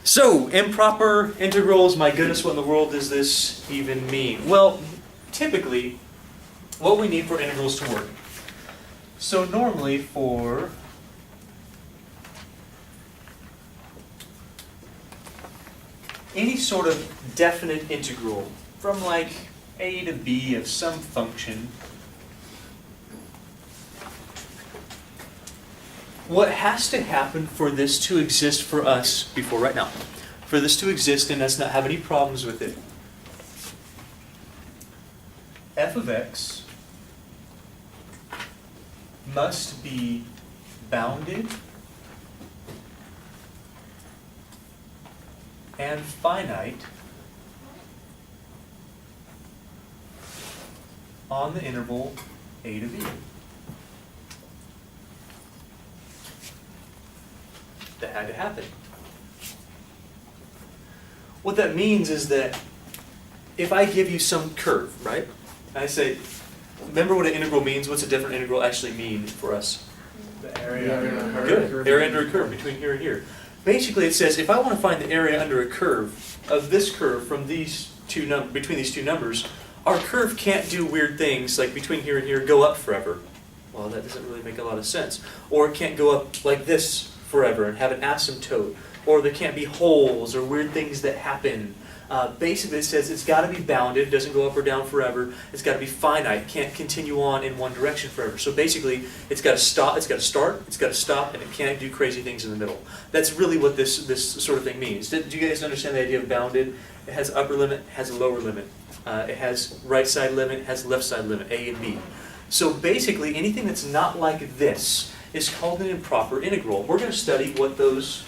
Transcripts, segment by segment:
So, improper integrals, my goodness, what in the world does this even mean? Well, typically, what we need for integrals to work. So normally for any sort of definite integral from like a to b of some function, what has to happen for this to exist for us before right now? For this to exist and us not have any problems with it, f of x must be bounded and finite on the interval a to b. That had to happen. What that means is that if I give you some curve, right? And I say, remember what an integral means? What's a different integral actually mean for us? The area under a curve. Good. Area under a curve between here and here. Basically, it says if I want to find the area under a curve of this curve from these between these two numbers, our curve can't do weird things like between here and here go up forever. Well, that doesn't really make a lot of sense. Or it can't go up like this forever and have an asymptote. Or there can't be holes or weird things that happen. Basically, it says it's got to be bounded, doesn't go up or down forever. It's got to be finite, can't continue on in one direction forever. So basically, it's got to stop, it's got to start, it's got to stop, and it can't do crazy things in the middle. That's really what this sort of thing means. Do you guys understand the idea of bounded? It has upper limit, has a lower limit. It has right side limit, has left side limit, A and B. So basically, anything that's not like this is called an improper integral. We're going to study what those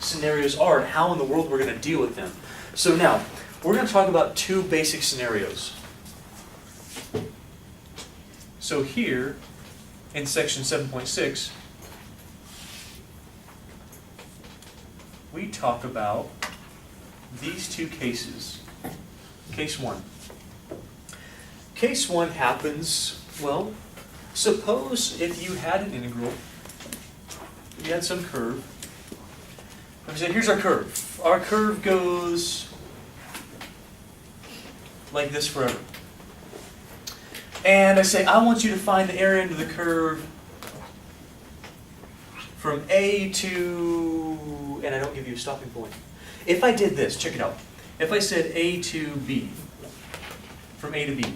scenarios are and how in the world we're going to deal with them. So now, we're going to talk about two basic scenarios. So here, in section 7.6, we talk about these two cases. Case 1. Case 1 happens, well, suppose if you had an integral, you had some curve, and we said, here's our curve. Our curve goes like this forever. And I say, I want you to find the area under the curve from A to, and I don't give you a stopping point. If I did this, check it out. If I said A to B, from A to B,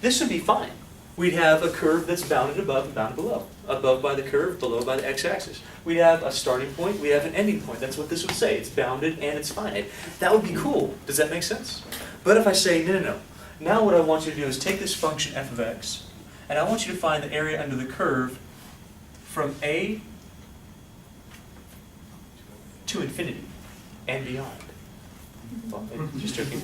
this would be fine. We'd have a curve that's bounded above and bounded below. Above by the curve, below by the x-axis. We'd have a starting point, we have an ending point. That's what this would say. It's bounded and it's finite. That would be cool. Does that make sense? But if I say, no. Now what I want you to do is take this function f of x, and I want you to find the area under the curve from A to infinity and beyond. Well, just joking.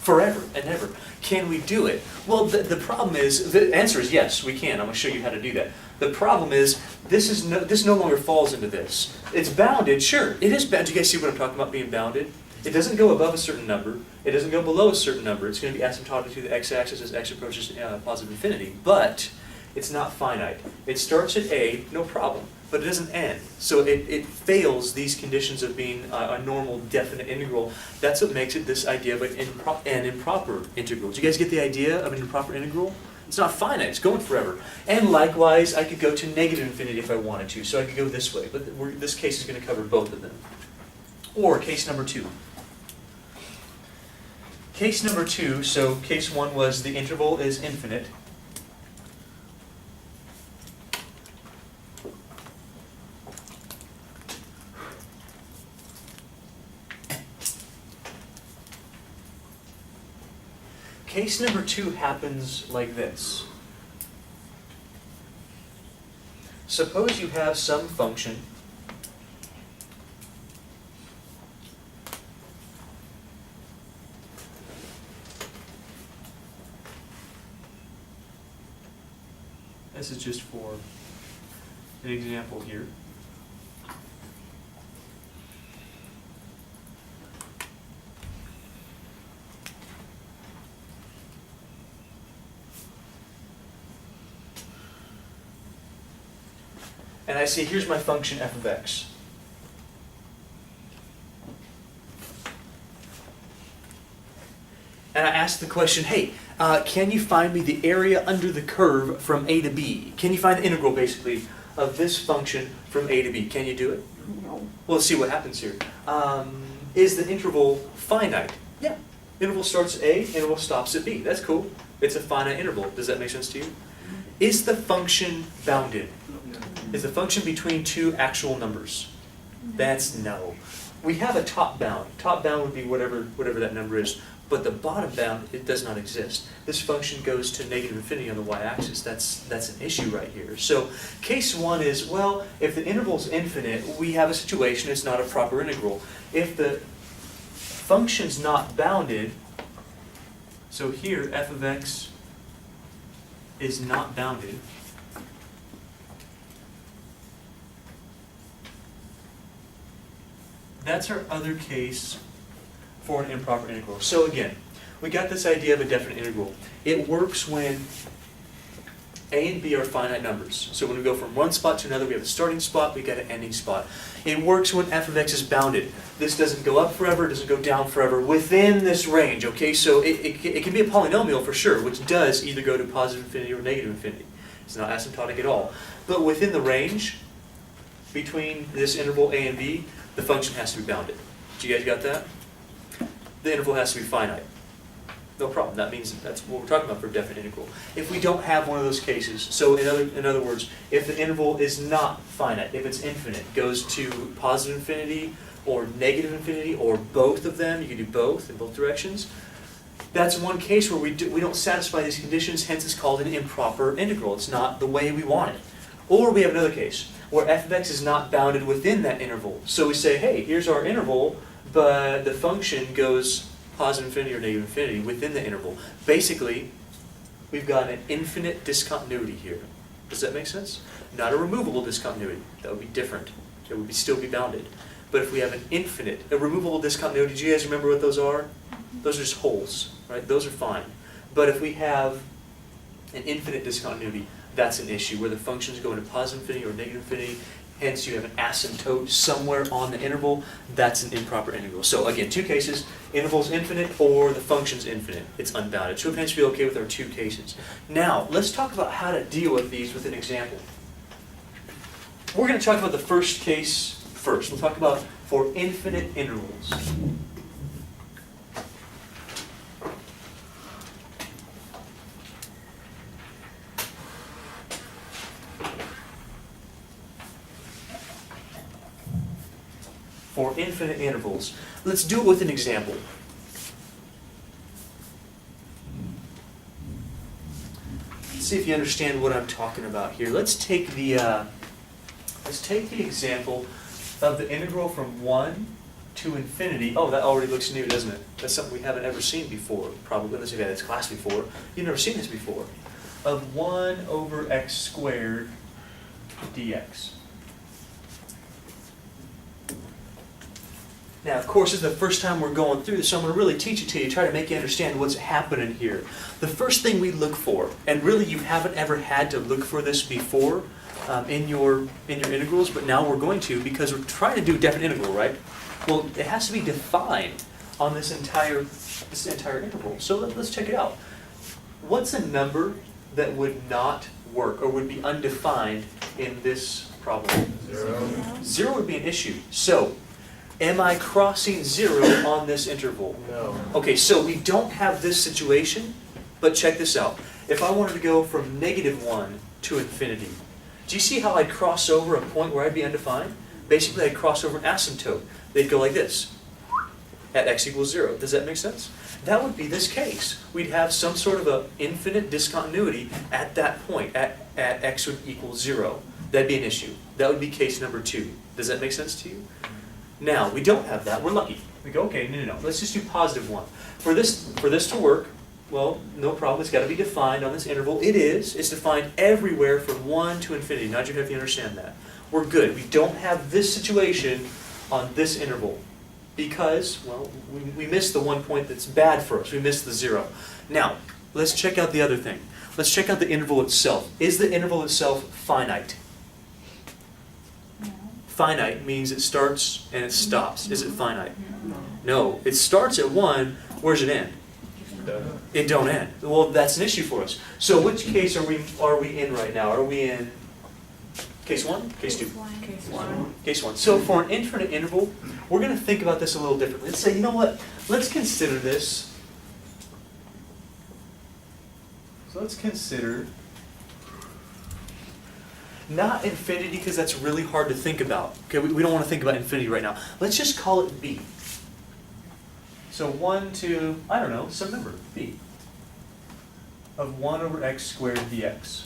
Forever and ever. Can we do it? Well, the problem is, the answer is yes, we can. I'm going to show you how to do that. The problem is, this no longer falls into this. It's bounded, sure. It is bounded. Do you guys see what I'm talking about being bounded? It doesn't go above a certain number. It doesn't go below a certain number. It's going to be asymptotic to the x-axis as x approaches positive infinity. But it's not finite. It starts at A, no problem. But it doesn't end. So it fails these conditions of being a normal definite integral. That's what makes it this idea of an improper integral. Do you guys get the idea of an improper integral? It's not finite, it's going forever. And likewise, I could go to negative infinity if I wanted to. So I could go this way, but this case is going to cover both of them. Or case number 2. Case number 2, so case 1 was the interval is infinite. Case number 2 happens like this. Suppose you have some function this is just for an example here. And I say, here's my function f of x. and I ask the question, hey, can you find me the area under the curve from a to b? Can you find the integral, basically, of this function from a to b? Can you do it? No. Well, let's see what happens here. Is the interval finite? Yeah. Interval starts at a, interval stops at b. That's cool. It's a finite interval. Does that make sense to you? Is the function bounded? Is the function between two actual numbers? That's no. We have a top bound. Top bound would be whatever that number is. But the bottom bound, it does not exist. This function goes to negative infinity on the y-axis. That's an issue right here. So case one is, well, if the interval is infinite, we have a situation, it's not a proper integral. If the function's not bounded, so here f of x is not bounded, that's our other case for an improper integral. So again, we got this idea of a definite integral. It works when a and b are finite numbers. So when we go from one spot to another, we have a starting spot, we got an ending spot. It works when f of x is bounded. This doesn't go up forever, it doesn't go down forever, within this range, okay? So it can be a polynomial for sure, which does either go to positive infinity or negative infinity. It's not asymptotic at all. But within the range, between this interval a and b, the function has to be bounded. Do you guys got that? The interval has to be finite. No problem. That means that's what we're talking about for a definite integral. If we don't have one of those cases, so in other words, if the interval is not finite, if it's infinite, goes to positive infinity or negative infinity or both of them, you can do both in both directions, that's one case where we don't satisfy these conditions, hence it's called an improper integral. It's not the way we want it. Or we have another case where f of x is not bounded within that interval. So we say, hey, here's our interval, but the function goes positive infinity or negative infinity within the interval. Basically, we've got an infinite discontinuity here. Does that make sense? Not a removable discontinuity. That would be different. It would still be bounded. But if we have a removable discontinuity, do you guys remember what those are? Those are just holes, right? Those are fine. But if we have an infinite discontinuity, that's an issue, where the functions go into positive infinity or negative infinity, hence you have an asymptote somewhere on the interval. That's an improper integral. So again, two cases, interval's infinite or the function's infinite. It's unbounded. So hence be okay with our two cases. Now, let's talk about how to deal with these with an example. We're going to talk about the first case first. We'll talk about for infinite intervals. For infinite intervals. Let's do it with an example. Let's see if you understand what I'm talking about here. Let's take the example of the integral from 1 to infinity. Oh, that already looks new, doesn't it? That's something we haven't ever seen before, probably, unless you've had this class before. You've never seen this before. Of 1 over x squared dx. Now, of course, this is the first time we're going through this, so I'm going to really teach it to you, try to make you understand what's happening here. The first thing we look for, and really you haven't ever had to look for this before in your integrals, but now we're going to because we're trying to do a definite integral, right? Well, it has to be defined on this entire interval. So let's check it out. What's a number that would not work or would be undefined in this problem? 0. 0 would be an issue. So, am I crossing 0 on this interval? No. Okay, so we don't have this situation, but check this out. If I wanted to go from -1 to infinity, do you see how I'd cross over a point where I'd be undefined? Basically, I'd cross over an asymptote. They'd go like this, at x equals 0. Does that make sense? That would be this case. We'd have some sort of an infinite discontinuity at that point, at x would equal 0. That'd be an issue. That would be case number 2. Does that make sense to you? Now, we don't have that. We're lucky. We go, okay, no. Let's just do positive 1. For this to work, well, no problem. It's got to be defined on this interval. It is. It's defined everywhere from 1 to infinity. Nod your head if you understand that. We're good. We don't have this situation on this interval because, well, we missed the one point that's bad for us. We missed the 0. Now, let's check out the other thing. Let's check out the interval itself. Is the interval itself finite? Finite means it starts and it stops. Is it finite? No. It starts at 1. Where's it end? It don't end. Well, that's an issue for us. So which case are we in right now? Are we in case 1? Case 2? Case one. Case 1. So for an infinite interval, we're going to think about this a little differently. Let's say, you know what? Let's consider this. So let's consider not infinity, because that's really hard to think about. Okay, we don't want to think about infinity right now. Let's just call it b. So 1 to, I don't know, some number, b, of 1 over x squared dx.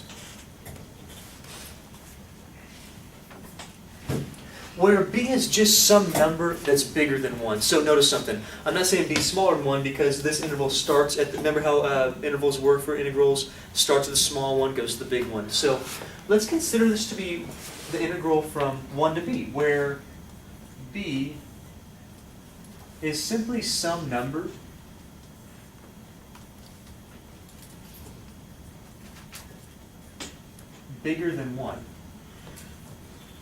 Where b is just some number that's bigger than 1. So notice something. I'm not saying b is smaller than 1 because this interval starts at, remember how intervals work for integrals? Starts at the small one, goes to the big one. So let's consider this to be the integral from 1 to b, where b is simply some number bigger than 1.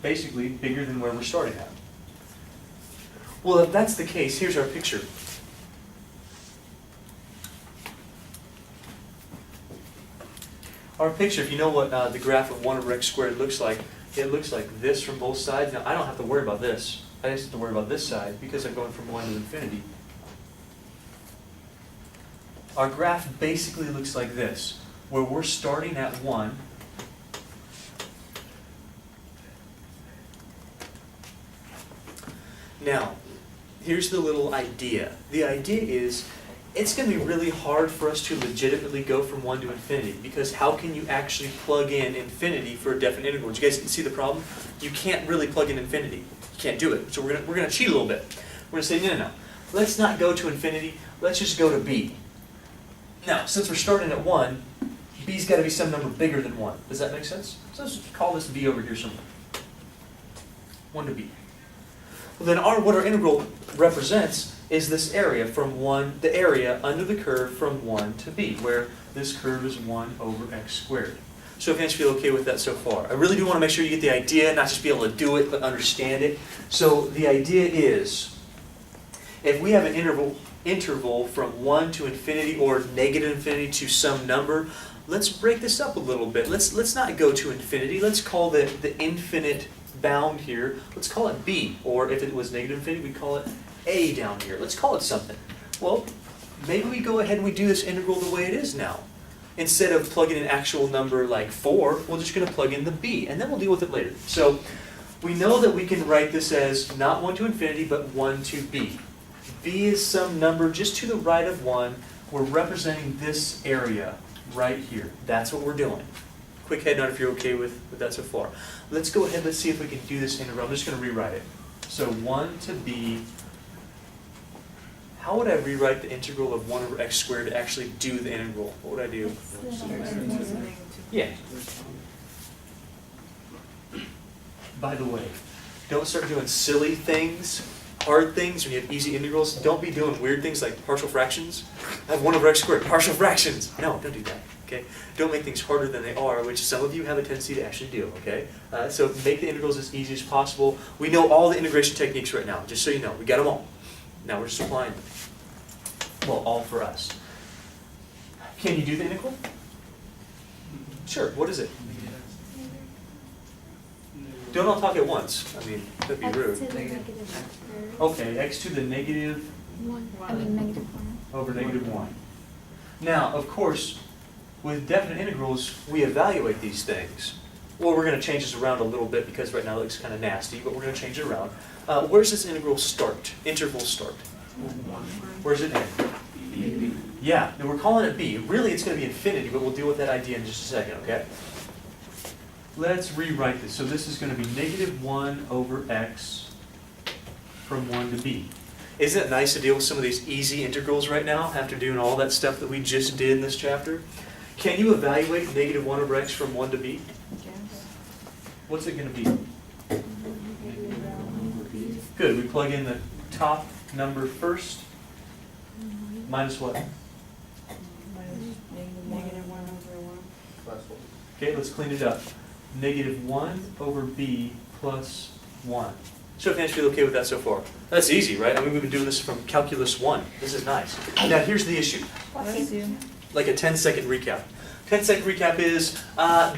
Basically, bigger than where we're starting at. Well, if that's the case, here's our picture. Our picture, if you know what the graph of 1 over x squared looks like, it looks like this from both sides. Now, I don't have to worry about this. I just have to worry about this side because I'm going from 1 to infinity. Our graph basically looks like this, where we're starting at 1. Now, here's the little idea. The idea is, it's going to be really hard for us to legitimately go from 1 to infinity, because how can you actually plug in infinity for a definite integral? Do you guys see the problem? You can't really plug in infinity. You can't do it. So we're going to cheat a little bit. We're going to say, no. Let's not go to infinity. Let's just go to b. Now, since we're starting at 1, b's got to be some number bigger than 1. Does that make sense? So let's call this b over here somewhere. 1 to b. Well, then what our integral represents is this area from 1, the area under the curve from 1 to b, where this curve is 1 over x squared. So if you guys feel okay with that so far. I really do want to make sure you get the idea, not just be able to do it, but understand it. So the idea is, if we have an interval from 1 to infinity or negative infinity to some number, let's break this up a little bit. Let's not go to infinity. Let's call the infinite bound here, let's call it b, or if it was negative infinity, we'd call it a down here. Let's call it something. Well, maybe we go ahead and we do this integral the way it is now. Instead of plugging an actual number like 4, we're just going to plug in the b, and then we'll deal with it later. So we know that we can write this as not 1 to infinity, but 1 to b. b is some number just to the right of 1. We're representing this area right here. That's what we're doing. Quick head nod if you're okay with that so far. Let's go ahead, let's see if we can do this integral. I'm just going to rewrite it. So 1 to b, how would I rewrite the integral of 1 over x squared to actually do the integral? What would I do? Yeah. By the way, don't start doing silly things, hard things when you have easy integrals. Don't be doing weird things like partial fractions. I have 1 over x squared, partial fractions. No, don't do that. Okay? Don't make things harder than they are, which some of you have a tendency to actually do. Okay? So make the integrals as easy as possible. We know all the integration techniques right now, just so you know. We got them all. Now we're just applying them. Well, all for us. Can you do the integral? Sure. What is it? Don't all talk at once. I mean, that'd be rude. Okay, x to the negative 1. I mean negative 1. over negative 1. Now, of course, with definite integrals, we evaluate these things. Well, we're going to change this around a little bit because right now it looks kind of nasty, but we're going to change it around. Where's this integral start? Interval start? Where's it end? Yeah, and we're calling it b. Really, it's going to be infinity, but we'll deal with that idea in just a second, okay? Let's rewrite this. So this is going to be negative 1 over x from 1 to b. Isn't it nice to deal with some of these easy integrals right now after doing all that stuff that we just did in this chapter? Can you evaluate negative 1 over x from 1 to b? Yes. What's it going to be? Good. We plug in the top number first. Minus what? Negative 1 over 1. Okay, let's clean it up. Negative 1 over b plus 1. Show of hands feel okay with that so far? That's easy, right? I mean, we've been doing this from Calculus 1. This is nice. Now, here's the issue. Like a 10-second recap. 10-second recap is,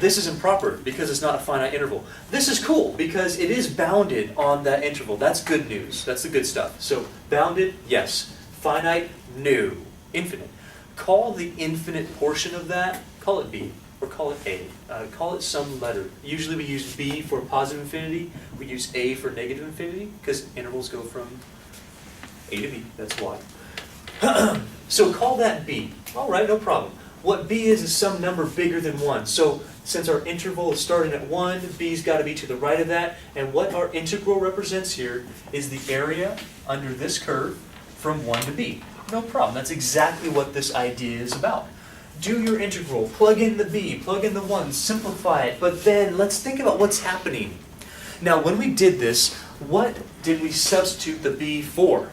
this is improper because it's not a finite interval. This is cool because it is bounded on that interval. That's good news. That's the good stuff. So, bounded, yes. Finite, no. Infinite. Call the infinite portion of that, call it B, or call it A. Call it some letter. Usually we use B for positive infinity. We use A for negative infinity because intervals go from A to B. That's why. So call that B. All right, no problem. What B is some number bigger than 1. So since our interval is starting at 1, B's got to be to the right of that. And what our integral represents here is the area under this curve from 1 to B. No problem. That's exactly what this idea is about. Do your integral, plug in the B, plug in the 1, simplify it, but then let's think about what's happening. Now, when we did this, what did we substitute the B for?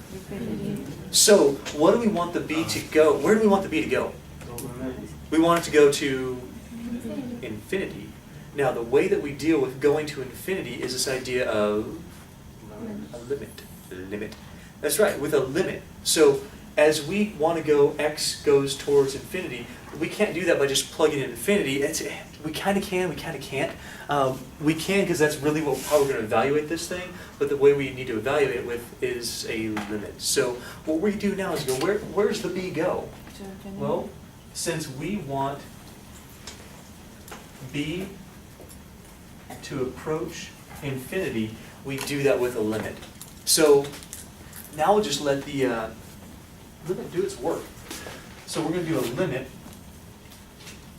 So, what do we want the B to go? Where do we want the B to go? We want it to go to infinity. Now, the way that we deal with going to infinity is this idea of a limit. Limit. That's right, with a limit. So, as we want to go, x goes towards infinity, we can't do that by just plugging in infinity. We kind of can, we kind of can't. We can because that's really how we're going to evaluate this thing, but the way we need to evaluate it with is a limit. So what we do now is go, where's the B go? Well, since we want B to approach infinity, we do that with a limit. So now we'll just let the limit do its work. So we're going to do a limit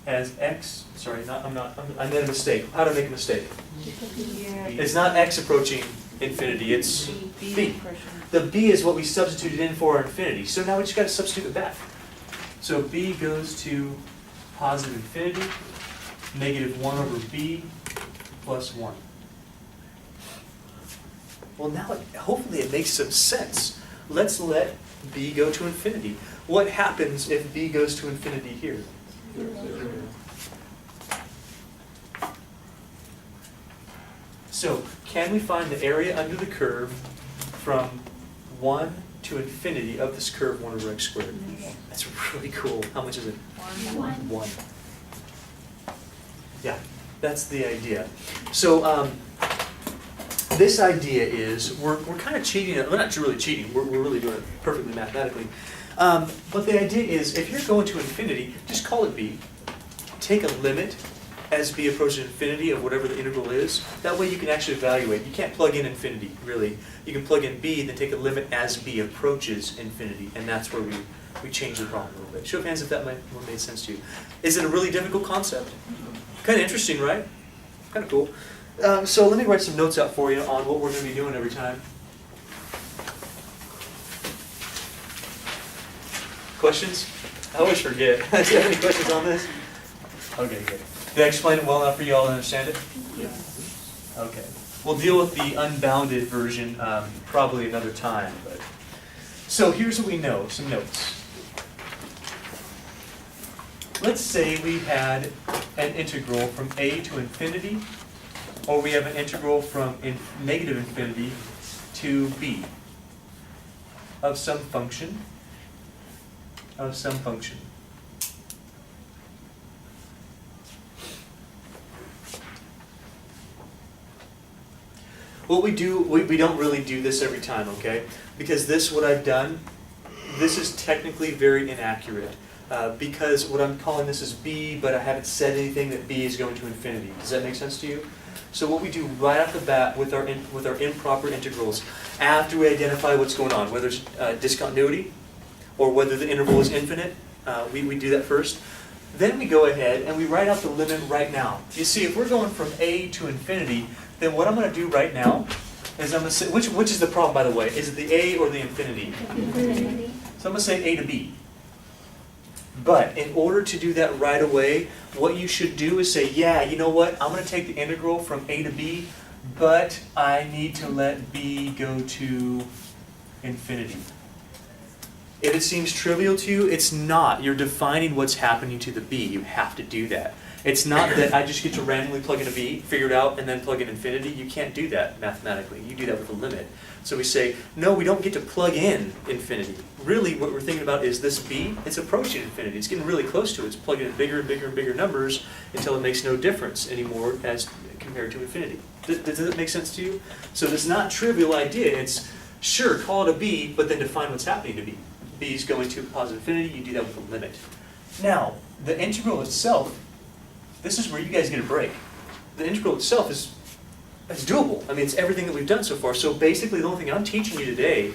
as x, sorry, I made a mistake. How did I make a mistake? It's not x approaching infinity, it's b. The b is what we substituted in for our infinity. So now we just got to substitute it back. So b goes to positive infinity, negative 1 over b plus 1. Well, now hopefully it makes some sense. Let's let b go to infinity. What happens if b goes to infinity here? So, can we find the area under the curve from 1 to infinity of this curve 1 over x squared? That's really cool. How much is it? 1. Yeah, that's the idea. So, this idea is, we're kind of cheating, we're not really cheating, we're really doing it perfectly mathematically. But the idea is, if you're going to infinity, just call it b, take a limit as b approaches infinity of whatever the integral is. That way you can actually evaluate. You can't plug in infinity, really. You can plug in b and then take a limit as b approaches infinity, and that's where we change the problem a little bit. Show of hands if that made sense to you. Is it a really difficult concept? Kind of interesting, right? Kind of cool. So let me write some notes out for you on what we're going to be doing every time. Questions? I always forget. Do you have any questions on this? Okay, good. Did I explain it well enough for you all to understand it? Yes. Okay. We'll deal with the unbounded version probably another time. But so here's what we know, some notes. Let's say we had an integral from a to infinity, or we have an integral from negative infinity to b of some function. What we do, we don't really do this every time, okay? Because what I've done, this is technically very inaccurate. Because what I'm calling this is b, but I haven't said anything that b is going to infinity. Does that make sense to you? So what we do right off the bat with our improper integrals, after we identify what's going on, whether it's discontinuity or whether the interval is infinite, we do that first. Then we go ahead and we write out the limit right now. You see, if we're going from a to infinity, then what I'm going to do right now is I'm going to say, which is the problem, by the way? Is it the a or the infinity? Infinity. So I'm going to say a to b. But in order to do that right away, what you should do is say, yeah, you know what? I'm going to take the integral from a to b, but I need to let b go to infinity. If it seems trivial to you, it's not. You're defining what's happening to the b. You have to do that. It's not that I just get to randomly plug in a b, figure it out, and then plug in infinity. You can't do that mathematically. You do that with a limit. So we say, no, we don't get to plug in infinity. Really, what we're thinking about is this b, it's approaching infinity. It's getting really close to it. It's plugging in bigger and bigger and bigger numbers until it makes no difference anymore as compared to infinity. Does that make sense to you? So it's not a trivial idea. It's, sure, call it a b, but then define what's happening to b. b is going to positive infinity. You do that with a limit. Now, the integral itself, this is where you guys get a break. The integral itself is doable. I mean, it's everything that we've done so far. So basically, the only thing I'm teaching you today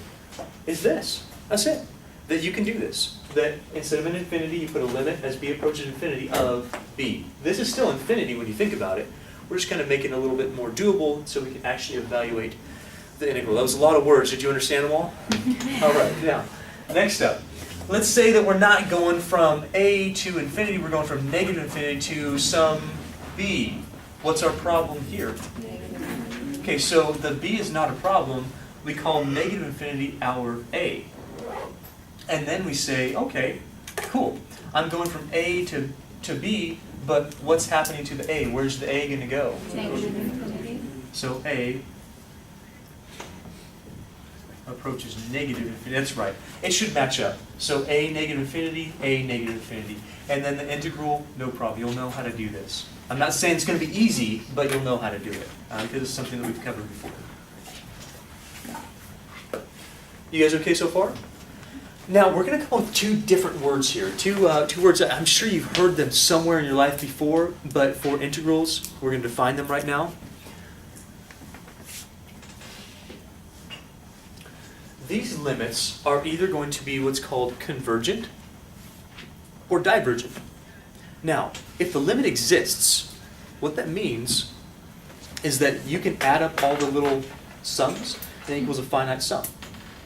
is this. That's it. That you can do this. That instead of an infinity, you put a limit as b approaches infinity of b. This is still infinity when you think about it. We're just kind of making it a little bit more doable so we can actually evaluate the integral. That was a lot of words. Did you understand them all? All right. Now, next up. Let's say that we're not going from a to infinity, we're going from negative infinity to some b. What's our problem here? Okay, so the b is not a problem. We call negative infinity our a. And then we say, okay, cool. I'm going from a to b, but what's happening to the a? Where's the a going to go? Negative infinity. So a approaches negative infinity. That's right. It should match up. So a negative infinity, a negative infinity. And then the integral, no problem. You'll know how to do this. I'm not saying it's going to be easy, but you'll know how to do it because it's something that we've covered before. You guys okay so far? Now, we're going to come up with two different words here. Two words that I'm sure you've heard them somewhere in your life before, but for integrals, we're going to define them right now. These limits are either going to be what's called convergent or divergent. Now, if the limit exists, what that means is that you can add up all the little sums and it equals a finite sum.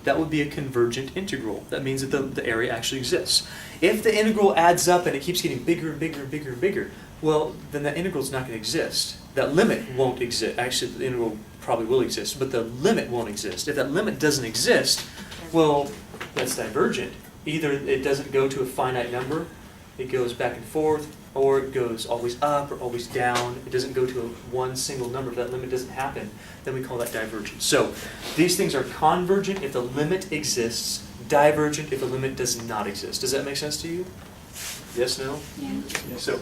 That would be a convergent integral. That means that the area actually exists. If the integral adds up and it keeps getting bigger and bigger and bigger and bigger, well, then that integral is not going to exist. That limit won't exist. Actually, the integral probably will exist, but the limit won't exist. If that limit doesn't exist, well, that's divergent. Either it doesn't go to a finite number, it goes back and forth, or it goes always up or always down. It doesn't go to one single number. If that limit doesn't happen, then we call that divergent. So these things are convergent if the limit exists, divergent if the limit does not exist. Does that make sense to you? Yes, no? Yeah. So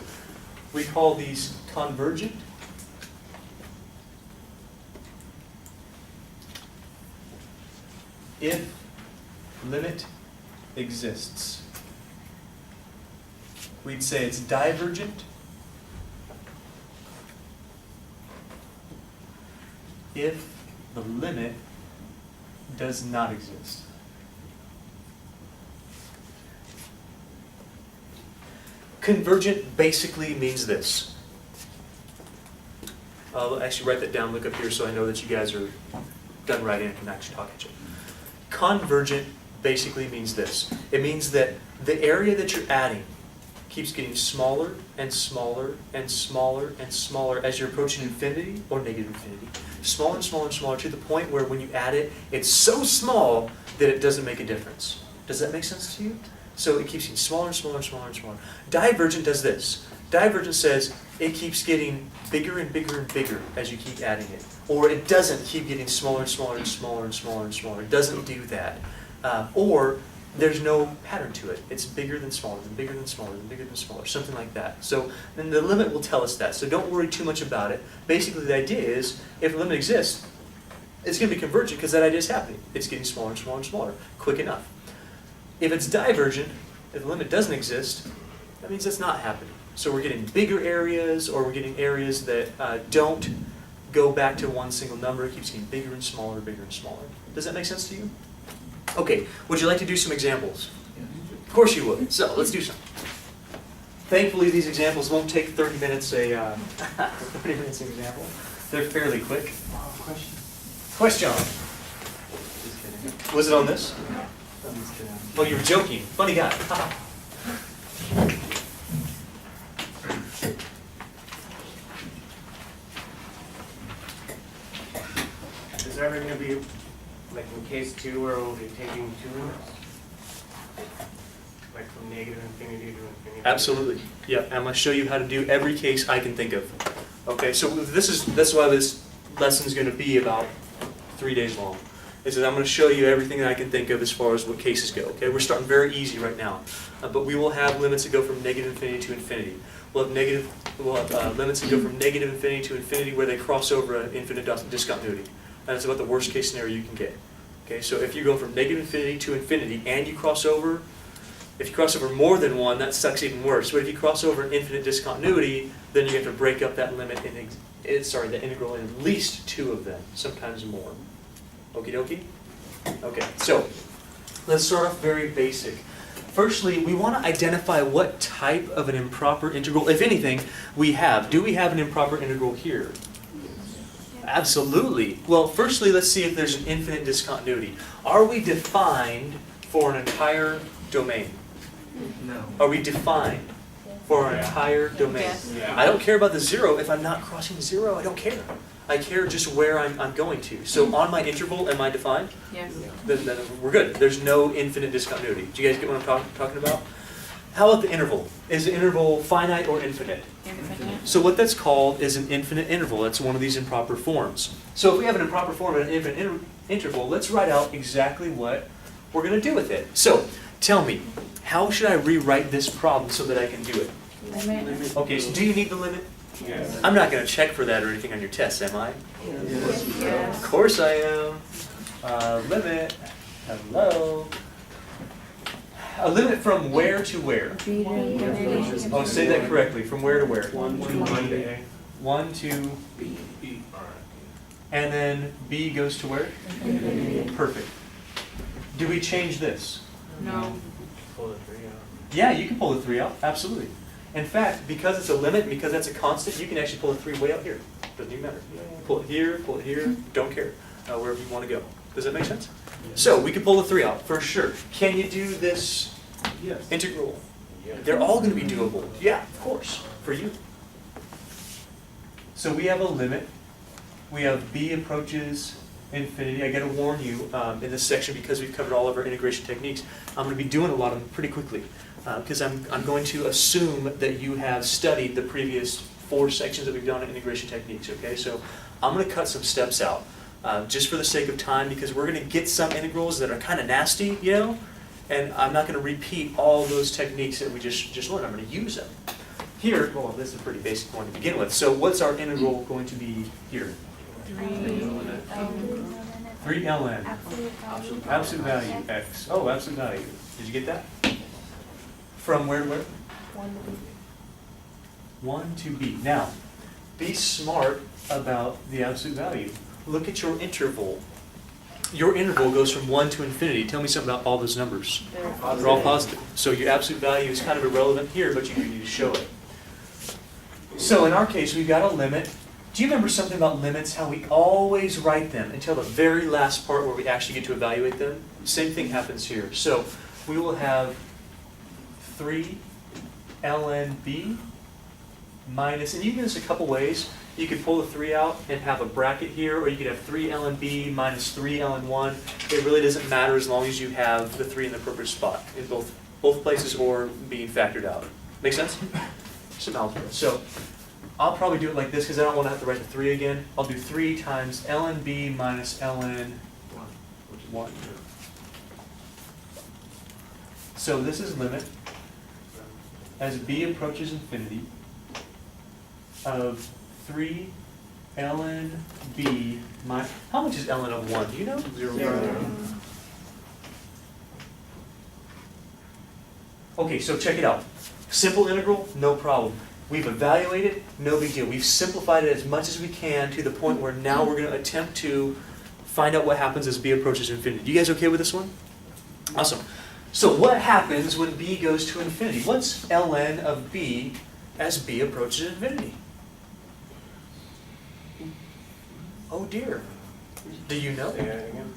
we call these convergent. If limit exists. We'd say it's divergent if the limit does not exist. Convergent basically means this. I'll actually write that down, look up here so I know that you guys are done writing and can actually talk at you. Convergent basically means this. It means that the area that you're adding keeps getting smaller and smaller and smaller and smaller as you're approaching infinity or negative infinity. Smaller and smaller and smaller to the point where when you add it, it's so small that it doesn't make a difference. Does that make sense to you? So it keeps getting smaller and smaller and smaller and smaller. Divergent does this. Divergent says it keeps getting bigger and bigger and bigger as you keep adding it. Or it doesn't keep getting smaller and smaller and smaller and smaller and smaller. It doesn't do that. Or there's no pattern to it. It's bigger than smaller, than bigger than smaller, than bigger than smaller, something like that. So then the limit will tell us that. So don't worry too much about it. Basically the idea is if the limit exists, it's going to be convergent because that idea is happening. It's getting smaller and smaller and smaller, quick enough. If it's divergent, if the limit doesn't exist, that means it's not happening. So we're getting bigger areas, or we're getting areas that don't go back to one single number. It keeps getting bigger and smaller, bigger and smaller. Does that make sense to you? Okay, would you like to do some examples? Of course you would. So let's do some. Thankfully, these examples won't take 30 minutes 30 minutes an example. They're fairly quick. Question. Question. Just kidding. Was it on this? I'm just kidding. Oh, you were joking. Funny guy. Is there ever going to be, like in case 2, where we'll be taking 2 limits? like from negative infinity to infinity? Absolutely. Yeah, I'm going to show you how to do every case I can think of. Okay, so that's why this lesson is going to be about 3 days long. Is that I'm going to show you everything that I can think of as far as what cases go. Okay, we're starting very easy right now, but we will have limits that go from negative infinity to infinity. We'll have limits that go from negative infinity to infinity where they cross over an infinite discontinuity. That's about the worst case scenario you can get. Okay, so if you go from negative infinity to infinity and you cross over, if you cross over more than one, that sucks even worse. But if you cross over an infinite discontinuity, then you have to break up that limit in the integral in at least 2 of them, sometimes more. Okie dokie? Okay, so let's start off very basic. Firstly, we want to identify what type of an improper integral, if anything, we have. Do we have an improper integral here? Absolutely. Well, firstly, let's see if there's an infinite discontinuity. Are we defined for an entire domain? No. Are we defined for an entire domain? Yes. Yeah. I don't care about the 0. If I'm not crossing 0, I don't care. I care just where I'm going to. So on my interval, am I defined? Yes. Then we're good. There's no infinite discontinuity. Do you guys get what I'm talking about? How about the interval? Is the interval finite or infinite? Infinite. So what that's called is an infinite interval. That's one of these improper forms. So if we have an improper form and an infinite interval, let's write out exactly what we're going to do with it. So tell me, how should I rewrite this problem so that I can do it? Limit. Okay, so do you need the limit? Yes. I'm not going to check for that or anything on your test, am I? Yes. Of course I am. Limit. Hello. A limit from where to where? Oh, say that correctly. From where to where? 1 to A. 1 to, B. All right. and then B goes to where? Perfect. Do we change this? No. Pull the 3 out. Yeah, you can pull the 3 out. Absolutely. In fact, because it's a limit, because that's a constant, you can actually pull the 3 way out here. Doesn't even matter. Pull it here, don't care. Wherever you want to go. Does that make sense? So we can pull the 3 out for sure. Can you do this Yes. integral? Yeah. They're all going to be doable. Yeah, of course, for you. So we have a limit. We have B approaches infinity. I got to warn you in this section, because we've covered all of our integration techniques, I'm going to be doing a lot of them pretty quickly, because I'm going to assume that you have studied the previous 4 sections that we've done in integration techniques. Okay, so I'm going to cut some steps out. Just for the sake of time, because we're going to get some integrals that are kind of nasty, you know, and I'm not going to repeat all those techniques that we just learned. I'm going to use them. Here, well, this is a pretty basic one to begin with. So what's our integral going to be here? 3 ln. Absolute value x. Oh, absolute value. Did you get that? From where to where? 1 to b. Now, be smart about the absolute value. Look at your interval. Your interval goes from 1 to infinity. Tell me something about all those numbers. They're all positive. So your absolute value is kind of irrelevant here, but you need to show it. So in our case, we've got a limit. Do you remember something about limits, how we always write them until the very last part where we actually get to evaluate them? Same thing happens here. So we will have 3 ln b minus, and you can do this a couple ways. You could pull the 3 out and have a bracket here, or you could have 3 ln b minus 3 ln 1. It really doesn't matter as long as you have the 3 in the appropriate spot in both places or being factored out. Make sense? Some algebra. So I'll probably do it like this because I don't want to have to write the 3 again. I'll do 3 times ln b minus ln 1. So this is limit as b approaches infinity of 3 ln b minus, how much is ln of 1? Do you know? 0. Okay, so check it out. Simple integral, no problem. We've evaluated, no big deal. We've simplified it as much as we can to the point where now we're going to attempt to find out what happens as b approaches infinity. You guys okay with this one? Awesome. So what happens when b goes to infinity? What's ln of b as b approaches infinity? Oh dear. Do you know? Say that again.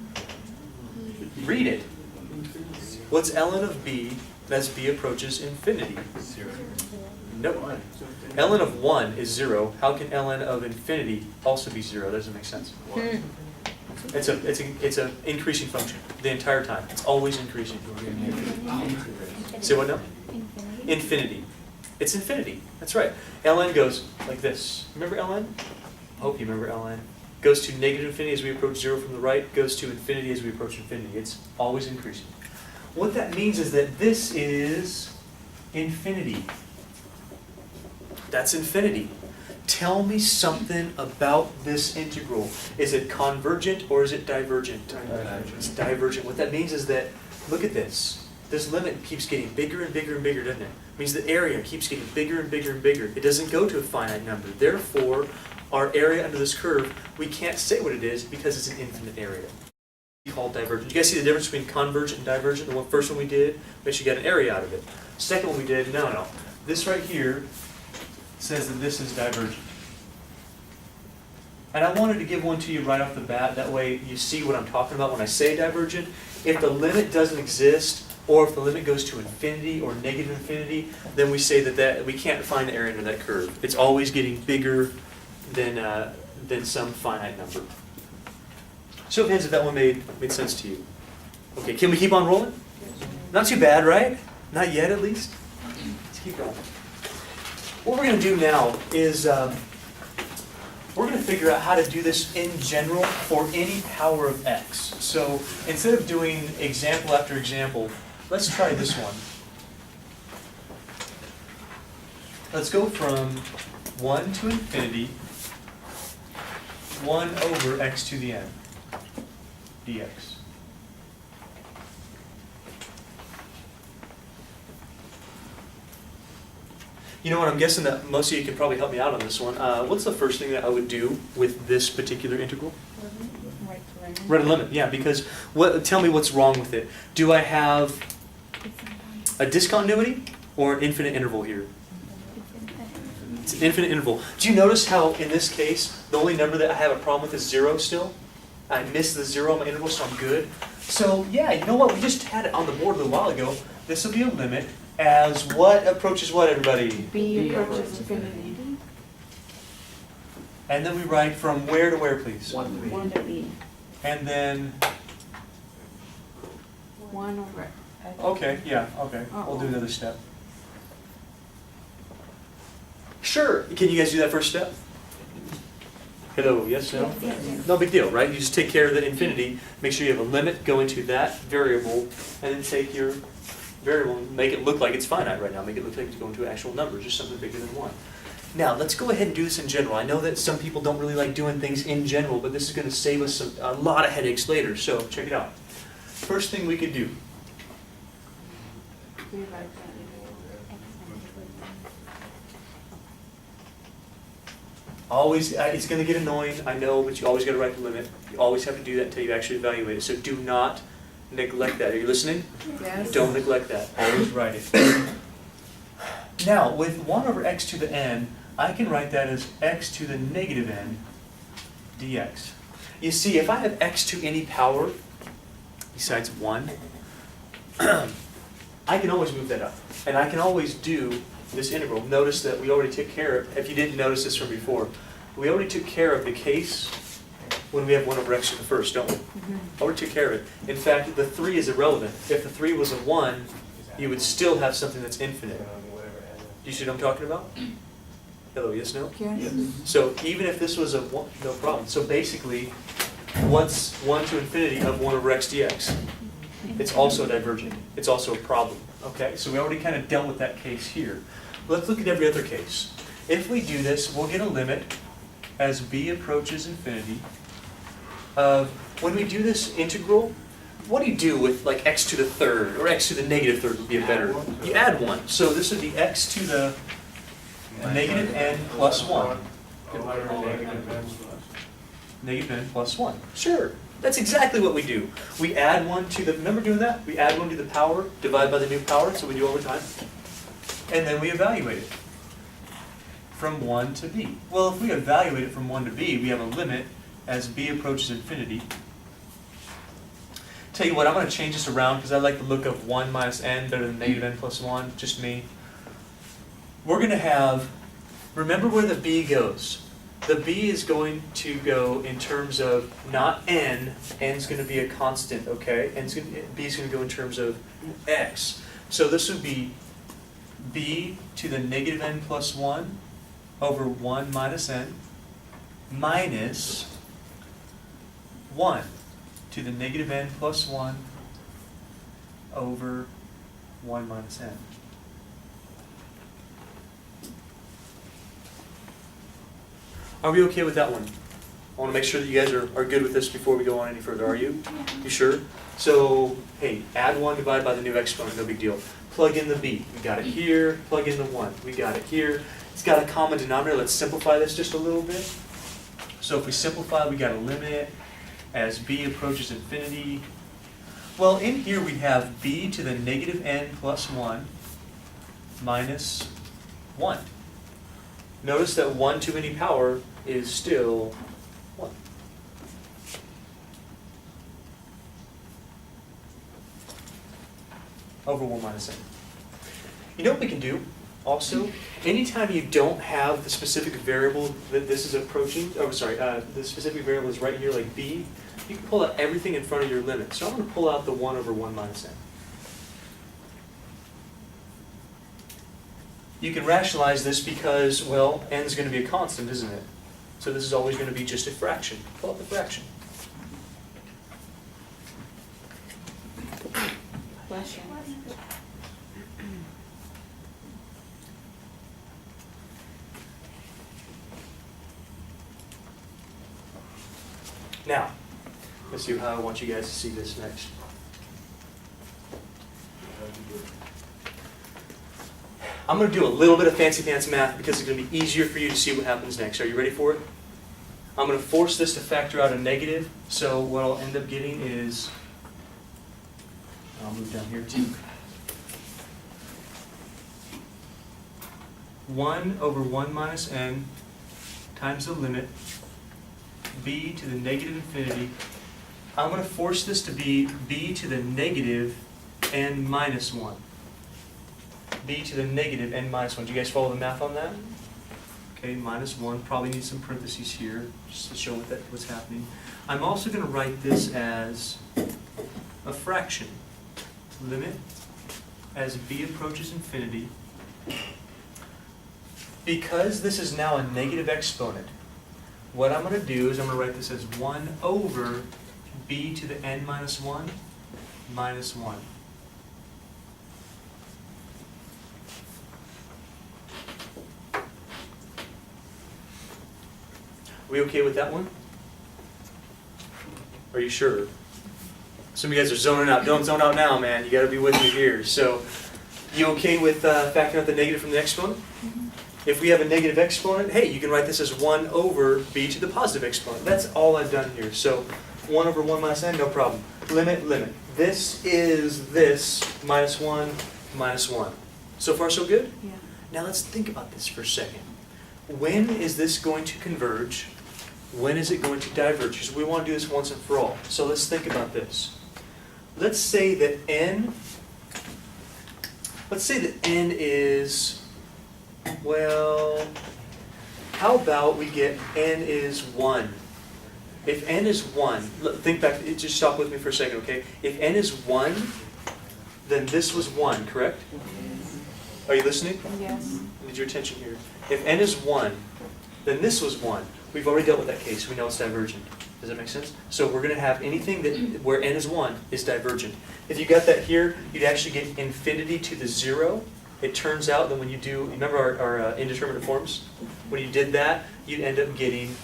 Read it. What's ln of b as b approaches infinity? 0. Nope. ln of 1 is 0. How can ln of infinity also be 0? That doesn't make sense. It's a increasing function the entire time. It's always increasing. Say what now? Infinity. It's infinity. That's right. ln goes like this. Remember ln? I hope you remember ln. Goes to negative infinity as we approach 0 from the right. Goes to infinity as we approach infinity. It's always increasing. What that means is that this is infinity. That's infinity. Tell me something about this integral. Is it convergent or is it divergent? It's divergent. What that means is that, look at this. This limit keeps getting bigger and bigger and bigger, doesn't it? It means the area keeps getting bigger and bigger and bigger. It doesn't go to a finite number. Therefore, our area under this curve, we can't say what it is because it's an infinite area. It's called divergent. You guys see the difference between convergent and divergent? The first one we did, we actually got an area out of it. Second one we did, no. This right here says that this is divergent. And I wanted to give one to you right off the bat, that way you see what I'm talking about when I say divergent. If the limit doesn't exist, or if the limit goes to infinity or negative infinity, then we say that we can't find the area under that curve. It's always getting bigger than some finite number. Show of hands if that one made sense to you. Okay, can we keep on rolling? Not too bad, right? Not yet, at least. Let's keep going. What we're going to do now is we're going to figure out how to do this in general for any power of x. So instead of doing example after example, let's try this one. Let's go from 1 to infinity, 1 over x to the n dx. You know what, I'm guessing that most of you can probably help me out on this one. What's the first thing that I would do with this particular integral? Write a limit, yeah, because tell me what's wrong with it. Do I have a discontinuity or an infinite interval here? It's an infinite interval. Do you notice how in this case, the only number that I have a problem with is 0 still? I missed the 0 on my interval, so I'm good. So yeah, you know what, we just had it on the board a little while ago. This will be a limit as what approaches what, everybody? B approaches infinity. And then we write from where to where, please? 1 to E. And then, 1 over. okay, yeah, okay. We'll do another step. Sure. Can you guys do that first step? Hello, yes, no? Yes. No big deal, right? You just take care of the infinity, make sure you have a limit, go into that variable, and then take your variable and make it look like it's finite right now. Make it look like it's going to actual numbers, just something bigger than 1. Now, let's go ahead and do this in general. I know that some people don't really like doing things in general, but this is going to save us a lot of headaches later, so check it out. First thing we could do. Always, it's going to get annoying, I know, but you always got to write the limit. You always have to do that until you actually evaluate it. So do not neglect that. Are you listening? Yes. Don't neglect that. Always write it. Now, with 1 over x to the n, I can write that as x to the negative n dx. You see, if I have x to any power besides 1, I can always move that up. And I can always do this integral. Notice that we already took care of, if you didn't notice this from before, we already took care of the case when we have 1 over x to the first, don't we? Already took care of it. In fact, the 3 is irrelevant. If the 3 was a 1, you would still have something that's infinite. Do you see what I'm talking about? Hello, yes, no? Yes. So even if this was a 1, no problem. So basically, what's 1 to infinity of 1 over x dx? It's also divergent. It's also a problem. Okay, so we already kind of dealt with that case here. Let's look at every other case. If we do this, we'll get a limit as b approaches infinity of, when we do this integral, what do you do with like x to the third, or x to the negative third would be a better, you add 1. So this would be x to the negative n plus 1. Negative n plus 1. Sure. That's exactly what we do. We add 1 to the, remember doing that? We add 1 to the power, divide by the new power, so we do over time. And then we evaluate it from 1 to b. Well, if we evaluate it from 1 to b, we have a limit as b approaches infinity. Tell you what, I'm going to change this around because I like the look of 1 minus n better than negative n plus 1, just me. We're going to have, remember where the b goes. The b is going to go in terms of not n, n's going to be a constant, okay? B is going to go in terms of x. So this would be b to the negative n plus 1 over 1 minus n minus 1 to the negative n plus 1 over 1 minus n. Are we okay with that one? I want to make sure that you guys are good with this before we go on any further. Are you? You sure? So, hey, add 1 divided by the new exponent, no big deal. Plug in the b. We got it here. Plug in the 1. We got it here. It's got a common denominator. Let's simplify this just a little bit. So if we simplify, we got to limit it as b approaches infinity. Well, in here we have b to the negative n plus 1 minus 1. Notice that 1 to any power is still 1. Over 1 minus n. You know what we can do? Also, anytime you don't have the specific variable that this is approaching, the specific variable is right here, like b, you can pull out everything in front of your limit. So I'm going to pull out the 1 over 1 minus n. You can rationalize this because, well, n is going to be a constant, isn't it? So this is always going to be just a fraction. Pull out the fraction. Question. Now, let's see how I want you guys to see this next. I'm going to do a little bit of fancy pants math because it's going to be easier for you to see what happens next. Are you ready for it? I'm going to force this to factor out a negative. So what I'll end up getting is, I'll move down here too. 1 over 1 minus n times the limit b to the negative infinity. I'm going to force this to be b to the negative n minus 1. B to the negative n minus 1. Do you guys follow the math on that? Okay, minus 1. Probably need some parentheses here just to show what's happening. I'm also going to write this as a fraction. Limit as b approaches infinity. Because this is now a negative exponent, what I'm going to do is I'm going to write this as 1 over b to the n minus 1 minus 1. We okay with that one? Are you sure? Some of you guys are zoning out. Don't zone out now, man. You got to be with me here. So, you okay with factoring out the negative from the exponent? If we have a negative exponent, hey, you can write this as 1 over b to the positive exponent. That's all I've done here. So 1 over 1 minus n, no problem. Limit, limit. This is this minus 1 minus 1. So far, so good? Yeah. Now let's think about this for a second. When is this going to converge? When is it going to diverge? Because we want to do this once and for all. So let's think about this. Let's say that n is, well, how about we get n is 1? If n is 1, think back, just stop with me for a second, okay? If n is 1, then this was 1, correct? Are you listening? Yes. I need your attention here. If n is 1, then this was 1. We've already dealt with that case. We know it's divergent. Does that make sense? So we're going to have anything that where n is 1 is divergent. If you got that here, you'd actually get infinity to the 0. It turns out that when you do, remember our indeterminate forms? When you did that, you'd end up getting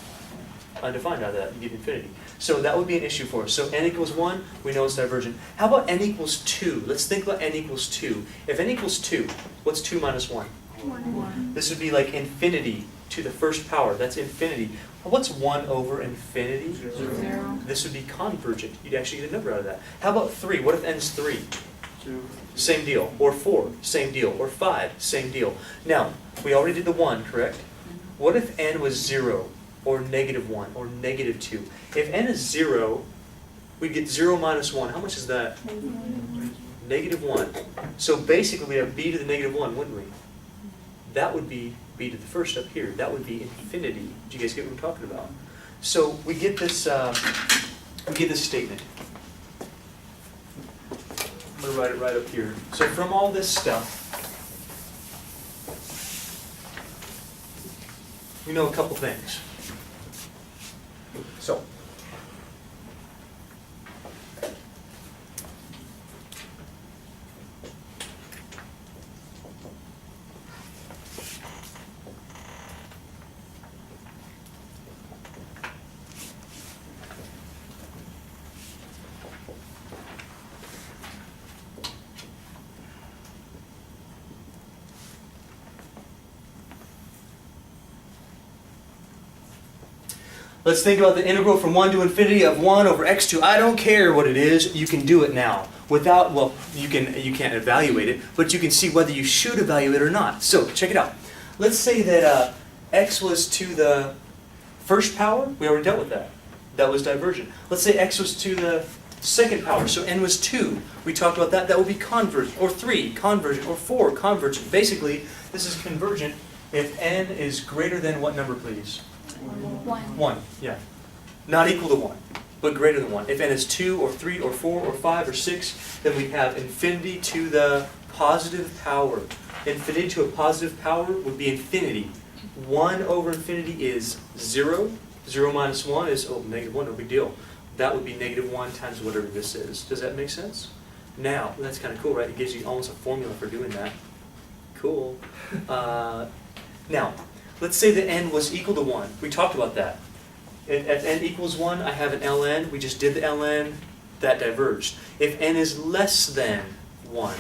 undefined out of that. You get infinity. So that would be an issue for us. So n equals 1, we know it's divergent. How about n equals 2? Let's think about n equals 2. If n equals 2, what's 2 minus 1? 1. This would be like infinity to the first power. That's infinity. Well, what's 1 over infinity? 0. This would be convergent. You'd actually get a number out of that. How about 3? What if n is 3? 2. Same deal. Or 4? Same deal. Or 5? Same deal. Now, we already did the 1, correct? What if n was 0? Or negative 1? Or negative 2? If n is 0, we'd get 0 minus 1. How much is that? Negative 1. So basically we have b to the negative 1, wouldn't we? that would be b to the first up here. That would be infinity. Do you guys get what I'm talking about? So we get this statement. I'm going to write it right up here. So from all this stuff, we know a couple things. So, let's think about the integral from 1 to infinity of 1 over x to, I don't care what it is, you can do it now. Without, well, you can't evaluate it, but you can see whether you should evaluate it or not. So, check it out. Let's say that x was to the first power. We already dealt with that. That was divergent. Let's say x was to the second power, so n was 2. We talked about that. That would be convergent, or 3, convergent, or 4, convergent. Basically, this is convergent if n is greater than what number, please? 1. 1, yeah. Not equal to 1, but greater than 1. If n is 2 or 3 or 4 or 5 or 6, then we have infinity to the positive power. Infinity to a positive power would be infinity. 1 over infinity is 0. 0 minus 1 is, oh, negative 1, no big deal. That would be negative 1 times whatever this is. Does that make sense? Now, that's kind of cool, right? It gives you almost a formula for doing that. Cool. Now, let's say that n was equal to 1. We talked about that. If n equals 1, I have an ln. We just did the ln. That diverged. If n is less than 1,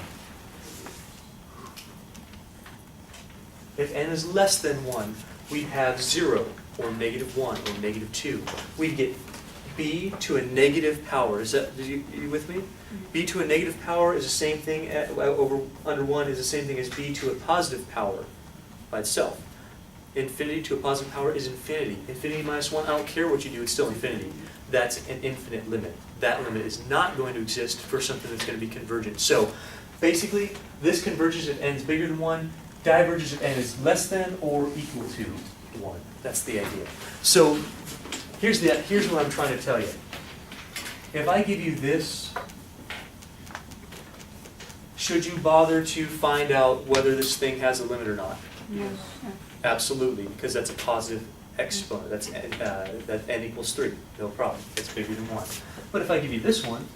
if n is less than 1, we have 0, or negative 1, or negative 2. We get b to a negative power. Is that, are you with me? B to a negative power is the same thing, under 1 is the same thing as b to a positive power by itself. Infinity to a positive power is infinity. Infinity minus 1, I don't care what you do, it's still infinity. That's an infinite limit. That limit is not going to exist for something that's going to be convergent. So, basically, this converges if n is bigger than 1, diverges if n is less than or equal to 1. That's the idea. So, here's what I'm trying to tell you. If I give you this, should you bother to find out whether this thing has a limit or not? Yes. Absolutely, because that's a positive exponent. That's that n equals 3. No problem. It's bigger than 1. But if I give you this one,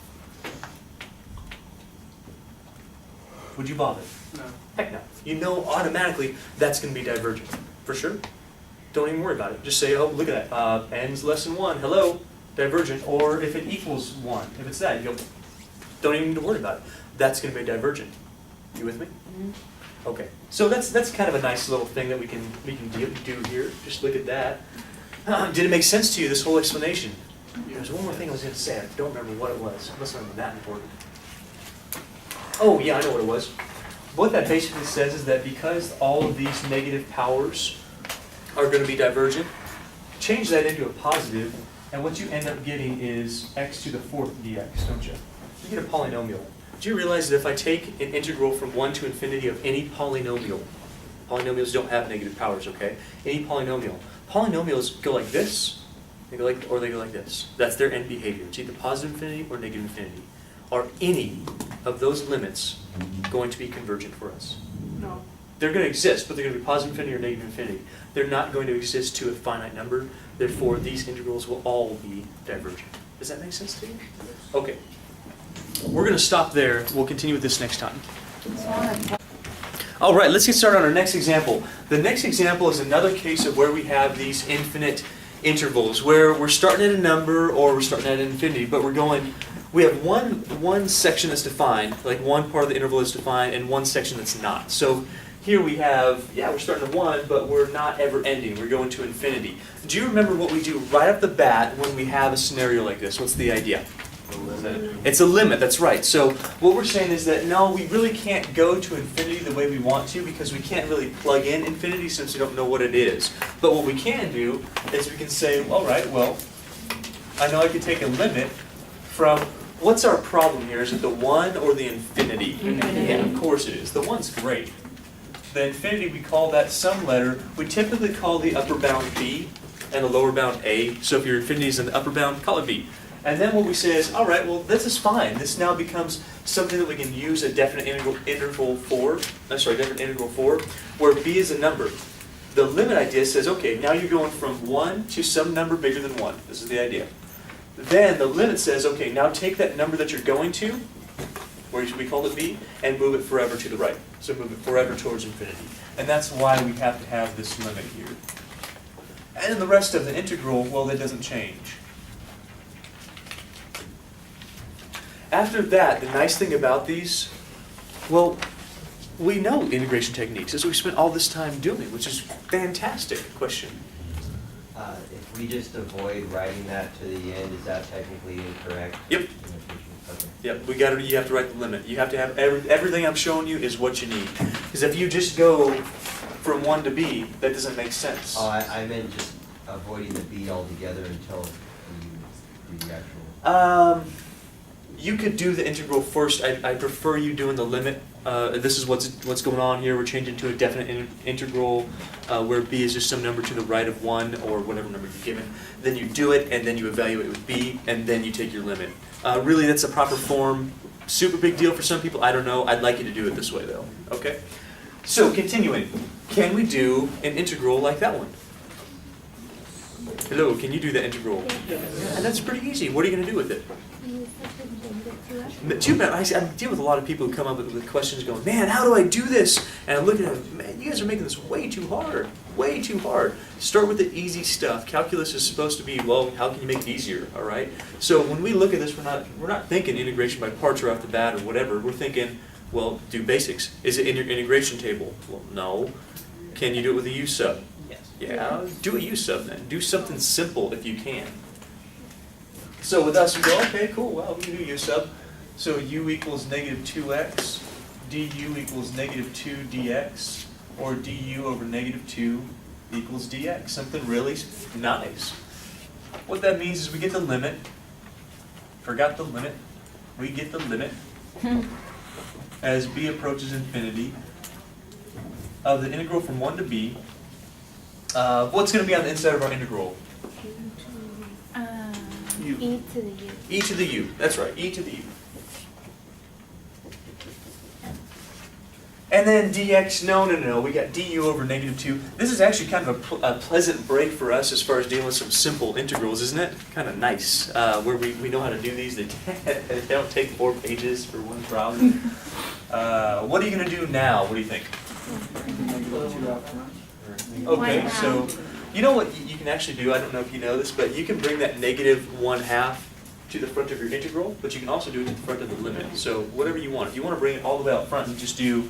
would you bother? No. Heck no. You know automatically that's going to be divergent. For sure. Don't even worry about it. Just say, oh, look at that. N's less than 1. Hello. Divergent. Or if it equals 1. If it's that, you go, don't even need to worry about it. That's going to be divergent. You with me? Mm-hmm. Okay, so that's kind of a nice little thing that we can do here. Just look at that. Did it make sense to you, this whole explanation? There's one more thing I was going to say. I don't remember what it was. It must not have been that important. Oh, yeah, I know what it was. What that basically says is that because all of these negative powers are going to be divergent, change that into a positive, and what you end up getting is x to the 4th dx, don't you? You get a polynomial. Do you realize that if I take an integral from 1 to infinity of any polynomial, polynomials don't have negative powers, okay? Any polynomial. Polynomials go like this, they go like, or they go like this. That's their end behavior. It's either positive infinity or negative infinity. Are any of those limits going to be convergent for us? No. They're going to exist, but they're going to be positive infinity or negative infinity. They're not going to exist to a finite number. Therefore, these integrals will all be divergent. Does that make sense to you? Okay. We're going to stop there. We'll continue with this next time. All right, let's get started on our next example. The next example is another case of where we have these infinite intervals, where we're starting at a number or we're starting at infinity, but we have one section that's defined, like one part of the interval is defined, and one section that's not. So here we have, yeah, we're starting at 1, but we're not ever ending. We're going to infinity. Do you remember what we do right off the bat when we have a scenario like this? What's the idea? It's a limit, that's right. So what we're saying is that no, we really can't go to infinity the way we want to because we can't really plug in infinity since we don't know what it is. But what we can do is we can say, all right, well, I know I can take a limit from, what's our problem here? Is it the 1 or the infinity? Infinity. Yeah, of course it is. The 1's great. the infinity, we call that some letter. We typically call the upper bound b and the lower bound a. So if your infinity is in the upper bound, call it b. And then what we say is, all right, well, this is fine. This now becomes something that we can use a definite integral for, where b is a number. The limit idea says, okay, now you're going from 1 to some number bigger than 1. This is the idea. Then the limit says, okay, now take that number that you're going to, where we call it b, and move it forever to the right. So move it forever towards infinity. And that's why we have to have this limit here. And then the rest of the integral, well, that doesn't change. After that, the nice thing about these, well, we know integration techniques. That's what we spent all this time doing, which is fantastic. Question? If we just avoid writing that to the end, is that technically incorrect? Yep. Okay. Yep, you have to write the limit. You have to have everything I'm showing you is what you need. Because if you just go from 1 to b, that doesn't make sense. Oh, I meant just avoiding the b altogether until you do the actual. You could do the integral first. I prefer you doing the limit. This is what's going on here. We're changing to a definite integral where b is just some number to the right of 1 or whatever number you're given. Then you do it, and then you evaluate with b, and then you take your limit. Really, that's a proper form. Super big deal for some people. I don't know. I'd like you to do it this way, though. Okay? So, continuing. Can we do an integral like that one? Hello, can you do the integral? And that's pretty easy. What are you going to do with it? Too bad. I deal with a lot of people who come up with questions going, man, how do I do this? And I'm looking at them, man, you guys are making this way too hard. Way too hard. Start with the easy stuff. Calculus is supposed to be, well, how can you make it easier, all right? So when we look at this, we're not thinking integration by parts right off the bat or whatever. We're thinking, well, do basics. Is it in your integration table? Well, no. Can you do it with a U sub? Yes. Yeah, do a U sub then. Do something simple if you can. So with us, we go, okay, cool, well, we can do U sub. So U equals negative 2x, du equals negative 2 dx, or du over negative 2 equals dx. Something really nice. What that means is we get the limit. Forgot the limit. We get the limit as b approaches infinity of the integral from 1 to b. What's going to be on the inside of our integral? E to the U. E to the u. That's right, e to the u. And then dx, no, we got du over negative 2. This is actually kind of a pleasant break for us as far as dealing with some simple integrals, isn't it? Kind of nice, where we know how to do these. They don't take 4 pages for one problem. What are you going to do now? What do you think? Okay, so you know what you can actually do? I don't know if you know this, but you can bring that negative 1/2 to the front of your integral, but you can also do it to the front of the limit. So whatever you want. If you want to bring it all the way out front, you just do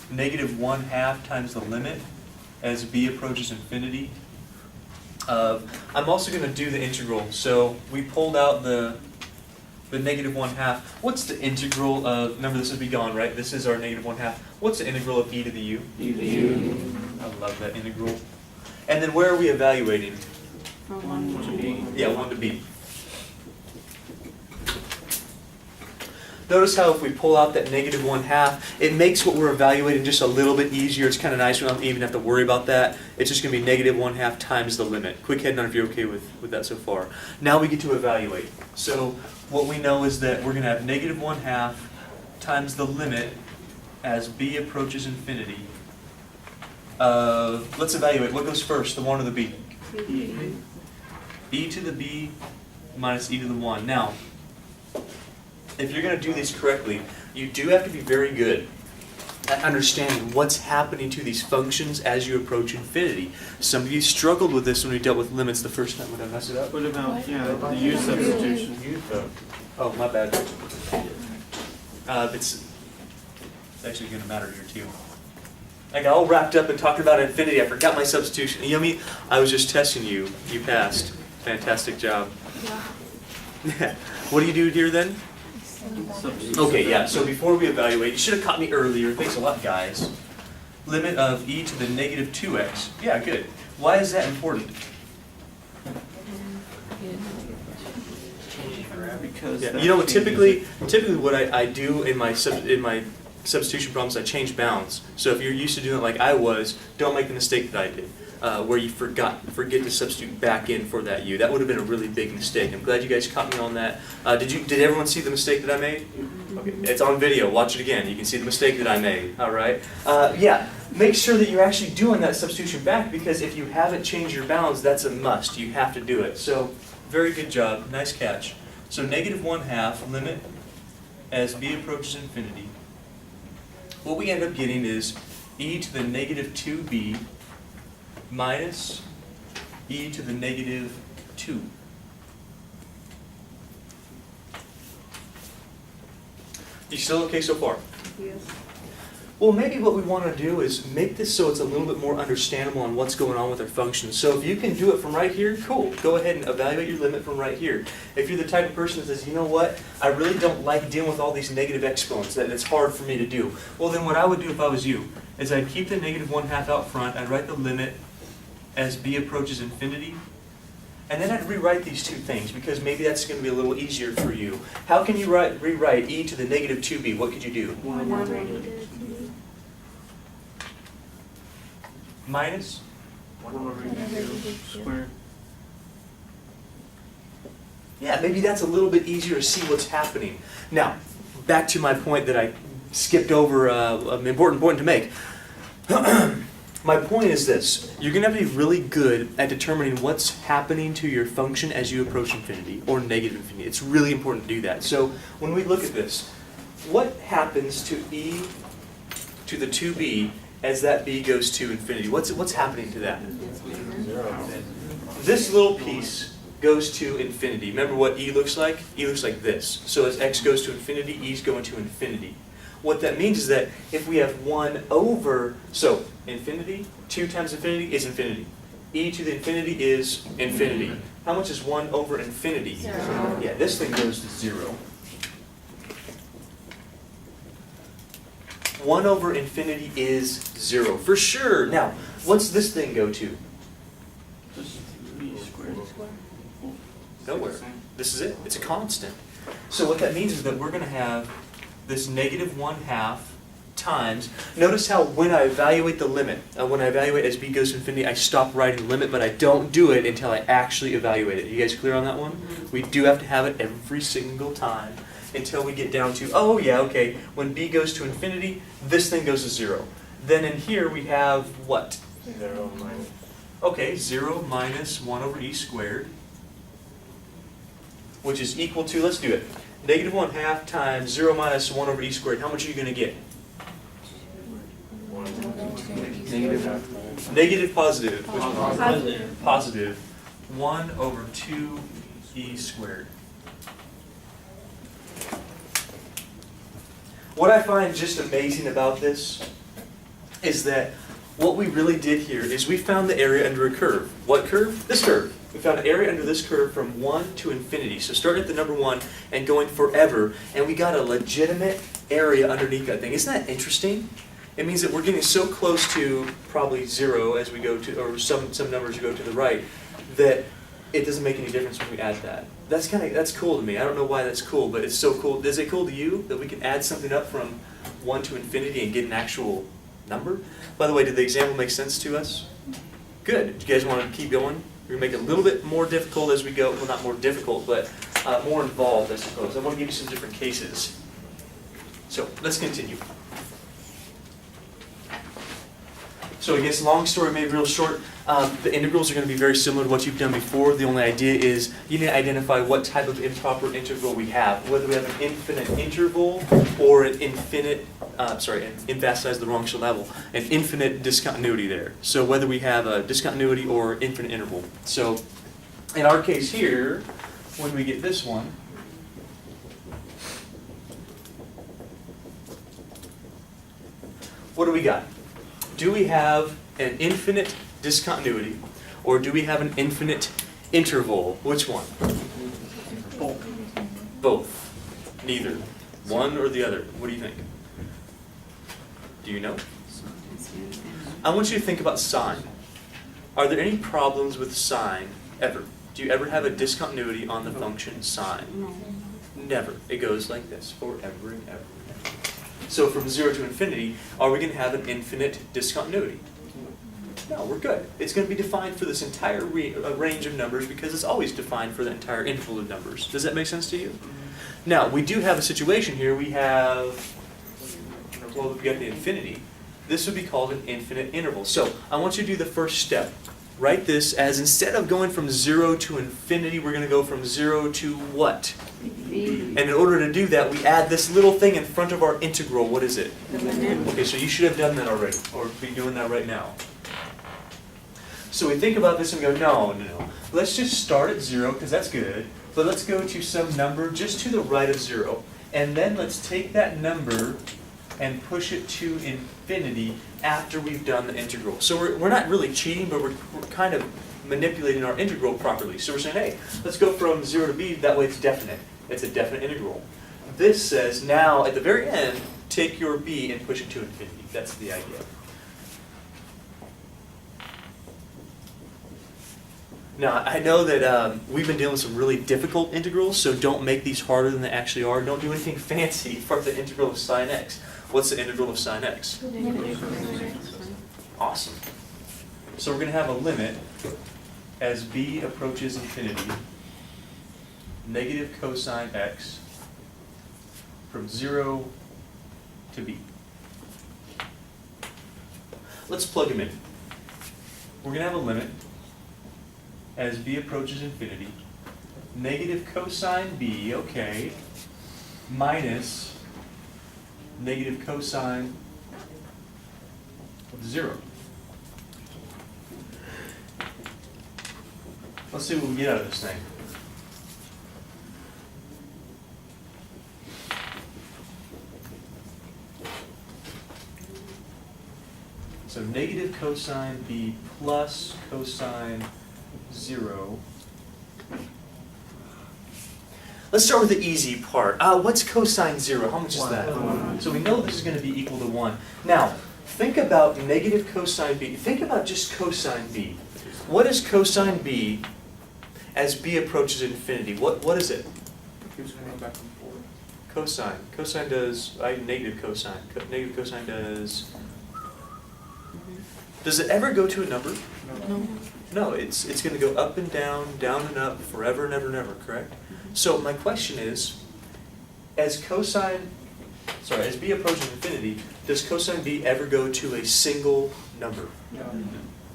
negative 1/2 times the limit as b approaches infinity. I'm also going to do the integral. So we pulled out the negative 1/2. What's the integral of, remember this would be gone, right? This is our negative 1/2. What's the integral of e to the u? E to the U. I love that integral. And then where are we evaluating? From 1 to B. Yeah, 1 to b. Notice how if we pull out that negative 1/2, it makes what we're evaluating just a little bit easier. It's kind of nice. We don't even have to worry about that. It's just going to be negative 1/2 times the limit. Quick head nod if you're okay with that so far. Now we get to evaluate. So what we know is that we're going to have negative 1/2 times the limit as b approaches infinity. Let's evaluate. What goes first, the 1 or the b? E to the b minus e to the 1. Now, if you're going to do these correctly, you do have to be very good at understanding what's happening to these functions as you approach infinity. Some of you struggled with this when we dealt with limits the first time. Would I mess it up? What about, the U substitution? Oh, my bad. It's actually going to matter here too. I got all wrapped up and talking about infinity. I forgot my substitution. Yummy, I was just testing you. You passed. Fantastic job. What do you do here then? Okay, yeah, so before we evaluate, you should have caught me earlier. Thanks a lot, guys. Limit of e to the negative 2x. Yeah, good. Why is that important? Because Yeah, you know what? Typically what I do in my substitution problems, I change bounds. So if you're used to doing it like I was, don't make the mistake that I did, where you forget to substitute back in for that u. That would have been a really big mistake. I'm glad you guys caught me on that. Did everyone see the mistake that I made? Okay, it's on video. Watch it again. You can see the mistake that I made. All right. Yeah. Make sure that you're actually doing that substitution back, because if you haven't changed your bounds, that's a must. You have to do it. So very good job. Nice catch. So -1/2 limit as b approaches infinity. What we end up getting is e to the -2b minus e to the -2. You still okay so far? Yes. Well, maybe what we want to do is make this so it's a little bit more understandable on what's going on with our functions. So if you can do it from right here, cool. Go ahead and evaluate your limit from right here. If you're the type of person that says, you know what, I really don't like dealing with all these negative exponents, that it's hard for me to do. Well, then what I would do if I was you is I'd keep the -1/2 out front, I'd write the limit as b approaches infinity, and then I'd rewrite these two things, because maybe that's going to be a little easier for you. How can you rewrite e to the -2b? What could you do? 1 over e to the 2b. Minus? 1 over e squared. Yeah, maybe that's a little bit easier to see what's happening. Now, back to my point that I skipped over, an important point to make. My point is this: you're going to have to be really good at determining what's happening to your function as you approach infinity, or negative infinity. It's really important to do that. So when we look at this, what happens to e to the 2b as that b goes to infinity? What's happening to that? This little piece goes to infinity. Remember what e looks like? E looks like this. So as x goes to infinity, e is going to infinity. What that means is that if we have 1 over, so infinity, 2 times infinity is infinity. E to the infinity is infinity. How much is 1 over infinity? 0. Yeah, this thing goes to 0. 1 over infinity is 0, for sure. Now, what's this thing go to? Just b squared. Nowhere. This is it. It's a constant. So what that means is that we're going to have this -1/2 times. Notice how when I evaluate the limit, when I evaluate as b goes to infinity, I stop writing the limit, but I don't do it until I actually evaluate it. You guys clear on that one? We do have to have it every single time until we get down to, oh yeah, okay, when b goes to infinity, this thing goes to 0. Then in here we have what? 0 minus. Okay, 0 minus 1 over e squared, which is equal to, let's do it, -1/2 times 0 minus 1 over e squared. How much are you going to get? Negative positive. Which one? Positive. Positive. 1 over 2 e squared. What I find just amazing about this is that what we really did here is we found the area under a curve. What curve? This curve. We found an area under this curve from 1 to infinity. So starting at the number 1 and going forever, and we got a legitimate area underneath that thing. Isn't that interesting? It means that we're getting so close to probably 0 as we go to, or some numbers go to the right, that it doesn't make any difference when we add that. That's cool to me. I don't know why that's cool, but it's so cool. Is it cool to you that we can add something up from 1 to infinity and get an actual number? By the way, did the example make sense to us? Good. Do you guys want to keep going? We're going to make it a little bit more difficult as we go. Well, not more difficult, but more involved, I suppose. I want to give you some different cases. So let's continue. So I guess long story made real short, the integrals are going to be very similar to what you've done before. The only idea is you need to identify what type of improper integral we have, whether we have an infinite interval or an infinite, emphasize the wrong syllable, an infinite discontinuity there. So whether we have a discontinuity or infinite interval. So in our case here, when we get this one, what do we got? Do we have an infinite discontinuity, or do we have an infinite interval? Which one? Both. Neither. One or the other. What do you think? Do you know? I want you to think about sine. Are there any problems with sine ever? Do you ever have a discontinuity on the function sine? No. Never. It goes like this forever and ever. So from 0 to infinity, are we going to have an infinite discontinuity? No, we're good. It's going to be defined for this entire range of numbers because it's always defined for the entire interval of numbers. Does that make sense to you? Now, we do have a situation here. We have, well, we've got the infinity. This would be called an infinite interval. So I want you to do the first step. Write this as instead of going from 0 to infinity, we're going to go from 0 to what? And in order to do that, we add this little thing in front of our integral. What is it? The limit. Okay, so you should have done that already, or be doing that right now. So we think about this and go, no. Let's just start at 0, because that's good. But let's go to some number just to the right of 0. And then let's take that number and push it to infinity after we've done the integral. So we're not really cheating, but we're kind of manipulating our integral properly. So we're saying, hey, let's go from 0 to b, that way it's definite. It's a definite integral. This says now, at the very end, take your b and push it to infinity. That's the idea. Now, I know that we've been dealing with some really difficult integrals, so don't make these harder than they actually are. Don't do anything fancy for the integral of sine x. What's the integral of sine x? Awesome. So we're going to have a limit as b approaches infinity, negative cosine x from 0 to b. Let's plug them in. We're going to have a limit as b approaches infinity, negative cosine b, okay, minus negative cosine of 0. Let's see what we get out of this thing. So negative cosine b plus cosine 0. Let's start with the easy part. What's cosine 0? How much is that? So we know this is going to be equal to 1. Now, think about negative cosine b. Think about just cosine b. What is cosine b as b approaches infinity? What is it? Keeps going back and forth. Cosine. Cosine does, negative cosine. Negative cosine does... Does it ever go to a number? No. No, it's going to go up and down and up, forever and ever and ever, correct? So my question is, as b approaches infinity, does cosine b ever go to a single number? No.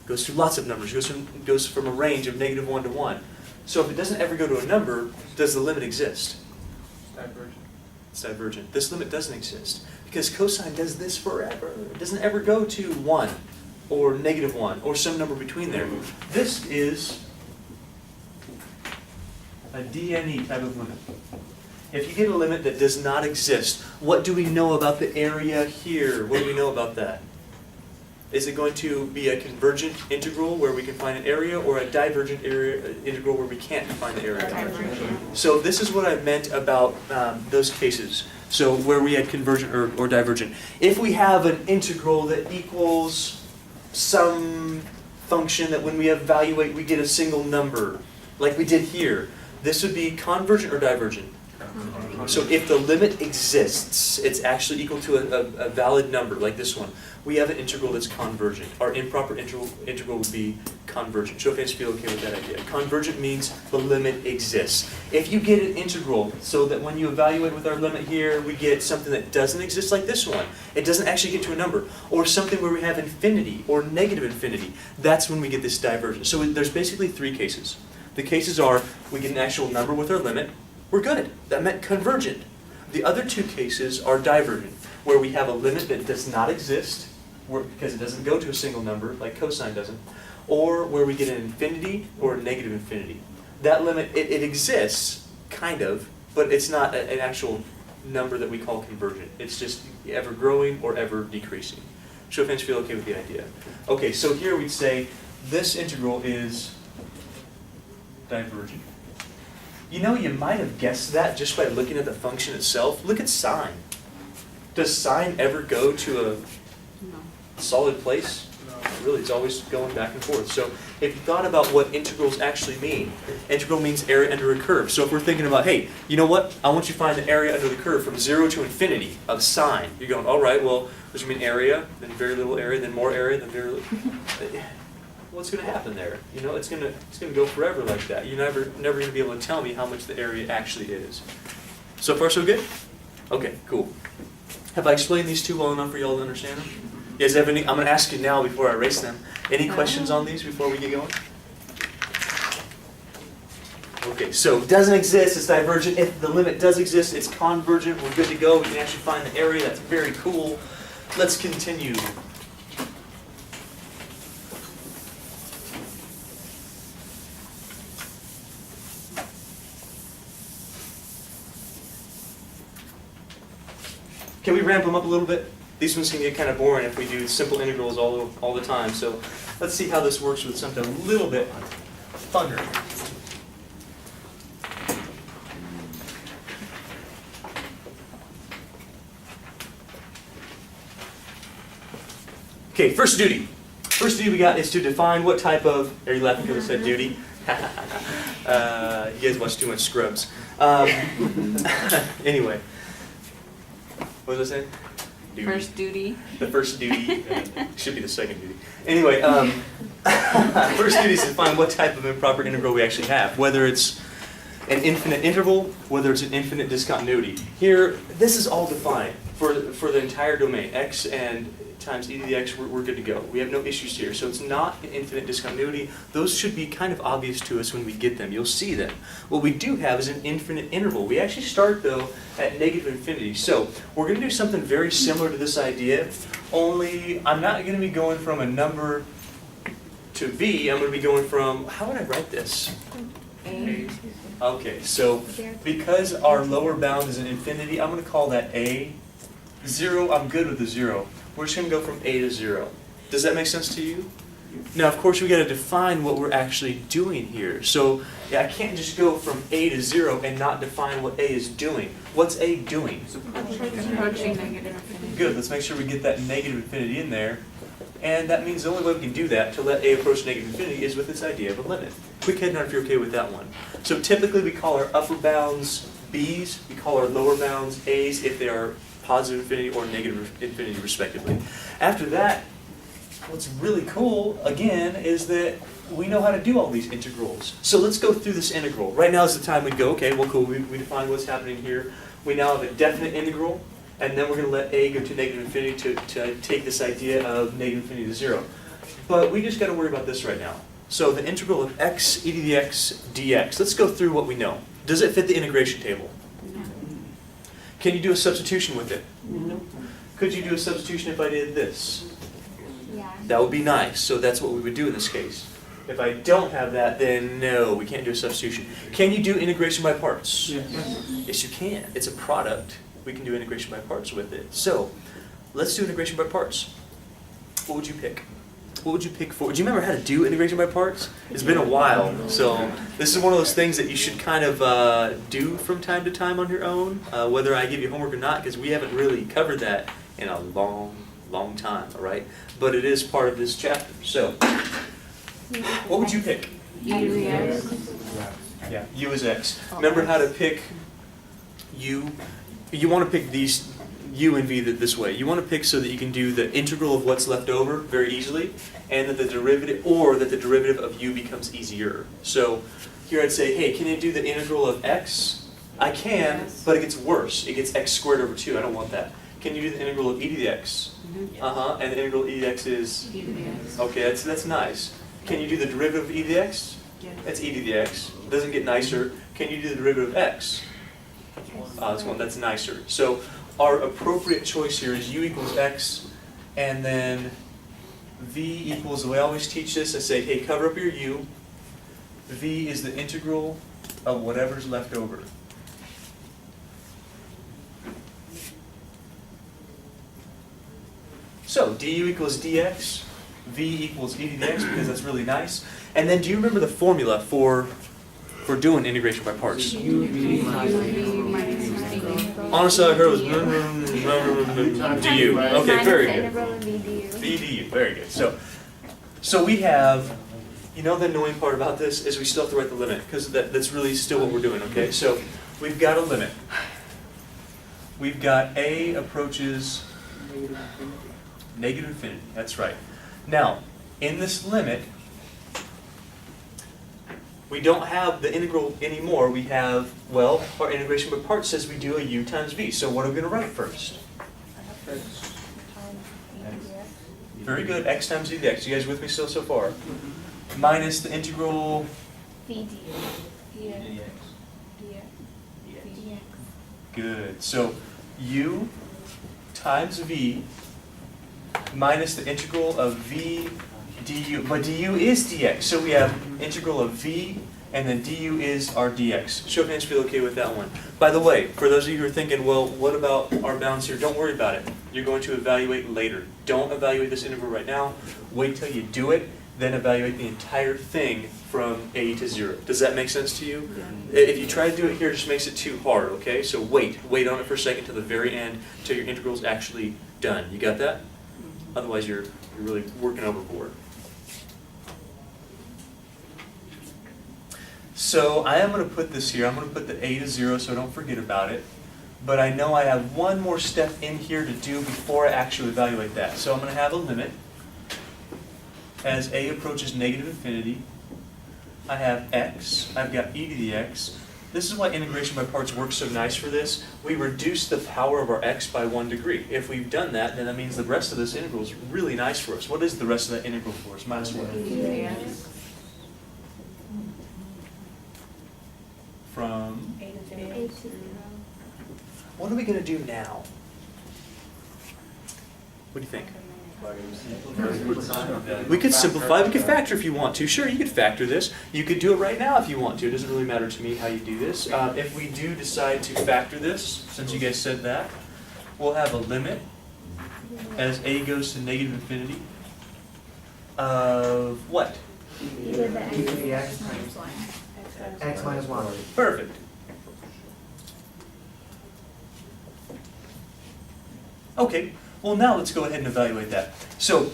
Goes through lots of numbers, goes from a range of -1 to 1. So if it doesn't ever go to a number, does the limit exist? Divergent. It's divergent. This limit doesn't exist because cosine does this forever. It doesn't ever go to 1 or -1 or some number between there. This is a DNE type of limit. If you get a limit that does not exist, what do we know about the area here? What do we know about that? Is it going to be a convergent integral where we can find an area, or a divergent integral where we can't find the area? So this is what I meant about those cases. So where we had convergent or divergent. If we have an integral that equals some function that when we evaluate we get a single number, like we did here, this would be convergent or divergent? So if the limit exists, it's actually equal to a valid number, like this one. We have an integral that's convergent. Our improper integral would be convergent. Show of hands, feel okay with that idea. Convergent means the limit exists. If you get an integral so that when you evaluate with our limit here, we get something that doesn't exist like this one, it doesn't actually get to a number, or something where we have infinity or negative infinity, that's when we get this divergence. So there's basically 3 cases. The cases are, we get an actual number with our limit, we're good. That meant convergent. The other 2 cases are divergent, where we have a limit that does not exist, because it doesn't go to a single number, like cosine doesn't, or where we get an infinity or a negative infinity. That limit, it exists, kind of, but it's not an actual number that we call convergent. It's just ever growing or ever decreasing. Show of hands, feel okay with the idea. Okay, so here we'd say this integral is divergent. You know, you might have guessed that just by looking at the function itself. Look at sine. Does sine ever go to a solid place? really. It's always going back and forth. So if you thought about what integrals actually mean, integral means area under a curve. So if we're thinking about, hey, you know what? I want you to find the area under the curve from 0 to infinity of sine. You're going, all right, well, does it mean area, then very little area, then more area, then very little? What's going to happen there? You know, it's going to go forever like that. You're never going to be able to tell me how much the area actually is. So far, so good? Okay, cool. Have I explained these two well enough for y'all to understand them? You guys have any? I'm going to ask you now before I erase them. Any questions on these before we get going? Okay, so it doesn't exist, it's divergent. If the limit does exist, it's convergent. We're good to go. We can actually find the area. That's very cool. Let's continue. Can we ramp them up a little bit? These ones can get kind of boring if we do simple integrals all the time. So let's see how this works with something a little bit funner. Okay, first duty. First duty we got is to define what type of... Are you laughing because I said duty? You guys watch too much Scrubs. Anyway. What was I saying? Duty. First duty. The first duty. Should be the second duty. Anyway, first duty is to find what type of improper integral we actually have. Whether it's an infinite interval, whether it's an infinite discontinuity. Here, this is all defined for the entire domain. X and times e to the x, we're good to go. We have no issues here. So it's not an infinite discontinuity. Those should be kind of obvious to us when we get them. You'll see them. What we do have is an infinite interval. We actually start, though, at negative infinity. So we're going to do something very similar to this idea, only I'm not going to be going from a number to b. I'm going to be going from, how would I write this? A. Okay, so because our lower bound is an infinity, I'm going to call that a. 0, I'm good with the 0. We're just going to go from a to 0. Does that make sense to you? Now, of course, we got to define what we're actually doing here. So, yeah, I can't just go from a to 0 and not define what a is doing. What's a doing? Approaching negative infinity. Good. Let's make sure we get that negative infinity in there. And that means the only way we can do that to let a approach negative infinity is with this idea of a limit. Quick head nod if you're okay with that one. So typically we call our upper bounds b's. We call our lower bounds a's if they are positive infinity or negative infinity respectively. After that, what's really cool, again, is that we know how to do all these integrals. So let's go through this integral. Right now is the time we'd go, okay, well cool, we define what's happening here. We now have a definite integral, and then we're going to let a go to negative infinity to take this idea of negative infinity to 0. But we just got to worry about this right now. So the integral of x e to the x dx. Let's go through what we know. Does it fit the integration table? Can you do a substitution with it? No. Could you do a substitution if I did this? Yeah. That would be nice. So that's what we would do in this case. If I don't have that, then no, we can't do a substitution. Can you do integration by parts? Yes, you can. It's a product. We can do integration by parts with it. So let's do integration by parts. What would you pick? What would you pick for? Do you remember how to do integration by parts? It's been a while. So this is one of those things that you should kind of do from time to time on your own, whether I give you homework or not, because we haven't really covered that in a long, long time, all right? But it is part of this chapter. So what would you pick? E to the x. Yeah, u is x. Remember how to pick u? You want to pick these u and v this way. You want to pick so that you can do the integral of what's left over very easily, and that the derivative, or that the derivative of u becomes easier. So here I'd say, hey, can you do the integral of x? I can, Yes. but it gets worse. It gets x squared over 2. I don't want that. Can you do the integral of e to the x? Mhm. And the integral of e to the x is? E to the x. Okay, that's nice. Can you do the derivative of e to the x? Yes. That's e to the x. Doesn't get nicer. Can you do the derivative of x? That's nicer. So our appropriate choice here is u equals x, and then v equals, the way I always teach this, I say, hey, cover up your u. V is the integral of whatever's left over. So du equals dx, v equals e to the x, because that's really nice. And then do you remember the formula for doing integration by parts? Honestly, I heard it was du. Okay, very good. Integral of v du. v du, very good. So So we have, you know the annoying part about this is we still have to write the limit, because that's really still what we're doing, okay? So we've got a limit. We've got a approaches negative infinity, that's right. Now, in this limit, we don't have the integral anymore. We have, well, our integration by parts says we do a u times v. So what are we going to write first? Very good, x times e dx. You guys with me still so far? Minus the integral, V dx. good. So u times v minus the integral of v du, but du is dx. So we have integral of v, and then du is our dx. Show of hands, feel okay with that one. By the way, for those of you who are thinking, well, what about our bounds here? Don't worry about it. You're going to evaluate later. Don't evaluate this integral right now. Wait till you do it, then evaluate the entire thing from a to 0. Does that make sense to you? If you try to do it here, it just makes it too hard, okay? So wait on it for a second till the very end, till your integral's actually done. You got that? Otherwise, you're really working overboard. So I am going to put this here. I'm going to put the a to 0 so don't forget about it. But I know I have one more step in here to do before I actually evaluate that. So I'm going to have a limit as a approaches negative infinity. I have x. I've got e to the x. This is why integration by parts works so nice for this. We reduce the power of our x by 1 degree. If we've done that, then that means the rest of this integral is really nice for us. What is the rest of that integral for us? Minus 1. From? A to 0. What are we going to do now? What do you think? We could simplify, we could factor if you want to. Sure, you could factor this. You could do it right now if you want to. It doesn't really matter to me how you do this. If we do decide to factor this, since you guys said that, we'll have a limit as a goes to negative infinity of what? E to the E to the x. x x minus 1. Perfect. Okay, well now let's go ahead and evaluate that. So,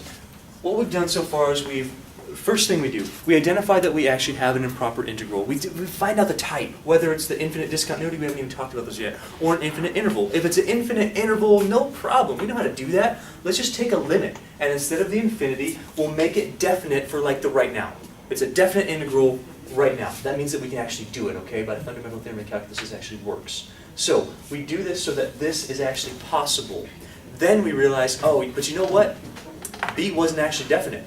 what we've done so far is first thing we do, we identify that we actually have an improper integral. We find out the type, whether it's the infinite discontinuity, we haven't even talked about this yet, or an infinite interval. If it's an infinite interval, no problem. We know how to do that. Let's just take a limit, and instead of the infinity, we'll make it definite for like the right now. It's a definite integral right now. That means that we can actually do it, okay? By the fundamental theorem of calculus, this actually works. So, we do this so that this is actually possible. Then we realize, oh, but you know what? B wasn't actually definite.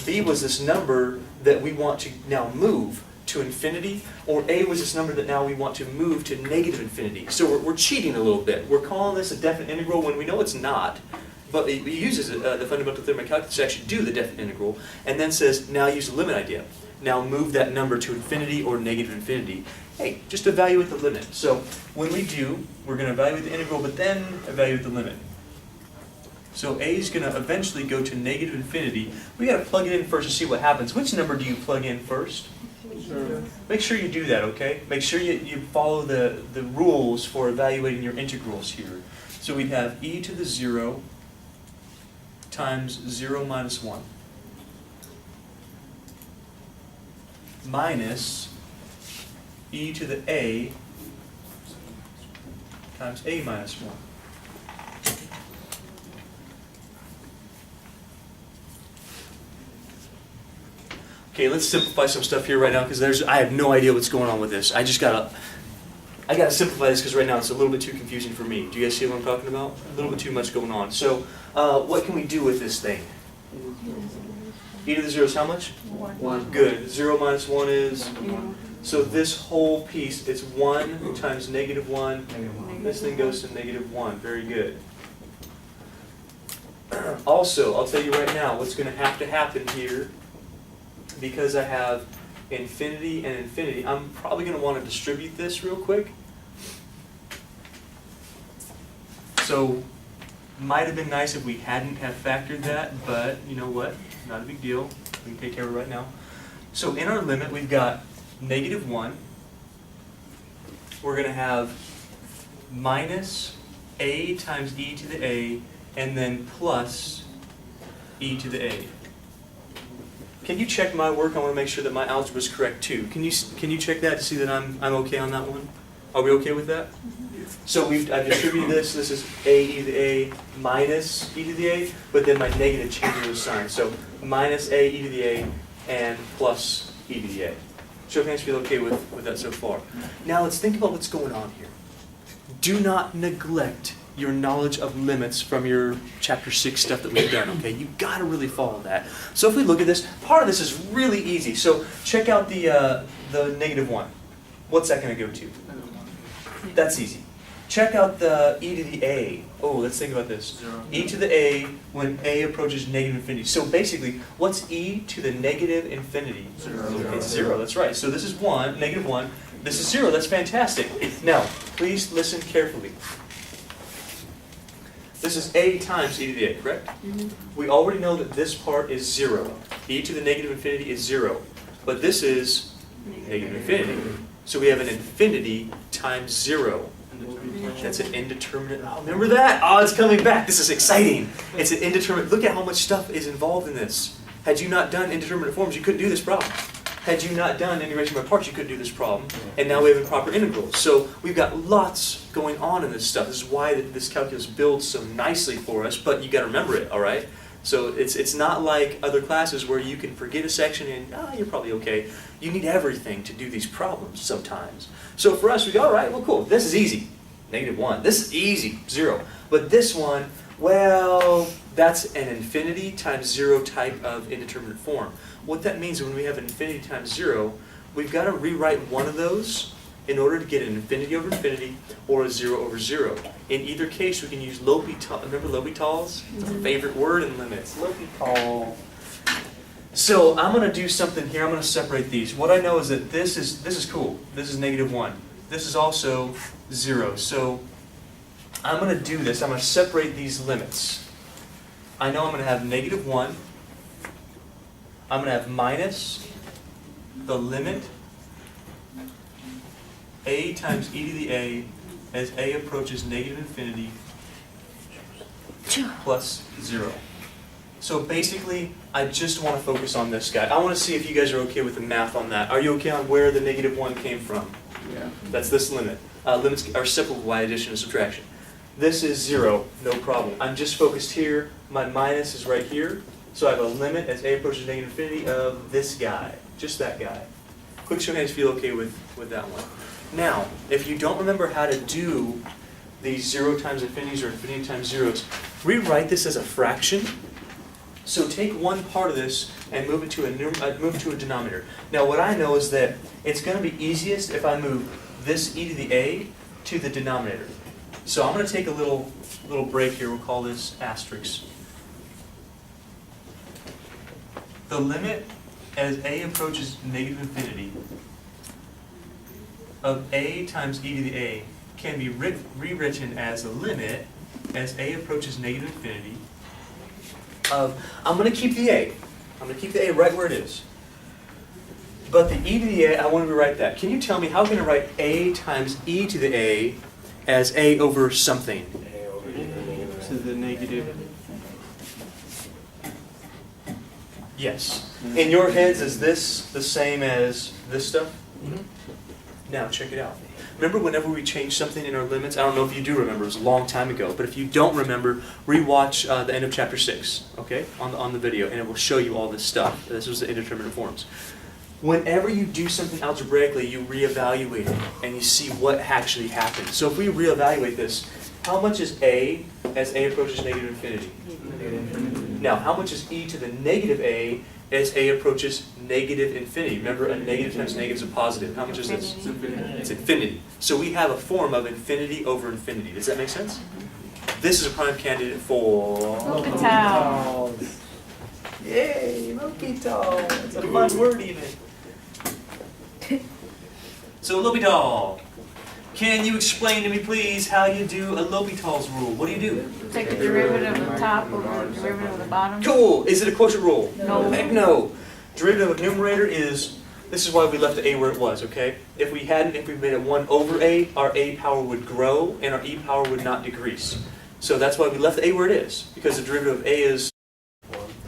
B was this number that we want to now move to infinity, or A was this number that now we want to move to negative infinity. So we're cheating a little bit. We're calling this a definite integral when we know it's not, but it uses the fundamental theorem of calculus to actually do the definite integral, and then says, now use the limit idea. Now move that number to infinity or negative infinity. Hey, just evaluate the limit. So when we do, we're going to evaluate the integral, but then evaluate the limit. So a is going to eventually go to negative infinity. We got to plug it in first to see what happens. Which number do you plug in first? Make sure you do that, okay? Make sure you follow the rules for evaluating your integrals here. So we'd have e to the 0 times 0 minus 1 minus e to the a times a minus 1. Okay, let's simplify some stuff here right now because I have no idea what's going on with this. I gotta simplify this because right now it's a little bit too confusing for me. Do you guys see what I'm talking about? A little bit too much going on. So, what can we do with this thing? E to the 0 is how much? 1. Good. 0 minus 1 is? So this whole piece, it's 1 times negative 1. This thing goes to negative 1. Very good. Also, I'll tell you right now, what's going to happen here, because I have infinity and infinity, I'm probably going to want to distribute this real quick. So, might have been nice if we hadn't have factored that, but you know what? Not a big deal. We can take care of it right now. So in our limit, we've got negative 1. We're going to have minus a times e to the a, and then plus e to the a. Can you check my work? I want to make sure that my algebra is correct too. Can you check that to see that I'm okay on that one? Are we okay with that? So I've distributed this. This is a e to the a minus e to the a, but then my negative changes the sign. So minus a e to the a and plus e to the a. Show of hands, feel okay with that so far. Now let's think about what's going on here. Do not neglect your knowledge of limits from your chapter 6 stuff that we've done, okay? You gotta really follow that. So if we look at this, part of this is really easy. So check out the -1. What's that gonna go to? That's easy. Check out the e to the a. Oh, let's think about this. E to the a when a approaches negative infinity. So basically, what's e to the negative infinity? It's 0, that's right. So this is 1, -1. This is 0, that's fantastic. Now, please listen carefully. This is a times e to the a, correct? We already know that this part is 0. E to the negative infinity is 0. But this is negative infinity. So we have an infinity times 0. That's an indeterminate. Oh, remember that? Oh, it's coming back. This is exciting. It's an indeterminate. Look at how much stuff is involved in this. Had you not done indeterminate forms, you couldn't do this problem. Had you not done integration by parts, you couldn't do this problem. And now we have improper integrals. So we've got lots going on in this stuff. This is why this calculus builds so nicely for us, but you got to remember it, all right? So it's not like other classes where you can forget a section and you're probably okay. You need everything to do these problems sometimes. So for us, we go, all right, well, cool. This is easy. -1. This is easy, 0. But this one, well, that's an infinity times 0 type of indeterminate form. What that means when we have an infinity times 0, we've got to rewrite one of those in order to get an infinity over infinity or a 0 over 0. In either case, we can use L'Hopital. Remember L'Hopital's? It's our favorite word in limits. L'Hopital. So I'm going to do something here. I'm going to separate these. What I know is that this is cool. This is -1. This is also 0. So I'm going to do this. I'm going to separate these limits. I know I'm going to have -1. I'm going to have minus the limit a times e to the a as a approaches negative infinity plus 0. So basically, I just want to focus on this guy. I want to see if you guys are okay with the math on that. Are you okay on where the -1 came from? Yeah. That's this limit. Limits are separable by addition and subtraction. This is 0, no problem. I'm just focused here. My minus is right here. So I have a limit as a approaches negative infinity of this guy. Just that guy. Quick show of hands if you feel okay with that one. Now, if you don't remember how to do these 0 times infinities or infinity times zeros, rewrite this as a fraction. So take one part of this and move it to a denominator. Now what I know is that it's going to be easiest if I move this e to the a to the denominator. So I'm going to take a little break here. We'll call this asterisk. The limit as a approaches negative infinity of a times e to the a can be rewritten as a limit as a approaches negative infinity of, I'm going to keep the a. I'm going to keep the a right where it is. But the e to the a, I want to rewrite that. Can you tell me how can I write a times e to the a as a over something? To the negative. Yes. In your heads, is this the same as this stuff? Now, check it out. Remember whenever we change something in our limits? I don't know if you do remember, it was a long time ago, but if you don't remember, rewatch the end of chapter 6, okay, on the video, and it will show you all this stuff. This was the indeterminate forms. Whenever you do something algebraically, you reevaluate it, and you see what actually happened. So if we reevaluate this, how much is a as a approaches negative infinity? Now, how much is e to the negative a as a approaches negative infinity? Remember, a negative times negative is a positive. How much is this? It's infinity. It's infinity. So we have a form of infinity over infinity. Does that make sense? This is a prime candidate for... L'Hopital. Yay, L'Hopital. It's a fun word even. So L'Hopital. Can you explain to me, please, how you do a L'Hopital's rule? What do you do? Take the derivative of the top over the derivative of the bottom. Cool. Is it a quotient rule? No. Heck no. Derivative of numerator is, this is why we left the a where it was, okay? If we made it 1 over a, our a power would grow and our e power would not decrease. So that's why we left the a where it is, because the derivative of a is,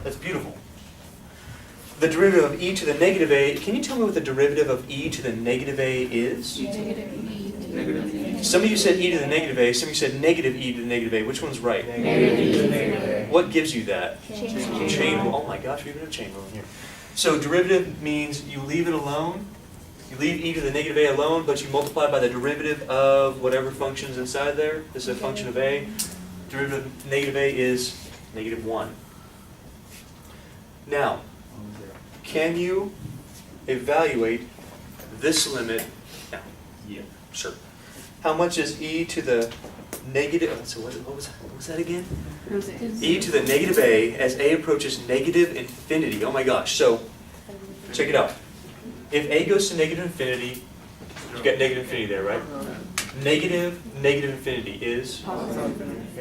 that's beautiful. The derivative of e to the negative a, can you tell me what the derivative of e to the negative a is? Negative e. Negative. Some of you said e to the negative a, some of you said negative e to the negative a. Which one's right? Negative. What gives you that? Chain. Chain rule. Oh my gosh, we even have chain rule in here. So derivative means you leave it alone. You leave e to the negative a alone, but you multiply by the derivative of whatever function's inside there. This is a function of a. Derivative of negative a is negative 1. Now, can you evaluate this limit? Now, Yeah. sure. How much is e to the negative, so what was that again? E to the negative a as a approaches negative infinity. Oh my gosh. So, check it out. If a goes to negative infinity, you've got negative infinity there, right? Negative infinity is?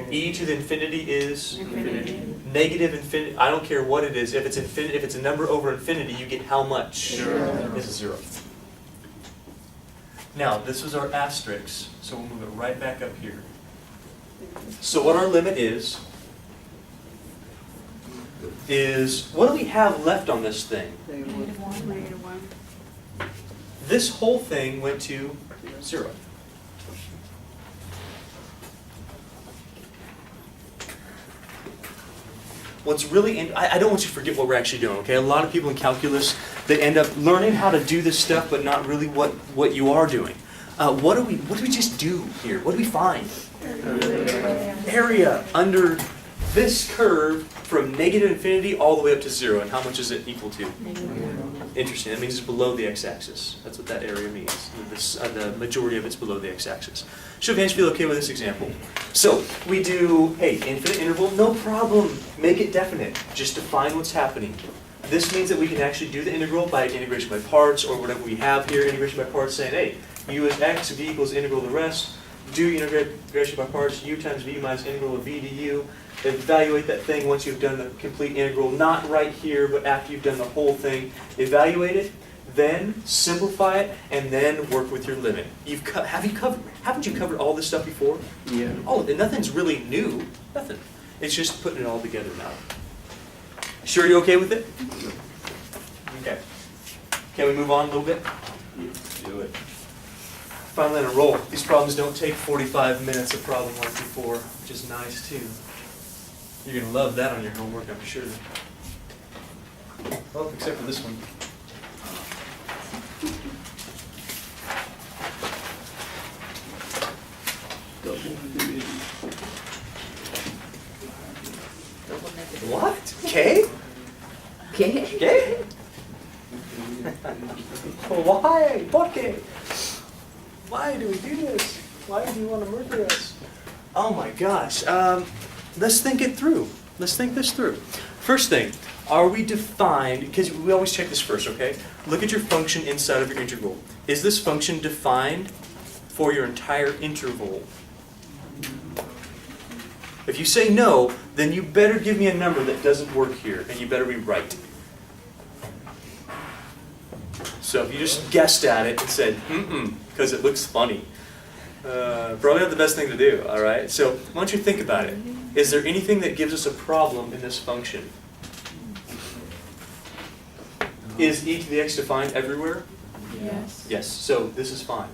E to the infinity is? Infinity. Negative infinity, I don't care what it is. If it's infinity, if it's a number over infinity, you get how much? 0. This is 0. Now, this was our asterisk, so we'll move it right back up here. So what our limit is what do we have left on this thing? Negative 1. Negative 1. This whole thing went to 0. What's really, I don't want you to forget what we're actually doing, okay? A lot of people in calculus, they end up learning how to do this stuff, but not really what you are doing. What do we just do here? What do we find? Area under this curve from negative infinity all the way up to 0. And how much is it equal to? Interesting. That means it's below the x-axis. That's what that area means. The majority of it's below the x-axis. Show of hands, feel okay with this example. So we do, hey, infinite interval, no problem. Make it definite. Just define what's happening. This means that we can actually do the integral by integration by parts, or whatever we have here, integration by parts, saying, hey, u is x, v equals integral of the rest. Do integration by parts, u times v minus integral of v du. Evaluate that thing once you've done the complete integral, not right here, but after you've done the whole thing. Evaluate it, then simplify it, and then work with your limit. Haven't you covered all this stuff before? Yeah. Oh, and nothing's really new. Nothing. It's just putting it all together now. Sure you're okay with it? Okay. Can we move on a little bit? Do it. Finally on a roll. These problems don't take 45 minutes a problem like before, which is nice too. You're going to love that on your homework, I'm sure. Well, except for this one. What? K? Okay. K? Why? ¿Por qué? Why do we do this? Why do you want to murder us? Oh my gosh. Let's think it through. Let's think this through. First thing, are we defined, because we always check this first, okay? Look at your function inside of your integral. Is this function defined for your entire interval? If you say no, then you better give me a number that doesn't work here, and you better be right. So if you just guessed at it and said, because it looks funny, probably not the best thing to do, all right? So why don't you think about it? Is there anything that gives us a problem in this function? Is e to the x defined everywhere? Yes. Yes, so this is fine.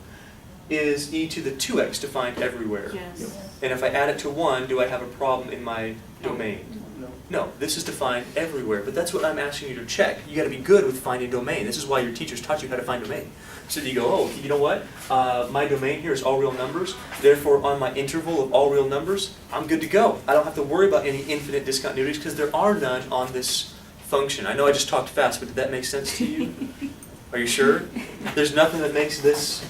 Is e to the 2x defined everywhere? Yes. And if I add it to 1, do I have a problem in my domain? No. No, this is defined everywhere, but that's what I'm asking you to check. You got to be good with finding domain. This is why your teachers taught you how to find domain. So you go, oh, you know what? My domain here is all real numbers. Therefore, on my interval of all real numbers, I'm good to go. I don't have to worry about any infinite discontinuities because there are none on this function. I know I just talked fast, but did that make sense to you? Are you sure? There's nothing that makes this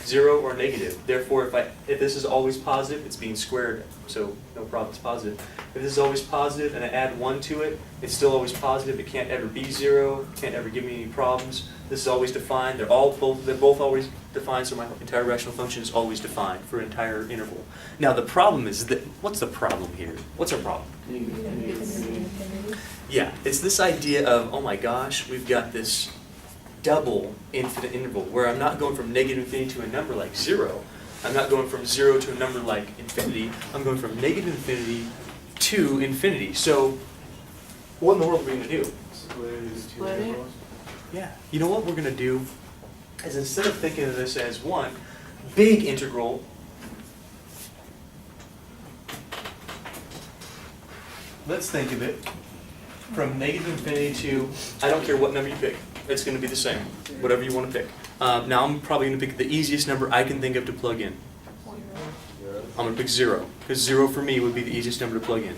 0 or negative. Therefore, if this is always positive, it's being squared, so no problem, it's positive. If this is always positive and I add 1 to it, it's still always positive. It can't ever be 0. Can't ever give me any problems. This is always defined. They're both always defined, so my entire rational function is always defined for an entire interval. Now the problem is that, what's the problem here? What's our problem? Yeah, it's this idea of, oh my gosh, we've got this double infinite interval where I'm not going from negative infinity to a number like 0. I'm not going from 0 to a number like infinity. I'm going from negative infinity to infinity. So what in the world are we going to do? Split it. Yeah. You know what we're going to do is instead of thinking of this as one big integral, let's think of it from negative infinity to, I don't care what number you pick. It's going to be the same, whatever you want to pick. Now I'm probably going to pick the easiest number I can think of to plug in. I'm going to pick 0, because 0 for me would be the easiest number to plug in.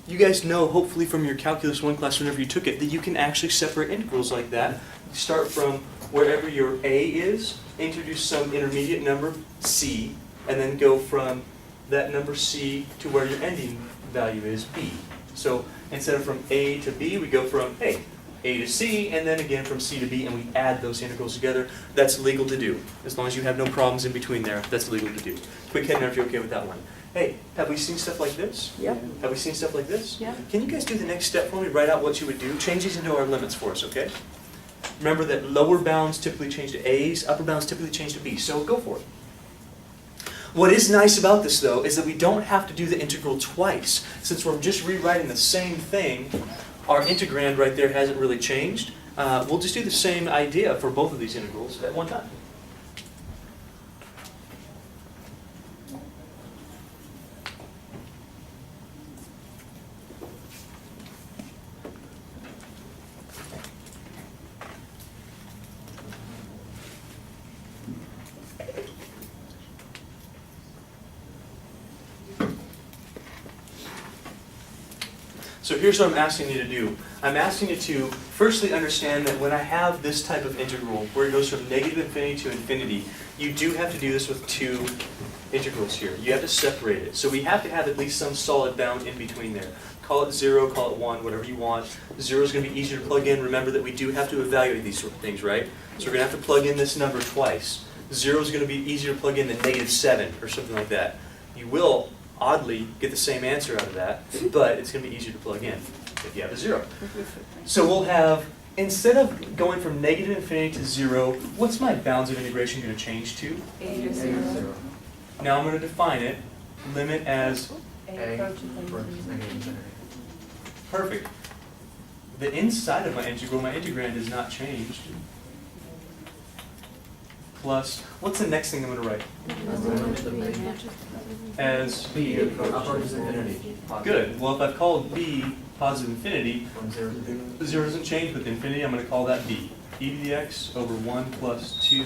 You guys know, hopefully from your Calculus 1 class, whenever you took it, that you can actually separate integrals like that. Start from wherever your a is, introduce some intermediate number, c, and then go from that number c to where your ending value is, b. So instead of from a to b, we go from a to c, and then again from c to b, and we add those integrals together. That's legal to do. As long as you have no problems in between there, that's legal to do. Quick head nod if you're okay with that one. Hey, have we seen stuff like this? Yep. Have we seen stuff like this? Yep. Can you guys do the next step for me? Write out what you would do. Change these into our limits for us, okay? Remember that lower bounds typically change to a's, upper bounds typically change to b's, so go for it. What is nice about this, though, is that we don't have to do the integral twice. Since we're just rewriting the same thing, our integrand right there hasn't really changed. We'll just do the same idea for both of these integrals at one time. So here's what I'm asking you to do. I'm asking you to firstly understand that when I have this type of integral, where it goes from negative infinity to infinity, you do have to do this with two integrals here. You have to separate it. So we have to have at least some solid bound in between there. Call it 0, call it 1, whatever you want. 0 is going to be easier to plug in. Remember that we do have to evaluate these sort of things, right? So we're going to have to plug in this number twice. 0 is going to be easier to plug in than negative 7 or something like that. You will oddly get the same answer out of that, but it's going to be easier to plug in if you have a 0. So we'll have, instead of going from negative infinity to 0, what's my bounds of integration going to change to? A to 0. Now I'm going to define it, limit as A approaches infinity. perfect. The inside of my integral, my integrand is not changed. Plus, what's the next thing I'm going to write? As B approaches infinity. good. Well, if I've called b positive infinity, From 0 to 0 doesn't change with infinity. I'm going to call that b. E to the x over 1 plus 2.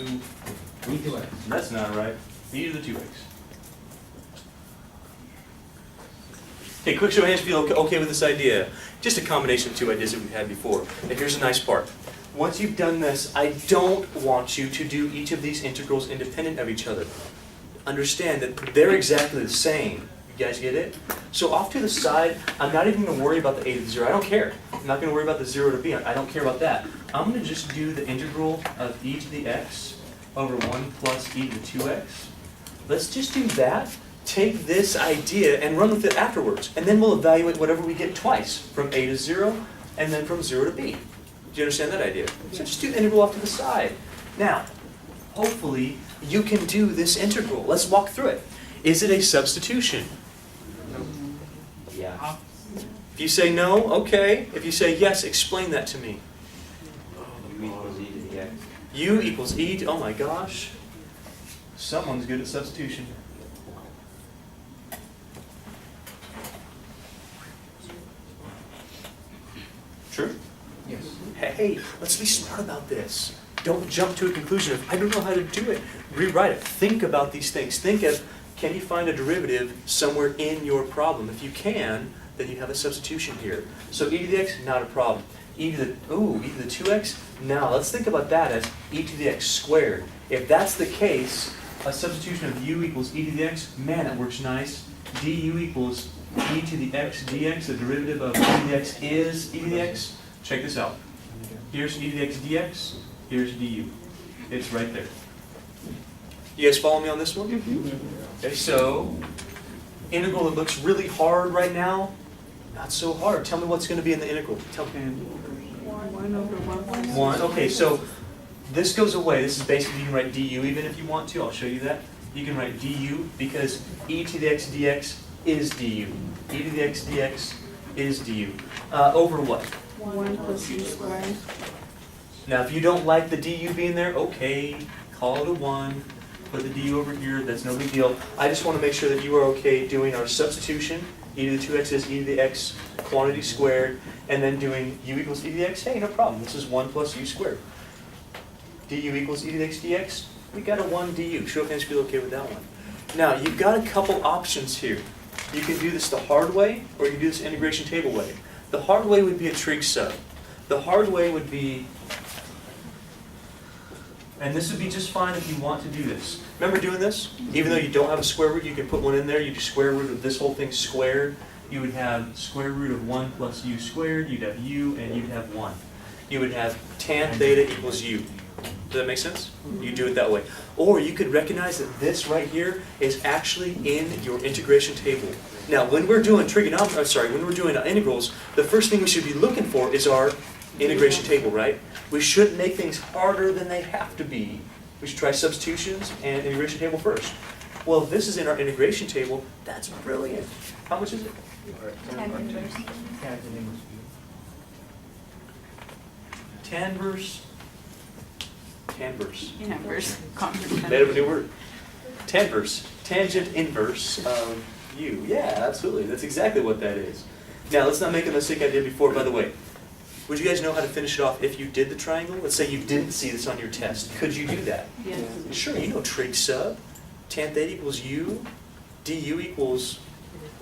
B to x. That's not right. E to the 2x. Okay, quick show of hands if you feel okay with this idea. Just a combination of two ideas that we've had before. And here's the nice part. Once you've done this, I don't want you to do each of these integrals independent of each other. Understand that they're exactly the same. You guys get it? So off to the side, I'm not even going to worry about the a to the 0. I don't care. I'm not going to worry about the 0 to b. I don't care about that. I'm going to just do the integral of e to the x over 1 plus e to the 2x. Let's just do that. Take this idea and run with it afterwards. And then we'll evaluate whatever we get twice, from a to 0 and then from 0 to b. Do you understand that idea? So just do the integral off to the side. Now, hopefully you can do this integral. Let's walk through it. Is it a substitution? Yeah. If you say no, okay. If you say yes, explain that to me. U equals e to the x. U equals e to, oh my gosh. Someone's good at substitution. True? Yes. Hey, let's be smart about this. Don't jump to a conclusion of, I don't know how to do it. Rewrite it. Think about these things. Think of, can you find a derivative somewhere in your problem? If you can, then you have a substitution here. So e to the x, not a problem. E to the 2x? Now, let's think about that as e to the x squared. If that's the case, a substitution of u equals e to the x, man, that works nice. du equals e to the x dx, the derivative of e to the x is e to the x. Check this out. Here's e to the x dx, here's du. It's right there. You guys follow me on this one? Okay, so integral that looks really hard right now, not so hard. Tell me what's going to be in the integral. Tell me. 1 over 1 plus 1. Okay, so this goes away. This is basically, you can write du even if you want to. I'll show you that. You can write du because e to the x dx is du. E to the x dx is du. Over what? 1 plus u squared. Now, if you don't like the du being there, okay, call it a 1. Put the du over here. That's no big deal. I just want to make sure that you are okay doing our substitution. E to the 2x is e to the x quantity squared, and then doing u equals e to the x. Hey, no problem. This is 1 plus u squared. Du equals e to the x dx. We got a 1 du. Show of hands if you're okay with that one. Now, you've got a couple options here. You can do this the hard way, or you can do this integration table way. The hard way would be a trig sub. The hard way would be, and this would be just fine if you want to do this. Remember doing this? Even though you don't have a square root, you can put one in there. You do square root of this whole thing squared. You would have square root of 1 plus u squared. You'd have u, and you'd have 1. You would have tan theta equals u. Does that make sense? You do it that way. Or you could recognize that this right here is actually in your integration table. Now, when we're doing when we're doing integrals, the first thing we should be looking for is our integration table, right? We shouldn't make things harder than they have to be. We should try substitutions and integration table first. Well, if this is in our integration table, that's brilliant. How much is it? 10 inverse. Tanverse. Inverse. Made up a new word. Tanverse. Tangent inverse of u. Yeah, absolutely. That's exactly what that is. Now, let's not make a mistake I did before. By the way, would you guys know how to finish it off if you did the triangle? Let's say you didn't see this on your test. Could you do that? Yes. Sure, you know trig sub. Tan theta equals u. Du equals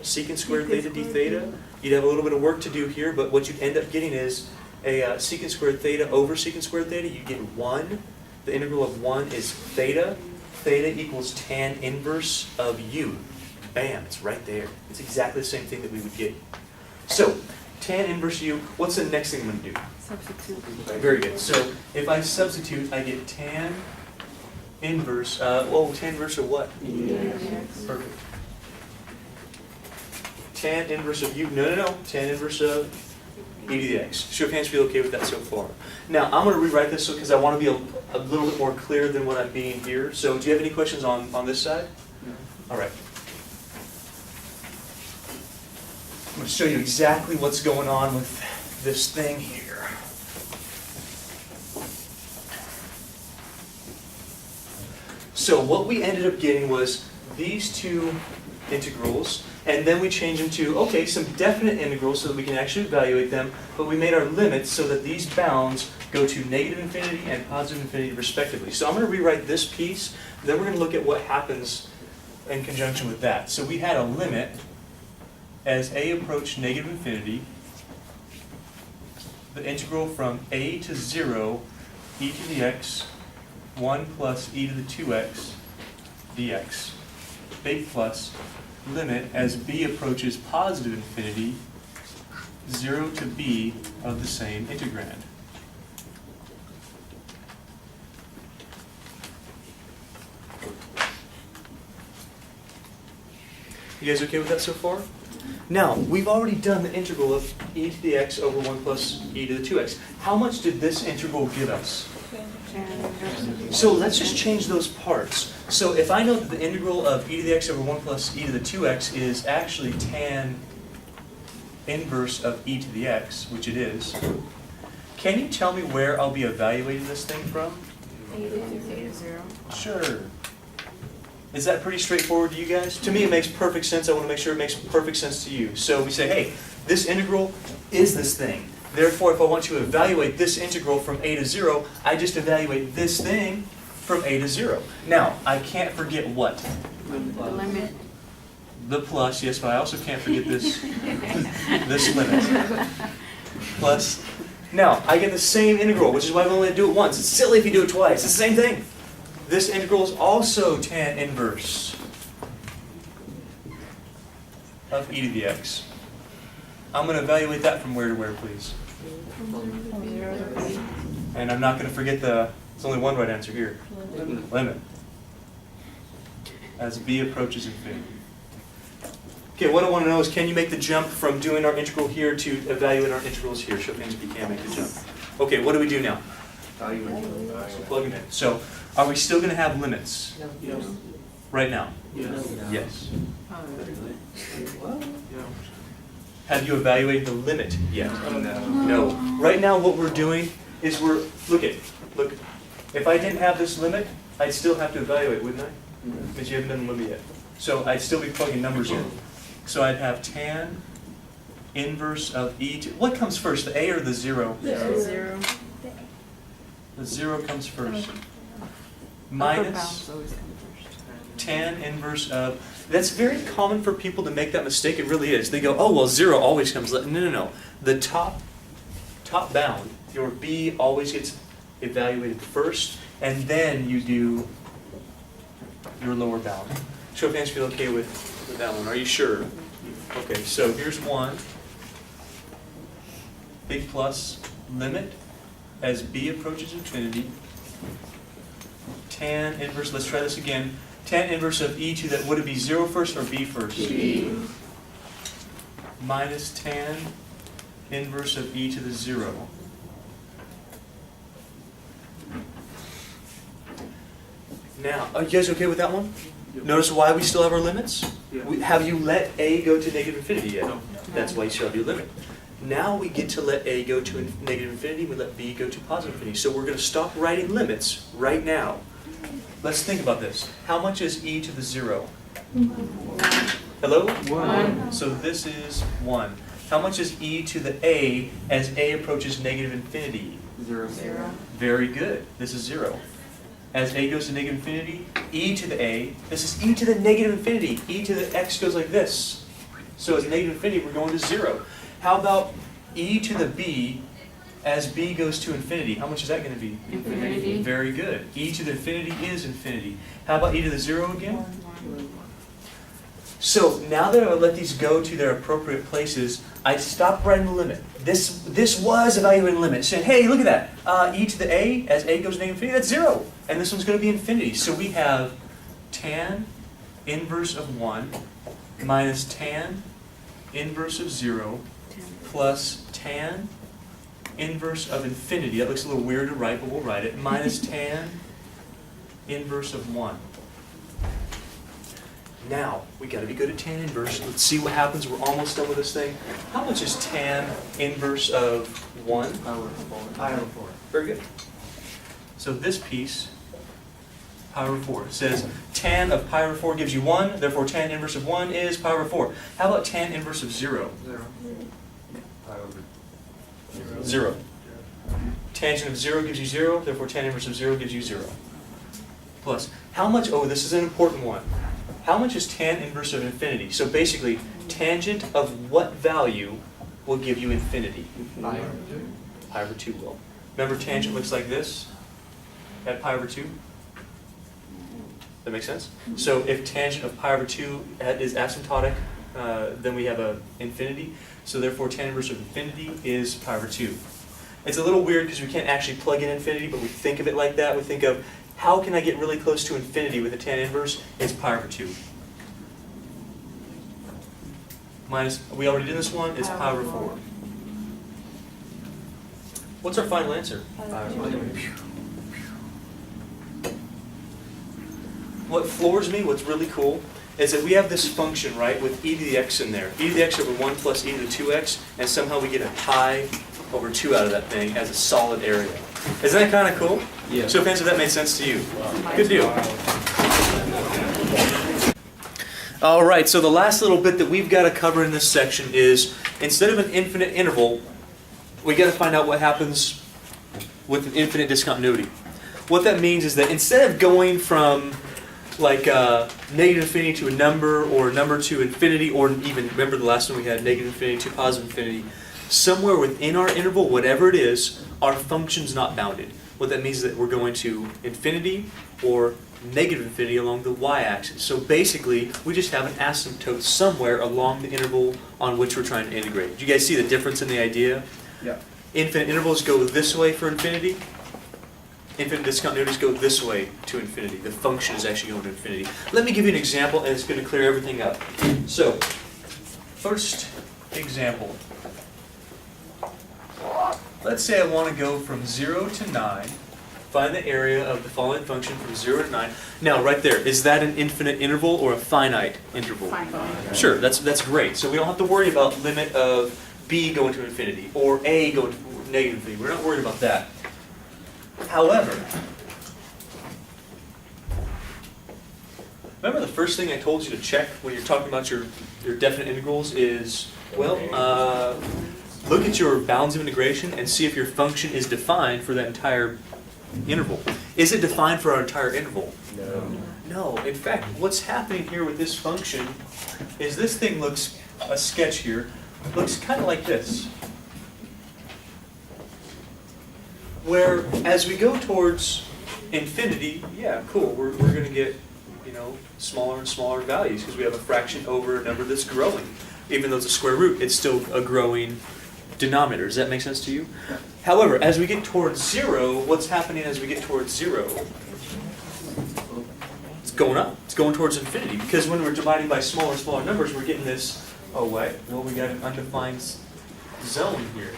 secant squared theta d theta. You'd have a little bit of work to do here, but what you'd end up getting is a secant squared theta over secant squared theta. You get 1. The integral of 1 is theta. Theta equals tan inverse of u. Bam, it's right there. It's exactly the same thing that we would get. So, tan inverse u, what's the next thing I'm going to do? Substitute. Very good. So, if I substitute, I get tan inverse, tan inverse of what? Perfect. Tan inverse of u, no. Tan inverse of e to the x. Show of hands if you're okay with that so far. Now, I'm going to rewrite this because I want to be a little bit more clear than what I'm being here. So, do you have any questions on this side? No. All right. I'm going to show you exactly what's going on with this thing here. So what we ended up getting was these two integrals, and then we changed them to, okay, some definite integrals so that we can actually evaluate them, but we made our limits so that these bounds go to negative infinity and positive infinity respectively. So I'm going to rewrite this piece, then we're going to look at what happens in conjunction with that. So we had a limit as a approached negative infinity, the integral from a to 0 e to the x 1 plus e to the 2x dx. Big plus limit as b approaches positive infinity 0 to b of the same integrand. You guys okay with that so far? Now, we've already done the integral of e to the x over 1 plus e to the 2x. How much did this integral give us? So let's just change those parts. So if I know that the integral of e to the x over 1 plus e to the 2x is actually tan inverse of e to the x, which it is, can you tell me where I'll be evaluating this thing from? Theta 0. Sure. Is that pretty straightforward to you guys? To me, it makes perfect sense. I want to make sure it makes perfect sense to you. So we say, hey, this integral is this thing. Therefore, if I want to evaluate this integral from a to 0, I just evaluate this thing from a to 0. Now, I can't forget what? The limit. The plus, yes, but I also can't forget this, this limit. Plus, now, I get the same integral, which is why we only do it once. It's silly if you do it twice. It's the same thing. This integral is also tan inverse of e to the x. I'm going to evaluate that from where to where, please. And I'm not going to forget there's only one right answer here. Limit. As b approaches infinity. Okay, what I want to know is, can you make the jump from doing our integral here to evaluate our integrals here? Show hands if you can make the jump. Okay, what do we do now? So plug them in. So, are we still going to have limits Yes. right now? Yes. Yes. Yeah. Have you evaluated the limit yet? No. No. Right now, what we're doing is look. If I didn't have this limit, I'd still have to evaluate, wouldn't I? Because you haven't done the limit yet. So I'd still be plugging numbers in. So I'd have tan inverse of e to, what comes first, the a or the 0? Zero. The 0 comes first. Upper Minus bounds always come first. tan inverse of, that's very common for people to make that mistake, it really is. They go, oh, well, 0 always comes, no. The top bound, your b always gets evaluated first, and then you do your lower bound. Show of hands if you're okay with that one. Are you sure? Okay, so here's one. Big plus, limit as b approaches infinity. Tan inverse, let's try this again. Tan inverse of e to that, would it be 0 first or b first? B. Minus tan inverse of e to the 0. Now, are you guys okay with that one? Notice why we still have our limits? Yeah. Have you let a go to negative infinity yet? No. That's why you still have your limit. Now we get to let a go to negative infinity, we let b go to positive infinity. So we're going to stop writing limits right now. Let's think about this. How much is e to the 0? Hello? 1. So this is 1. How much is e to the a as a approaches negative infinity? 0. Very good. This is 0. As a goes to negative infinity, e to the a, this is e to the negative infinity. E to the x goes like this. So as negative infinity, we're going to 0. How about e to the b as b goes to infinity? How much is that going to be? Infinity. Very good. E to the infinity is infinity. How about e to the 0 again? So now that I let these go to their appropriate places, I stopped writing the limit. This was evaluating the limit, saying, hey, look at that. E to the a, as a goes to negative infinity, that's 0. And this one's going to be infinity. So we have tan inverse of 1 minus tan inverse of 0 plus tan inverse of infinity. That looks a little weird to write, but we'll write it. Minus tan inverse of 1. Now, we got to be good at tan inverse. Let's see what happens. We're almost done with this thing. How much is tan inverse of 1? Pi over 4. Very good. So this piece, pi over 4, says tan of pi over 4 gives you 1, therefore tan inverse of 1 is pi over 4. How about tan inverse of 0? 0. Pi over 0. Tangent of 0 gives you 0, therefore tan inverse of 0 gives you 0. Plus, how much, oh, this is an important one. How much is tan inverse of infinity? So basically, tangent of what value will give you infinity? Pi over 2. Pi over 2 will. Remember, tangent looks like this at pi over 2? That makes sense? So if tangent of pi over 2 is asymptotic, then we have an infinity. So therefore, tan inverse of infinity is pi over 2. It's a little weird because we can't actually plug in infinity, but we think of it like that. We think of, how can I get really close to infinity with a tan inverse? It's pi over 2. Minus, we already did this one, it's pi over 4. What's our final answer? What floors me, what's really cool, is that we have this function, right, with e to the x in there. E to the x over 1 plus e to the 2x, and somehow we get a pi over 2 out of that thing as a solid area. Isn't that kind of cool? Yeah. So, fans, if that made sense to you. Good deal. All right, so the last little bit that we've got to cover in this section is, instead of an infinite interval, we got to find out what happens with an infinite discontinuity. What that means is that instead of going from like negative infinity to a number, or a number to infinity, or even, remember the last one we had, negative infinity to positive infinity, somewhere within our interval, whatever it is, our function's not bounded. What that means is that we're going to infinity or negative infinity along the y-axis. So basically, we just have an asymptote somewhere along the interval on which we're trying to integrate. Do you guys see the difference in the idea? Yeah. Infinite intervals go this way for infinity. Infinite discontinuities go this way to infinity. The function is actually going to infinity. Let me give you an example, and it's going to clear everything up. So, First example. Let's say I want to go from 0 to 9. Find the area of the following function from 0 to 9. Now, right there, is that an infinite interval or a finite interval? Fine. Sure, that's great. So we don't have to worry about limit of b going to infinity or a going to negative infinity. We're not worried about that. However, remember the first thing I told you to check when you're talking about your definite integrals is, well, look at your bounds of integration and see if your function is defined for that entire interval. Is it defined for our entire interval? No. No. In fact, what's happening here with this function is this thing looks, a sketch here, looks kind of like this. Where as we go towards infinity, yeah, cool, we're going to get, you know, smaller and smaller values because we have a fraction over a number that's growing. Even though it's a square root, it's still a growing denominator. Does that make sense to you? However, as we get towards 0, what's happening as we get towards 0? It's going up. It's going towards infinity. Because when we're dividing by smaller and smaller numbers, we're getting this, oh wait, well we got an undefined zone here.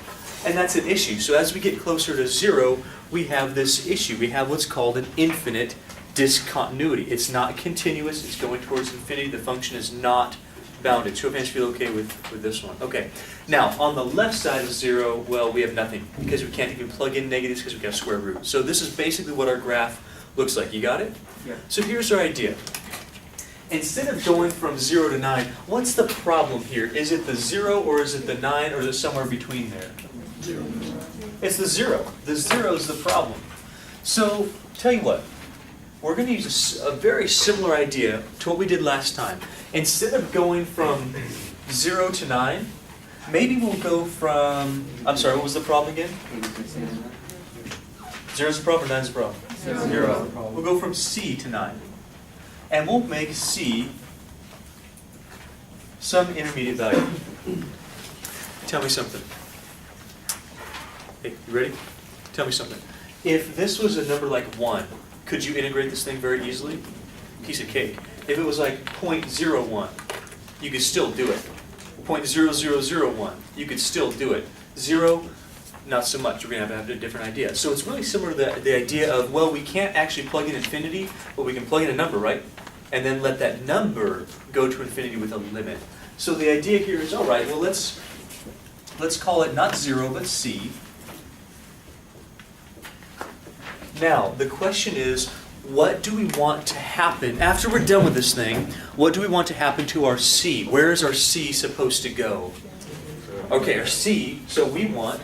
And that's an issue. So as we get closer to 0, we have this issue. We have what's called an infinite discontinuity. It's not continuous. It's going towards infinity. The function is not bounded. Show of hands, feel okay with this one. Okay. Now, on the left side of 0, well, we have nothing because we can't even plug in negatives because we've got a square root. So this is basically what our graph looks like. You got it? Yeah. So here's our idea. Instead of going from 0 to 9, what's the problem here? Is it the 0 or is it the 9 or is it somewhere between there? 0. It's the 0. The 0 is the problem. So, tell you what. We're going to use a very similar idea to what we did last time. Instead of going from 0 to 9, maybe we'll go from, I'm sorry, what was the problem again? 0 is the problem or 9 is the problem? 0. We'll go from C to 9. And we'll make C some intermediate value. Tell me something. Hey, you ready? Tell me something. If this was a number like 1, could you integrate this thing very easily? Piece of cake. If it was like 0.01, you could still do it. 0.0001, you could still do it. 0, not so much. We're going to have a different idea. So it's really similar to the idea of, well, we can't actually plug in infinity, but we can plug in a number, right? And then let that number go to infinity with a limit. So the idea here is, all right, well, let's call it not 0, but C. Now, the question is, what do we want to happen? After we're done with this thing, what do we want to happen to our C? Where is our C supposed to go? Okay, our C, so we want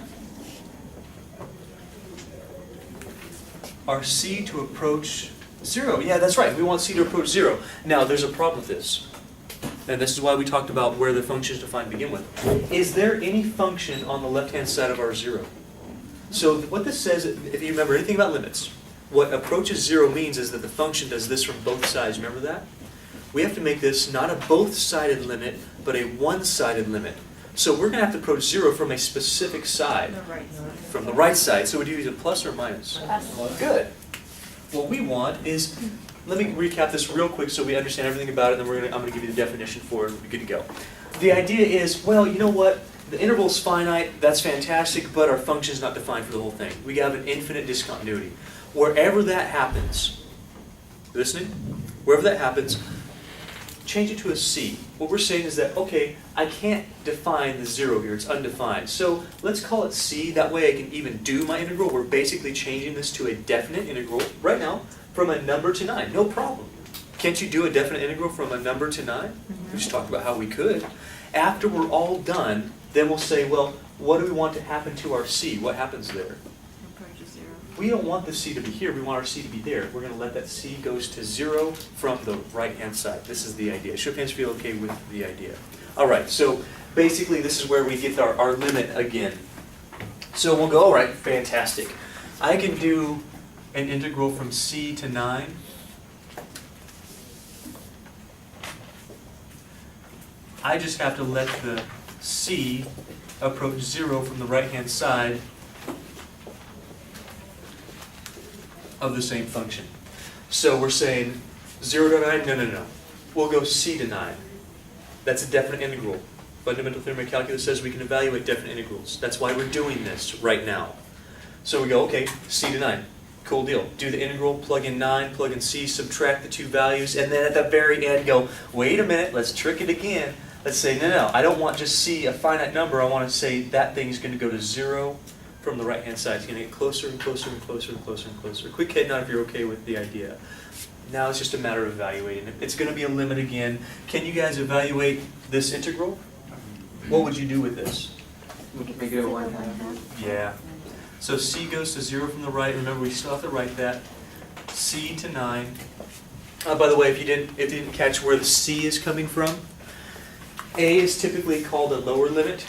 our C to approach 0. Yeah, that's right. We want C to approach 0. Now, there's a problem with this. And this is why we talked about where the function is defined to begin with. Is there any function on the left-hand side of our 0? So what this says, if you remember anything about limits, what approaches 0 means is that the function does this from both sides. Remember that? We have to make this not a both-sided limit, but a one-sided limit. So we're going to have to approach 0 from a specific side. From the right side. So would you use a plus or minus? Good. What we want is, let me recap this real quick so we understand everything about it, and then I'm going to give you the definition for it, and we'll be good to go. The idea is, well, you know what? The interval is finite, that's fantastic, but our function is not defined for the whole thing. We have an infinite discontinuity. Wherever that happens, listening? Wherever that happens, change it to a C. What we're saying is that, okay, I can't define the 0 here, it's undefined. So let's call it C, that way I can even do my integral. We're basically changing this to a definite integral right now from a number to 9, no problem. Can't you do a definite integral from a number to 9? We just talked about how we could. After we're all done, then we'll say, well, what do we want to happen to our C? What happens there? We don't want the C to be here, we want our C to be there. We're going to let that C goes to 0 from the right-hand side. This is the idea. Show of hands feel okay with the idea. All right, so basically this is where we get our limit again. So we'll go, all right, fantastic. I can do an integral from C to 9. I just have to let the C approach 0 from the right-hand side of the same function. So we're saying 0 to 9, no. We'll go C to 9. That's a definite integral. Fundamental theorem of calculus says we can evaluate definite integrals. That's why we're doing this right now. So we go, okay, c to 9. Cool deal. Do the integral, plug in 9, plug in c, subtract the two values, and then at the very end go, wait a minute, let's trick it again. Let's say, no, I don't want just c, a finite number. I want to say that thing's going to go to 0 from the right-hand side. It's going to get closer and closer and closer and closer and closer. Quick head nod if you're okay with the idea. Now it's just a matter of evaluating it. It's going to be a limit again. Can you guys evaluate this integral? What would you do with this? Make it a 1/2. Yeah. So c goes to 0 from the right. Remember, we still have to write that. C to 9. By the way, if you didn't catch where the c is coming from, a is typically called a lower limit.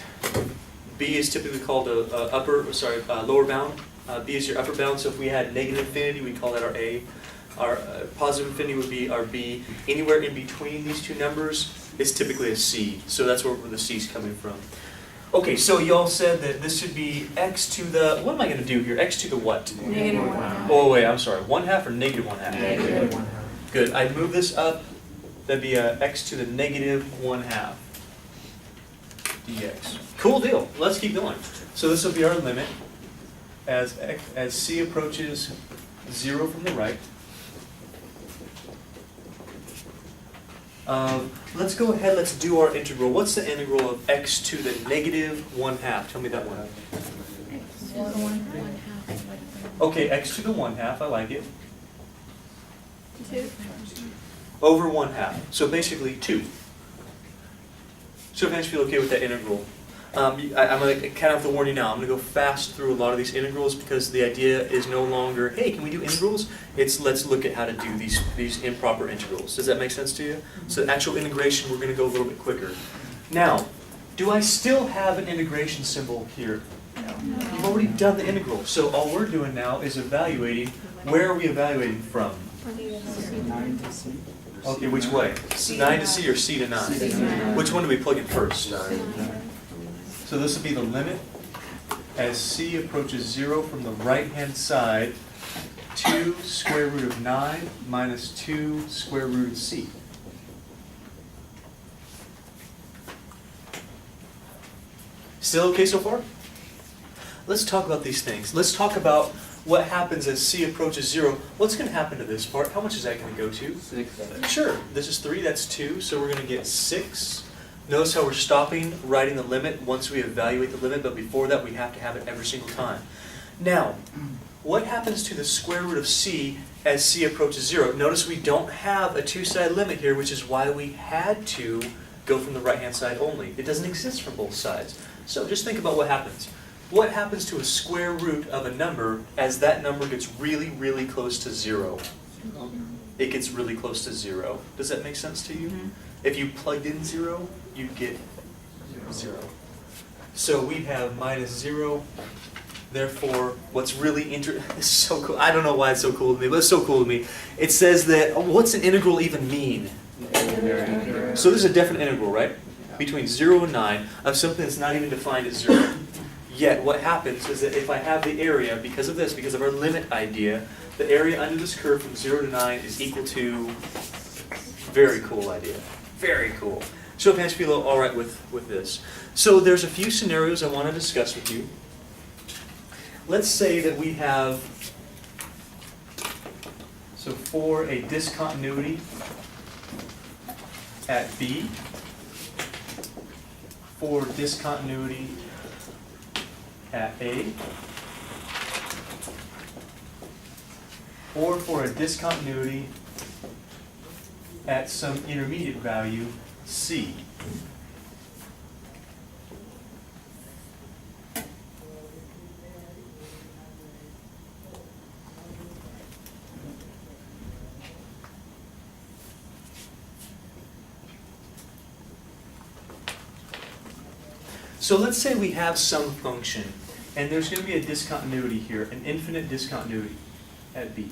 B is typically called a lower bound. B is your upper bound. So if we had negative infinity, we call that our A. Our positive infinity would be our B. Anywhere in between these two numbers is typically a C. So that's where the C is coming from. Okay, so y'all said that this should be x to the, what am I going to do here? X to the what? Negative 1/2. Oh wait, I'm sorry. 1/2 or negative 1/2? Negative 1/2. Good. I move this up. That'd be x to the negative 1/2 dx. Cool deal. Let's keep going. So this will be our limit as c approaches 0 from the right. Let's go ahead, let's do our integral. What's the integral of x to the negative 1/2? Tell me that one. Okay, x to the 1/2, I like it. 2. Over 1/2. So basically 2. So if you guys feel okay with that integral. I'm going to kind of have to warn you now. I'm going to go fast through a lot of these integrals because the idea is no longer, hey, can we do integrals? It's let's look at how to do these improper integrals. Does that make sense to you? So actual integration, we're going to go a little bit quicker. Now, do I still have an integration symbol here? You've already done the integral. So all we're doing now is evaluating. Where are we evaluating from? 9 to C. Okay, which way? 9 to C or C to 9? Which one do we plug in first? So this will be the limit as c approaches 0 from the right-hand side, 2 square root of 9 minus 2 square root of c. Still okay so far? Let's talk about these things. Let's talk about what happens as c approaches 0. What's going to happen to this part? How much is that going to go to? 6. Sure, this is 3, that's 2, so we're going to get 6. Notice how we're stopping writing the limit once we evaluate the limit, but before that we have to have it every single time. Now, what happens to the square root of c as c approaches 0? Notice we don't have a two-side limit here, which is why we had to go from the right-hand side only. It doesn't exist from both sides. So just think about what happens. What happens to a square root of a number as that number gets really, really close to 0? It gets really close to 0. Does that make sense to you? If you plugged in 0, you'd get 0. So we have minus 0. Therefore, what's really this is so cool. I don't know why it's so cool to me, but it's so cool to me. It says that, what's an integral even mean? So this is a definite integral, right? Between 0 and 9 of something that's not even defined as 0. Yet what happens is that if I have the area, because of this, because of our limit idea, the area under this curve from 0 to 9 is equal to, very cool idea. Very cool. Show of hands if you feel all right with this. So there's a few scenarios I want to discuss with you. Let's say that we have, so for a discontinuity at B, for discontinuity at A, or for a discontinuity at some intermediate value, C. So let's say we have some function, and there's going to be a discontinuity here, an infinite discontinuity at B.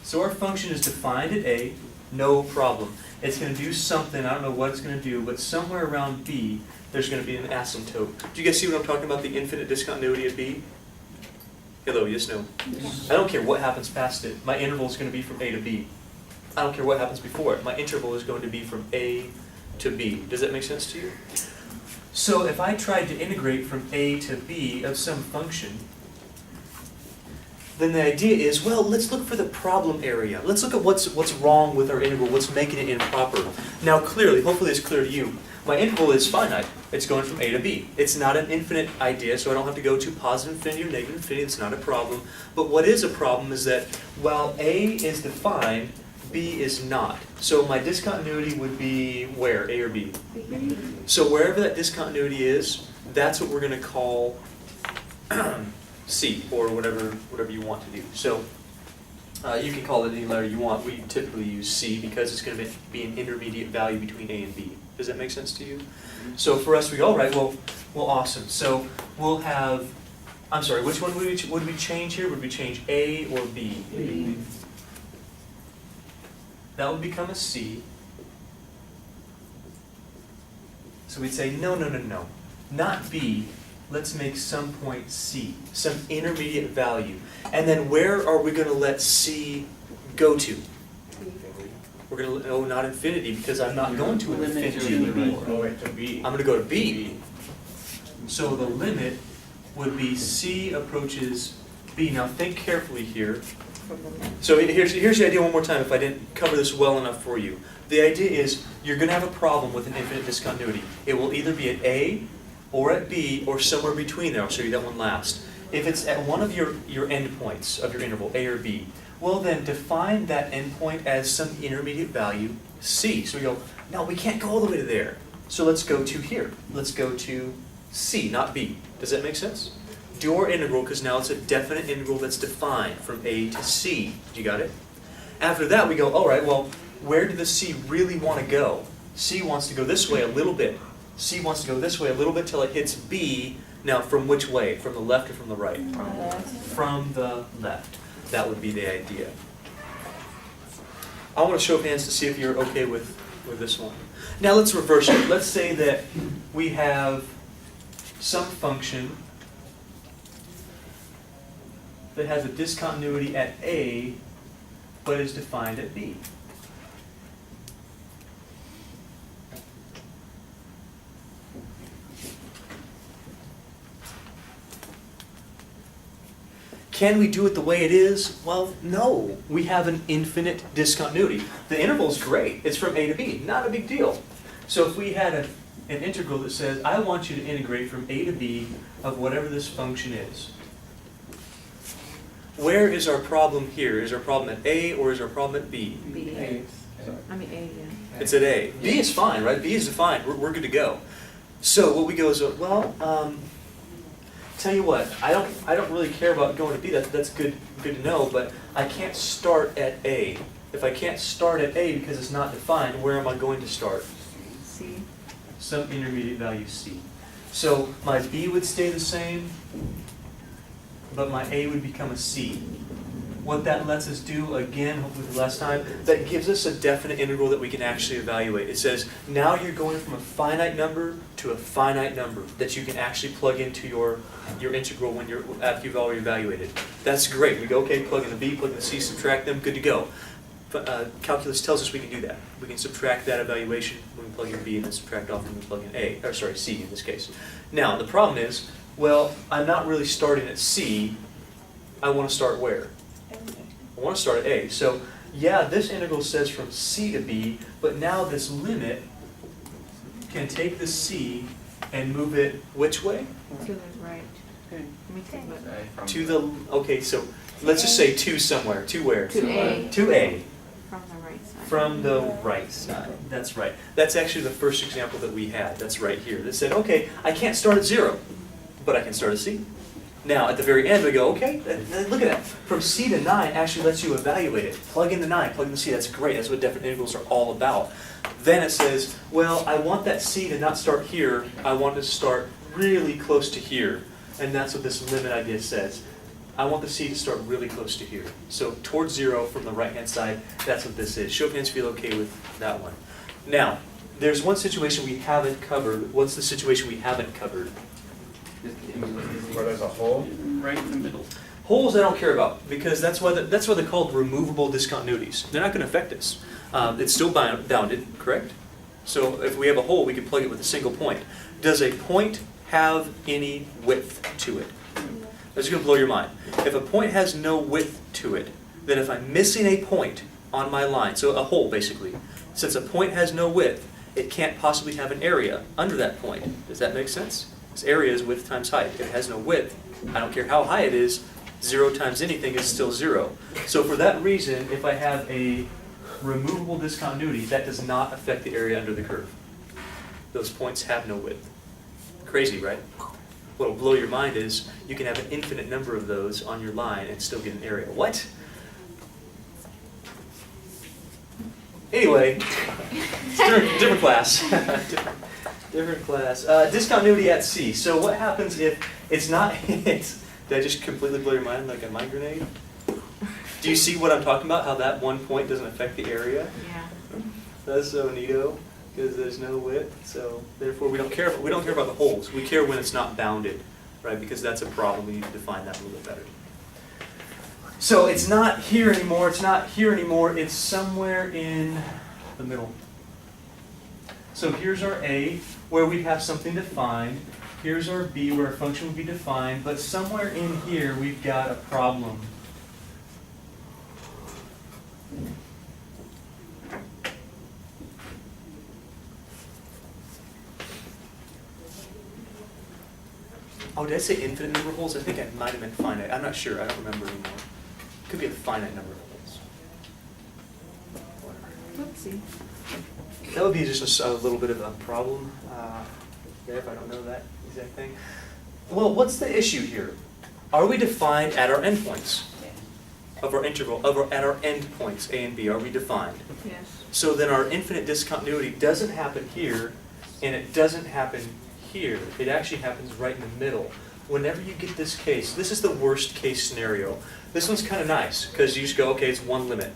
So our function is defined at A, no problem. It's going to do something, I don't know what it's going to do, but somewhere around B, there's going to be an asymptote. Do you guys see what I'm talking about, the infinite discontinuity at B? Hello, yes, no? I don't care what happens past it. My interval is going to be from A to B. I don't care what happens before it. My interval is going to be from A to B. Does that make sense to you? So if I tried to integrate from a to b of some function, then the idea is, well, let's look for the problem area. Let's look at what's wrong with our integral, what's making it improper. Now clearly, hopefully it's clear to you, my integral is finite. It's going from a to b. It's not an infinite idea, so I don't have to go to positive infinity or negative infinity. It's not a problem. But what is a problem is that while a is defined, b is not. So my discontinuity would be where, a or b? So wherever that discontinuity is, that's what we're going to call C, or whatever you want to do. So you can call it any letter you want. We typically use C because it's going to be an intermediate value between A and B. Does that make sense to you? So for us, we go, all right, well, awesome. So we'll have, I'm sorry, which one would we change here? Would we change A or B? B. That would become a C. So we'd say, no, not B. Let's make some point C, some intermediate value. And then where are we going to let C go to? We're going to, oh, not infinity, because I'm not going to infinity anymore. I'm going to go to B. So the limit would be C approaches B. Now think carefully here. So here's the idea one more time if I didn't cover this well enough for you. The idea is you're going to have a problem with an infinite discontinuity. It will either be at A or at B or somewhere between there. I'll show you that one last. If it's at one of your endpoints of your interval, A or B, well then define that endpoint as some intermediate value, C. So we go, no, we can't go all the way to there. So let's go to here. Let's go to C, not B. Does that make sense? Do our integral, because now it's a definite integral that's defined from A to C. You got it? After that, we go, all right, well, where did the C really want to go? C wants to go this way a little bit. C wants to go this way a little bit till it hits B. Now, from which way? From the left or from the right? From the left. That would be the idea. I want to show of hands to see if you're okay with this one. Now, let's reverse it. Let's say that we have some function that has a discontinuity at A, but is defined at B. Can we do it the way it is? Well, no. We have an infinite discontinuity. The interval is great. It's from A to B. Not a big deal. So if we had an integral that says, I want you to integrate from A to B of whatever this function is. Where is our problem here? Is our problem at A or is our problem at B? B. A. I mean, A, yeah. It's at A. B is fine, right? B is defined. We're good to go. So what we go is, well, tell you what, I don't really care about going to B. That's good to know, but I can't start at A. If I can't start at A because it's not defined, where am I going to start? C. Some intermediate value C. So my B would stay the same, but my A would become a C. What that lets us do, again, hopefully for the last time, that gives us a definite integral that we can actually evaluate. It says, now you're going from a finite number to a finite number that you can actually plug into your integral after you've already evaluated. That's great. We go, okay, plug in the B, plug in the C, subtract them, good to go. Calculus tells us we can do that. We can subtract that evaluation when we plug in B and then subtract off when we plug in C in this case. Now, the problem is, well, I'm not really starting at C. I want to start where? I want to start at A. So, yeah, this integral says from C to B, but now this limit can take the C and move it which way? To the right. Let me think about it. To the, okay, so let's just say to somewhere. To where? To A. To A. From the right side. From the right side. That's right. That's actually the first example that we had. That's right here. That said, okay, I can't start at 0, but I can start at C. Now, at the very end, we go, okay, look at that. From C to 9 actually lets you evaluate it. Plug in the 9, plug in the C. That's great. That's what definite integrals are all about. Then it says, well, I want that C to not start here. I want it to start really close to here. And that's what this limit idea says. I want the C to start really close to here. So towards 0 from the right-hand side, that's what this is. Show of hands feel okay with that one. Now, there's one situation we haven't covered. What's the situation we haven't covered? Where there's a hole? Right in the middle. Holes I don't care about, because that's why they're called removable discontinuities. They're not going to affect us. It's still bounded, correct? So if we have a hole, we can plug it with a single point. Does a point have any width to it? That's going to blow your mind. If a point has no width to it, then if I'm missing a point on my line, so a hole basically, since a point has no width, it can't possibly have an area under that point. Does that make sense? This area is width times height. If it has no width, I don't care how high it is, 0 times anything is still 0. So for that reason, if I have a removable discontinuity, that does not affect the area under the curve. Those points have no width. Crazy, right? What will blow your mind is you can have an infinite number of those on your line and still get an area. What? Anyway, it's different class. different class. Discontinuity at C. So what happens if it's not, did I just completely blow your mind like a mind grenade? Do you see what I'm talking about? How that one point doesn't affect the area? Yeah. That's so neato, because there's no width. So therefore we don't care about the holes. We care when it's not bounded, right? Because that's a problem. We need to define that a little bit better. So it's not here anymore, it's not here anymore, it's somewhere in the middle. So here's our A, where we have something defined. Here's our B, where a function would be defined. But somewhere in here, we've got a problem. Oh, did I say infinite number of holes? I think I might have meant finite. I'm not sure. I don't remember anymore. Could be a finite number of holes. Whatever. Oopsie. That would be just a little bit of a problem there if I don't know that exact thing. Well, what's the issue here? Are we defined at our endpoints of our interval, at our endpoints, A and B? Are we defined? Yes. So then our infinite discontinuity doesn't happen here, and it doesn't happen here. It actually happens right in the middle. Whenever you get this case, this is the worst case scenario. This one's kind of nice, because you just go, okay, it's one limit.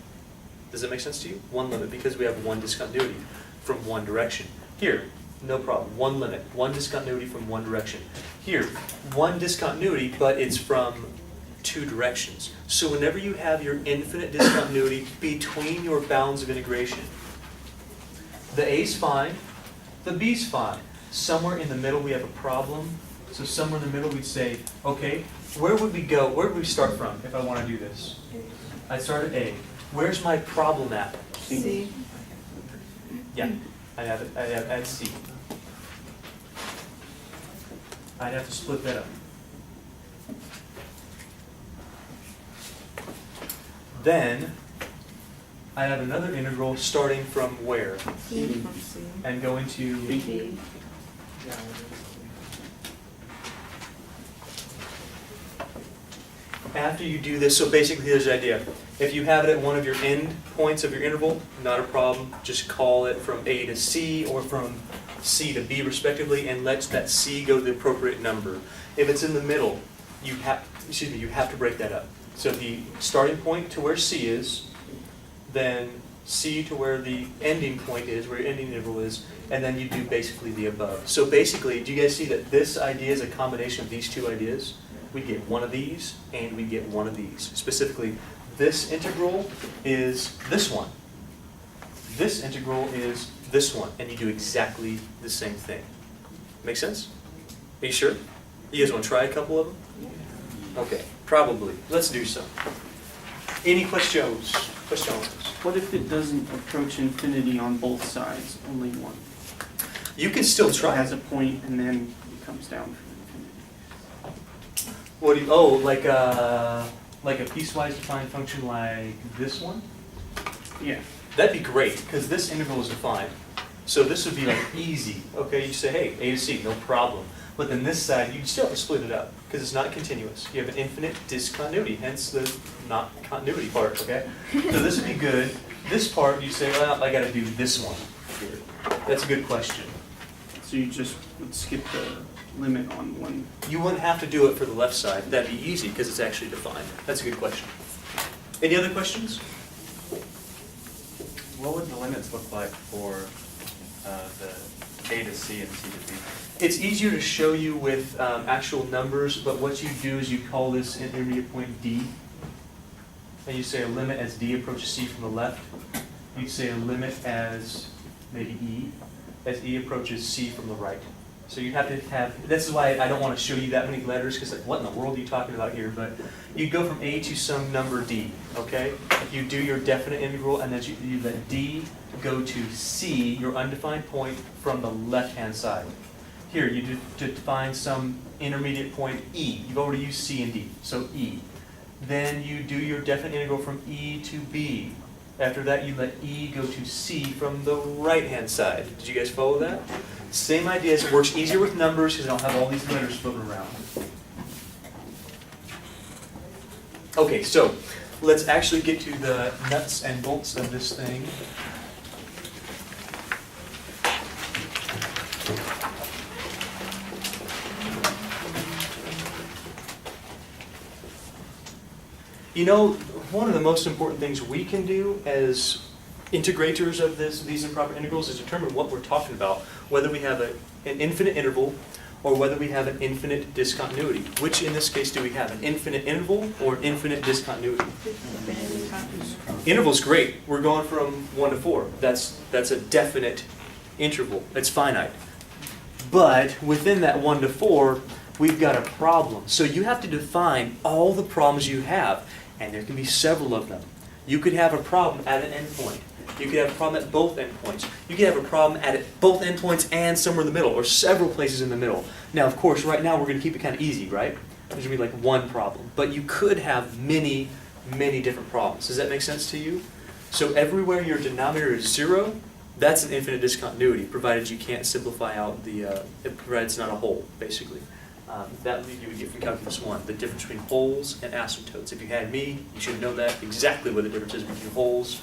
Does that make sense to you? One limit, because we have one discontinuity from one direction. Here, no problem. One limit, one discontinuity from one direction. Here, one discontinuity, but it's from two directions. So whenever you have your infinite discontinuity between your bounds of integration, the A's fine, the B's fine. Somewhere in the middle we have a problem. So somewhere in the middle we'd say, okay, where would we go? Where would we start from if I want to do this? I'd start at A. Where's my problem at? C. Yeah, I'd have it at C. I'd have to split that up. Then I have another integral starting from where? C from C. And going to D. after you do this, so basically here's the idea. If you have it at one of your end points of your interval, not a problem. Just call it from A to C or from C to B respectively, and let that C go to the appropriate number. If it's in the middle, you have to break that up. So the starting point to where C is, then C to where the ending point is, where your ending interval is, and then you do basically the above. So basically, do you guys see that this idea is a combination of these two ideas? We get one of these, and we get one of these. Specifically, this integral is this one. This integral is this one, and you do exactly the same thing. Make sense? Are you sure? You guys want to try a couple of them? Okay, probably. Let's do so. Any questions? Questions? What if it doesn't approach infinity on both sides, only one? You can still It try. has a point and then it comes down from infinity. What do you, oh, like a piecewise defined function like this one? Yeah. That'd be great, because this integral is defined. So this would be like easy. Okay, you say, hey, A to C, no problem. But then this side, you still have to split it up, because it's not continuous. You have an infinite discontinuity, hence the not continuity part, okay? So this would be good. This part, you say, well, I gotta do this one here. That's a good question. So you just would skip the limit on one. You wouldn't have to do it for the left side. That'd be easy, because it's actually defined. That's a good question. Any other questions? What would the limits look like for the A to C and C to B? It's easier to show you with actual numbers, but what you do is you call this intermediate point D. And you say a limit as D approaches C from the left. You'd say a limit as maybe E. as e approaches c from the right. So you have to have, this is why I don't want to show you that many letters, because like, what in the world are you talking about here? But you go from a to some number d, okay? You do your definite integral, and then you let d go to c, your undefined point, from the left-hand side. Here, you define some intermediate point e. You've already used c and d, so e. Then you do your definite integral from e to b. After that, you let e go to c from the right-hand side. Did you guys follow that? Same idea, it works easier with numbers because I don't have all these letters floating around. Okay, so let's actually get to the nuts and bolts of this thing. You know, one of the most important things we can do as integrators of these improper integrals is determine what we're talking about, whether we have an infinite interval or whether we have an infinite discontinuity. Which in this case do we have, an infinite interval or an infinite discontinuity? Interval's great. We're going from 1 to 4. That's a definite interval. It's finite. But within that 1 to 4, we've got a problem. So you have to define all the problems you have, and there can be several of them. You could have a problem at an endpoint. You could have a problem at both endpoints. You could have a problem at both endpoints and somewhere in the middle, or several places in the middle. Now, of course, right now we're going to keep it kind of easy, right? There's going to be like one problem. But you could have many, many different problems. Does that make sense to you? So everywhere your denominator is 0, that's an infinite discontinuity, provided you can't simplify out provided it's not a whole, basically. That you would get from calculus 1, the difference between wholes and asymptotes. If you had me, you should know that exactly what the difference is between wholes,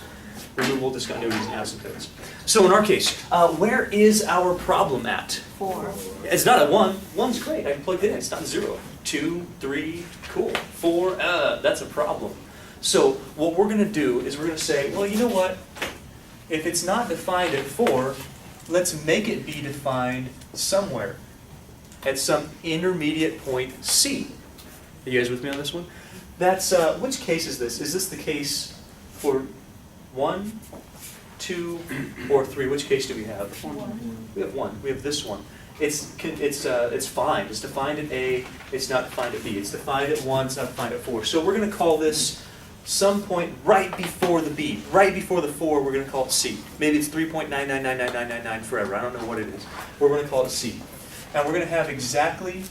removable discontinuities, and asymptotes. So in our case, where is our problem at? 4. It's not at 1. 1's great. I can plug it in. It's not 0. 2, 3, cool. 4, that's a problem. So what we're going to do is we're going to say, well, you know what? If it's not defined at 4, let's make it be defined somewhere at some intermediate point C. Are you guys with me on this one? That's, which case is this? Is this the case for 1, 2, or 3? Which case do we have? 1. We have 1. We have this one. It's fine. It's defined at A. It's not defined at B. It's defined at 1. It's not defined at 4. So we're going to call this some point right before the B. Right before the 4, we're going to call it C. Maybe it's 3.9999999 forever. I don't know what it is. We're going to call it C. And we're going to have exactly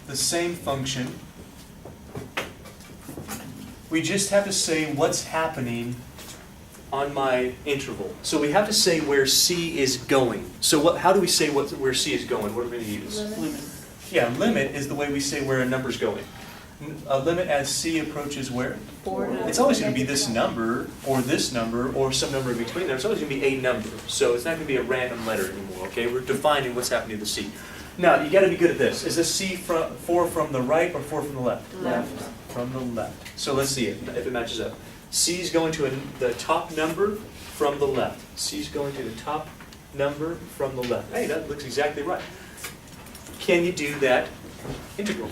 the same function. We just have to say what's happening on my interval. So we have to say where C is going. So how do we say where C is going? What are we going to use? Limit. Yeah, limit is the way we say where a number's going. A limit as C approaches where? 4. It's always going to be this number, or some number in between there. It's always going to be a number. So it's not going to be a random letter anymore, okay? We're defining what's happening to the C. Now, you got to be good at this. Is this C 4 from the right or 4 from the left? Left. From the left. So let's see if it matches up. C is going to the top number from the left. C is going to the top number from the left. Hey, that looks exactly right. Can you do that integral?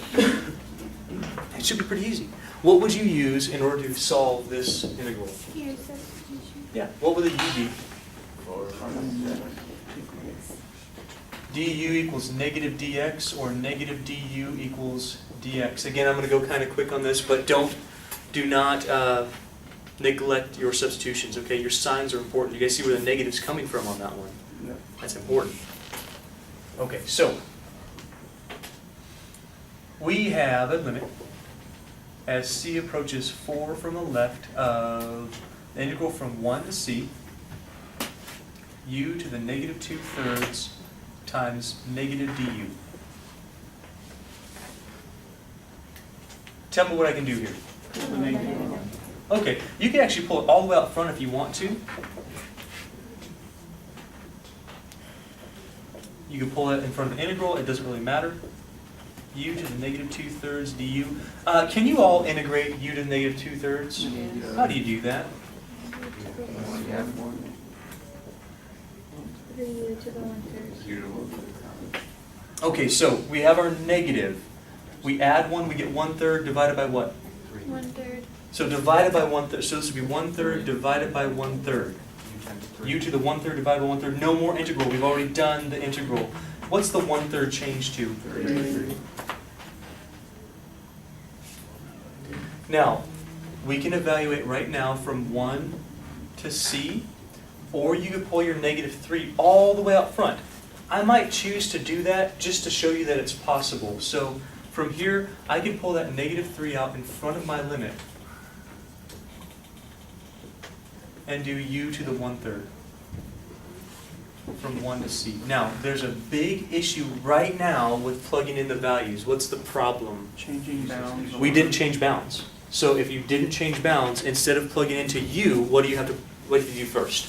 It should be pretty easy. What would you use in order to solve this integral? Here, substitution. Yeah, what would the u be? du equals negative dx, or negative du equals dx. Again, I'm going to go kind of quick on this, but do not neglect your substitutions, okay? Your signs are important. You guys see where the negative's coming from on that one? No. That's important. Okay, so we have a limit as C approaches 4 from the left of the integral from 1 to C, u to the negative 2/3 times negative du. Tell me what I can do here. The negative. Okay, you can actually pull it all the way out front if you want to. You can pull it in front of the integral, it doesn't really matter. U to the negative 2/3 du. Can you all integrate u to the negative 2/3? Yes. How do you do that? 3u to the 1/3. Okay, so we have our negative. We add 1, we get 1/3 divided by what? 1/3. So divided by 1/3. So this would be 1/3 divided by 1/3. times 3. U to the 1/3 divided by 1/3. No more integral. We've already done the integral. What's the 1/3 change to? 3. Now, we can evaluate right now from 1 to C, or you could pull your -3 all the way up front. I might choose to do that just to show you that it's possible. So from here, I can pull that -3 out in front of my limit and do U to the 1/3 from 1 to C. Now, there's a big issue right now with plugging in the values. What's the problem? Changing bounds. We didn't change bounds. So if you didn't change bounds, instead of plugging into U, what do you do first?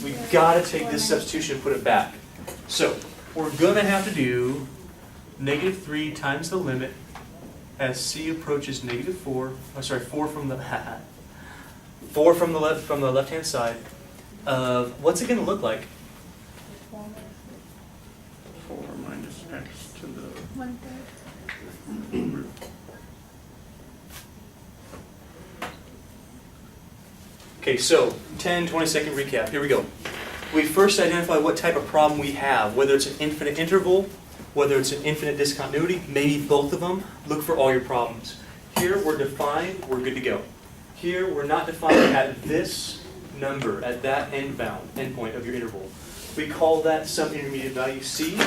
We gotta take this substitution and put it back. So we're gonna have to do -3 times the limit as C approaches -4. Oh, sorry, 4 from the 4 from the left hand side of what's it gonna look like? 4 minus x to the 1/3. Okay, so 10, 20-second recap. Here we go. We first identify what type of problem we have, whether it's an infinite interval, whether it's an infinite discontinuity, maybe both of them. Look for all your problems. Here we're defined, we're good to go. Here we're not defined at this number, at that endpoint of your interval. We call that some intermediate value C.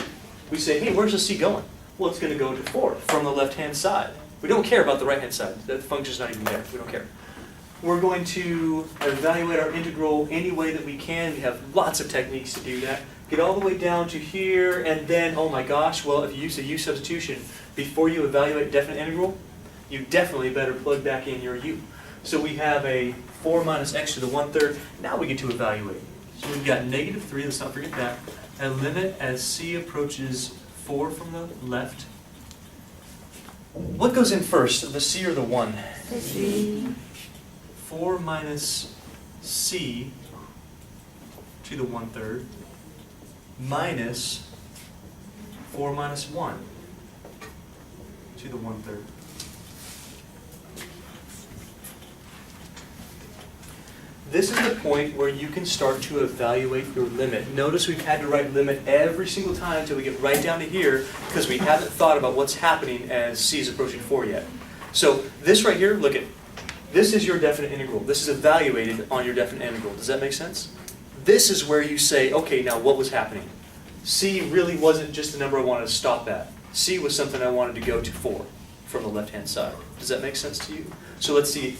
We say, hey, where's the C going? Well, it's going to go to 4 from the left-hand side. We don't care about the right-hand side. That function's not even there. We don't care. We're going to evaluate our integral any way that we can. We have lots of techniques to do that. Get all the way down to here, and then, oh my gosh, well, if you use a U substitution before you evaluate definite integral, you definitely better plug back in your U. So we have a 4 minus x to the 1/3. Now we get to evaluate. So we've got -3, let's not forget that. A limit as C approaches 4 from the left. What goes in first, the C or the 1? The C. 4 minus C to the 1/3 minus 4 minus 1 to the 1/3. This is the point where you can start to evaluate your limit. Notice we've had to write limit every single time until we get right down to here because we haven't thought about what's happening as C is approaching 4 yet. So this right here, look at, this is your definite integral. This is evaluated on your definite integral. Does that make sense? This is where you say, okay, now what was happening? C really wasn't just the number I wanted to stop at. C was something I wanted to go to 4 from the left-hand side. Does that make sense to you? So let's see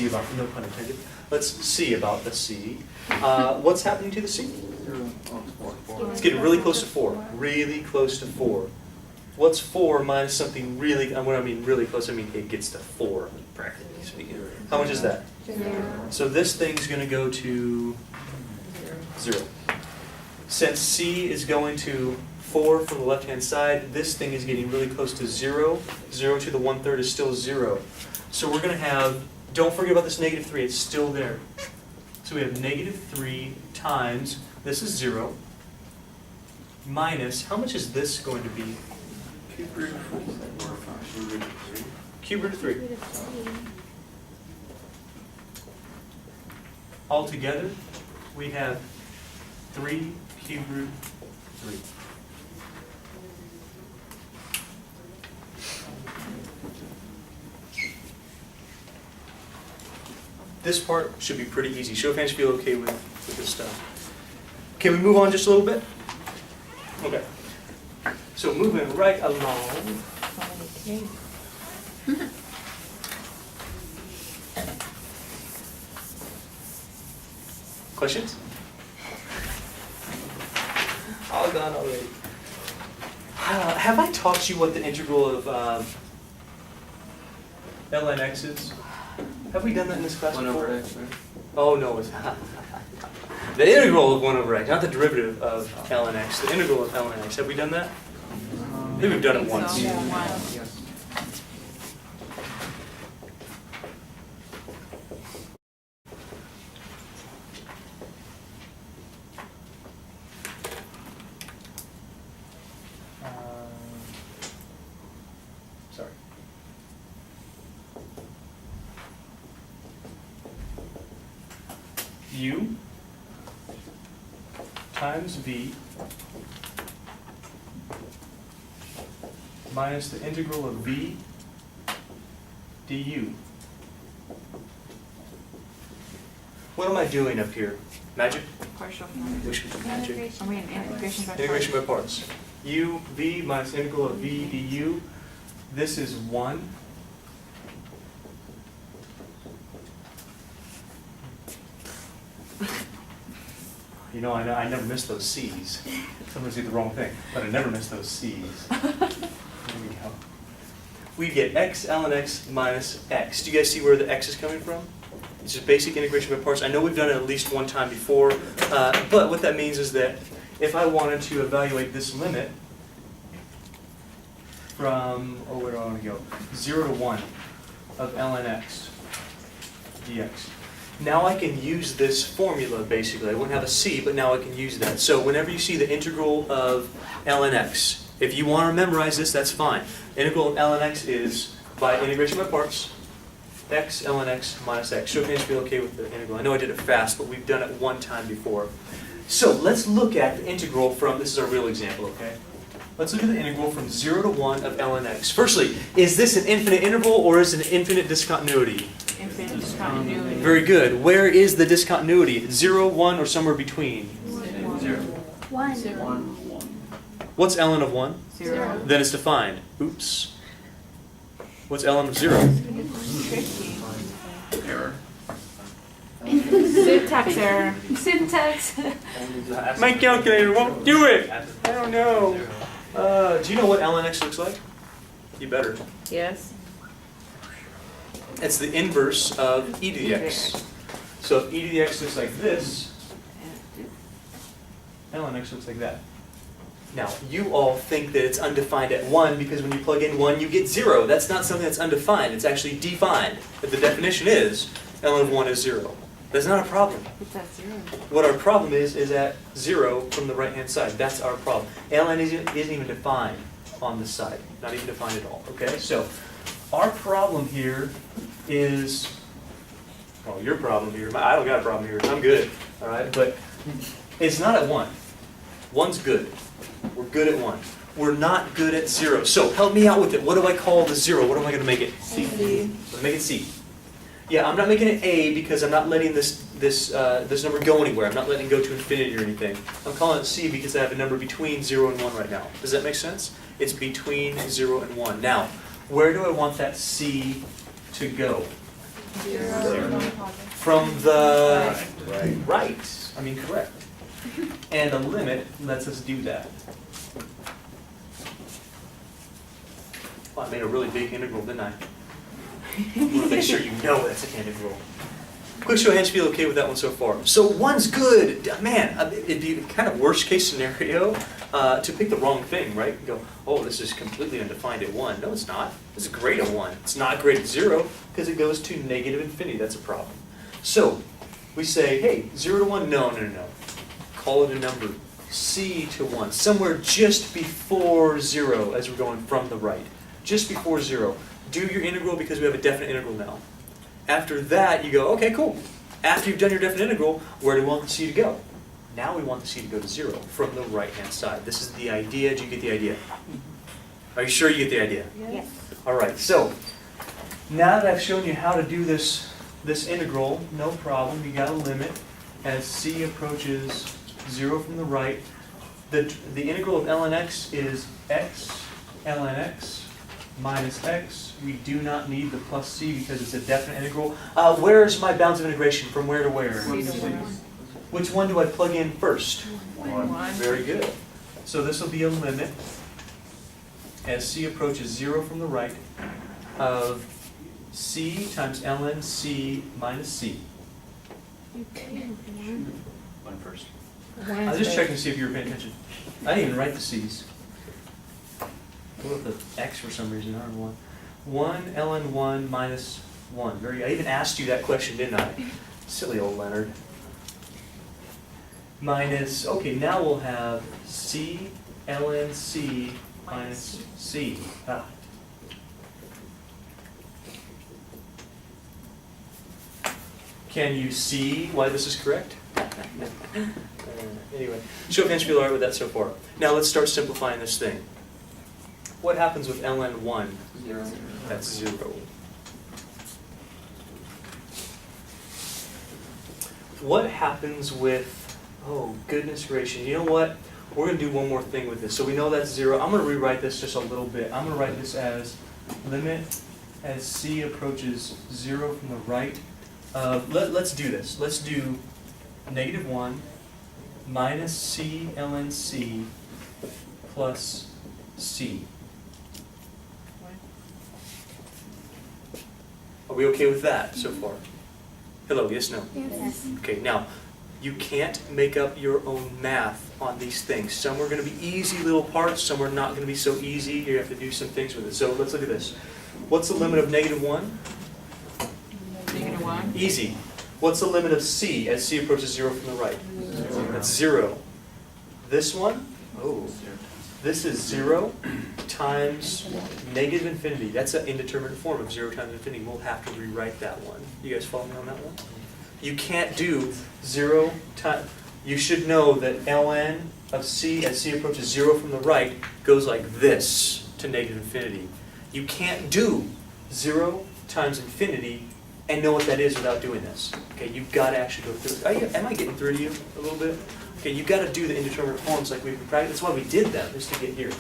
about, no pun intended. Let's see about the C. What's happening to the C? It's getting really close to 4. Really close to 4. What's 4 minus something really, when I mean really close, I mean it gets to 4, practically speaking. How much is that? 0. So this thing's going to go to 0. Since C is going to 4 from the left-hand side, this thing is getting really close to 0. 0 to the 1/3 is still 0. So we're going to have, don't forget about this -3, it's still there. So we have -3 times, this is 0, minus, how much is this going to be? cube root of 4. Cube root of 3. Root of 3. Altogether, we have 3 cube root 3. This part should be pretty easy. Show of hands if you feel okay with this stuff. Can we move on just a little bit? Okay. So moving right along. Questions? All gone already. Have I taught you what the integral of ln x is? Have we done that in this class 1 before? over x, right? Oh, no, it's the integral of 1 over x, not the derivative of ln x. The integral of ln x. Have we done that? I think we've done it once. So, once. Yes. Sorry. U times v minus the integral of v du. What am I doing up here? Magic? Partial. Which is magic? I mean, integration by Integration by parts. parts. U, v minus integral of v du. This is 1. You know, I never miss those C's. Sometimes I do the wrong thing, but I never miss those C's. There we go. We get x ln x minus x. Do you guys see where the x is coming from? It's just basic integration by parts. I know we've done it at least one time before, but what that means is that if I wanted to evaluate this limit from, where do I want to go? 0 to 1 of ln x dx. Now I can use this formula, basically. I wouldn't have a c, but now I can use that. So whenever you see the integral of ln x, if you want to memorize this, that's fine. Integral of ln x is, by integration by parts, x ln x minus x. Show of hands if you're okay with the integral. I know I did it fast, but we've done it one time before. So let's look at the integral from, this is our real example, okay? Let's look at the integral from 0 to 1 of ln x. Firstly, is this an infinite interval or is it an infinite discontinuity? Infinite discontinuity. Very good. Where is the discontinuity? 0, 1, or somewhere between? 0. 1. 1. What's ln of 1? 0. Then it's defined. Oops. What's ln of 0? Tricky. Error. Syntax error. Syntax. My calculator won't do it. I don't know. Do you know what ln x looks like? You better. Yes. It's the inverse of e to the x. So if e to the x looks like this, ln x looks like that. Now, you all think that it's undefined at 1 because when you plug in 1, you get 0. That's not something that's undefined. It's actually defined. But the definition is ln of 1 is 0. That's not a problem. What's that 0? What our problem is at 0 from the right-hand side. That's our problem. ln isn't even defined on this side. Not even defined at all. Okay? So, our problem here is, well, your problem here. I don't got a problem here. I'm good. All right? But it's not at 1. 1's good. We're good at 1. We're not good at 0. So, help me out with it. What do I call the 0? What am I going to make it? C. Let's make it C. Yeah, I'm not making it A because I'm not letting this number go anywhere. I'm not letting it go to infinity or anything. I'm calling it C because I have a number between 0 and 1 right now. Does that make sense? It's between 0 and 1. Now, where do I want that C to go? 0. From the right. I mean, correct. And a limit lets us do that. Well, I made a really big integral, didn't I? I want to make sure you know that's an integral. Quick show of hands if you feel okay with that one so far. So 1's good. Man, it'd be kind of worst case scenario to pick the wrong thing, right? And go, oh, this is completely undefined at 1. No, it's not. It's great at 1. It's not great at 0 because it goes to negative infinity. That's a problem. So we say, hey, 0 to 1, no. Call it a number. C to 1, somewhere just before 0 as we're going from the right. Just before 0. Do your integral because we have a definite integral now. After that, you go, okay, cool. After you've done your definite integral, where do we want the C to go? Now we want the C to go to 0 from the right-hand side. This is the idea. Do you get the idea? Are you sure you get the idea? Yes. All right, so now that I've shown you how to do this integral, no problem. You got a limit. As C approaches 0 from the right, the integral of ln x is x ln x minus x. We do not need the plus c because it's a definite integral. Where's my bounds of integration? From where to where? C to 1. Which one do I plug in first? 1. Very good. So this will be a limit as c approaches 0 from the right of c times ln c minus c. 1 first. I was just checking to see if you were paying attention. I didn't even write the c's. What about the x for some reason? I don't know why. 1 ln 1 minus 1. Very. I even asked you that question, didn't I? Silly old Leonard. Minus, okay, now we'll have c ln c minus c. Ah. Can you see why this is correct? Anyway, show of hands if you're all right with that so far. Now let's start simplifying this thing. What happens with ln1? 0. That's 0. What happens with, oh goodness gracious, you know what? We're going to do one more thing with this. So we know that's 0. I'm going to rewrite this just a little bit. I'm going to write this as limit as c approaches 0 from the right. Let's do this. Let's do -1 minus c ln c plus c. Are we okay with that so far? Hello, yes, no? Yes. Okay, now, you can't make up your own math on these things. Some are going to be easy little parts, some are not going to be so easy. You have to do some things with it. So let's look at this. What's the limit of -1? -1. Easy. What's the limit of c as c approaches 0 from the right? That's 0. This one? Oh, this is 0 times -infinity. That's an indeterminate form of 0 times infinity. We'll have to rewrite that one. You guys follow me on that one? You can't do 0 times... You should know that ln of c as c approaches 0 from the right goes like this to -infinity. You can't do 0 times infinity and know what that is without doing this. Okay, you've got to actually go through it. Am I getting through to you a little bit? Okay, you've got to do the indeterminate forms like we've been practicing. That's why we did them, just to get here.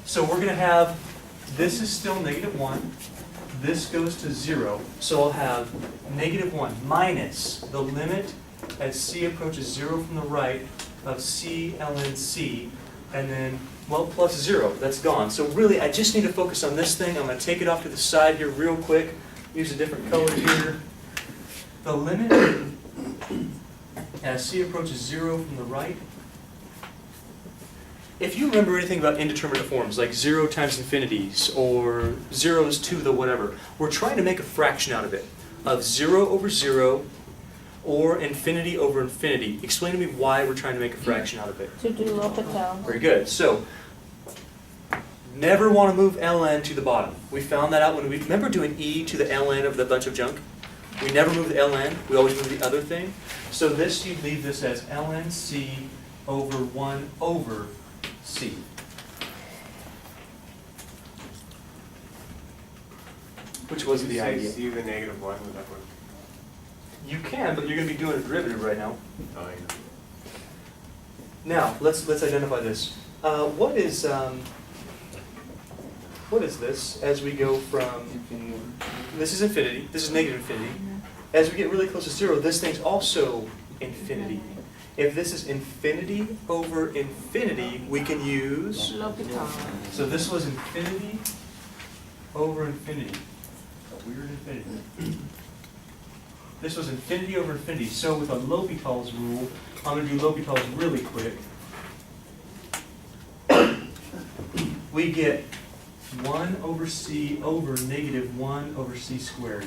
So we're going to have, this is still -1. This goes to 0. So I'll have -1 minus the limit as c approaches 0 from the right of c ln c, and then, well, plus 0. That's gone. So really, I just need to focus on this thing. I'm going to take it off to the side here real quick. Use a different color here. The limit as c approaches 0 from the right. If you remember anything about indeterminate forms, like 0 times infinities, or zeros to the whatever, we're trying to make a fraction out of it, of 0 over 0, or infinity over infinity. Explain to me why we're trying to make a fraction out of it. To do L'Hopital. Very good. So, never want to move ln to the bottom. We found that out when we, remember doing e to the ln of the bunch of junk? We never move the ln, we always move the other thing. So this, you'd leave this as ln c over 1 over c. Which was the idea. C to the -1 with that one. You can, but you're going to be doing a derivative right now. Oh, I know. Now, let's identify this. What is this as we go from, this is infinity, this is -infinity. As we get really close to 0, this thing's also infinity. If this is infinity over infinity, we can use, L'Hopital. so this was infinity over infinity. Weird infinity. This was infinity over infinity. So with a L'Hopital's rule, I'm going to do L'Hopital's really quick. We get 1 over c over -1 over c squared.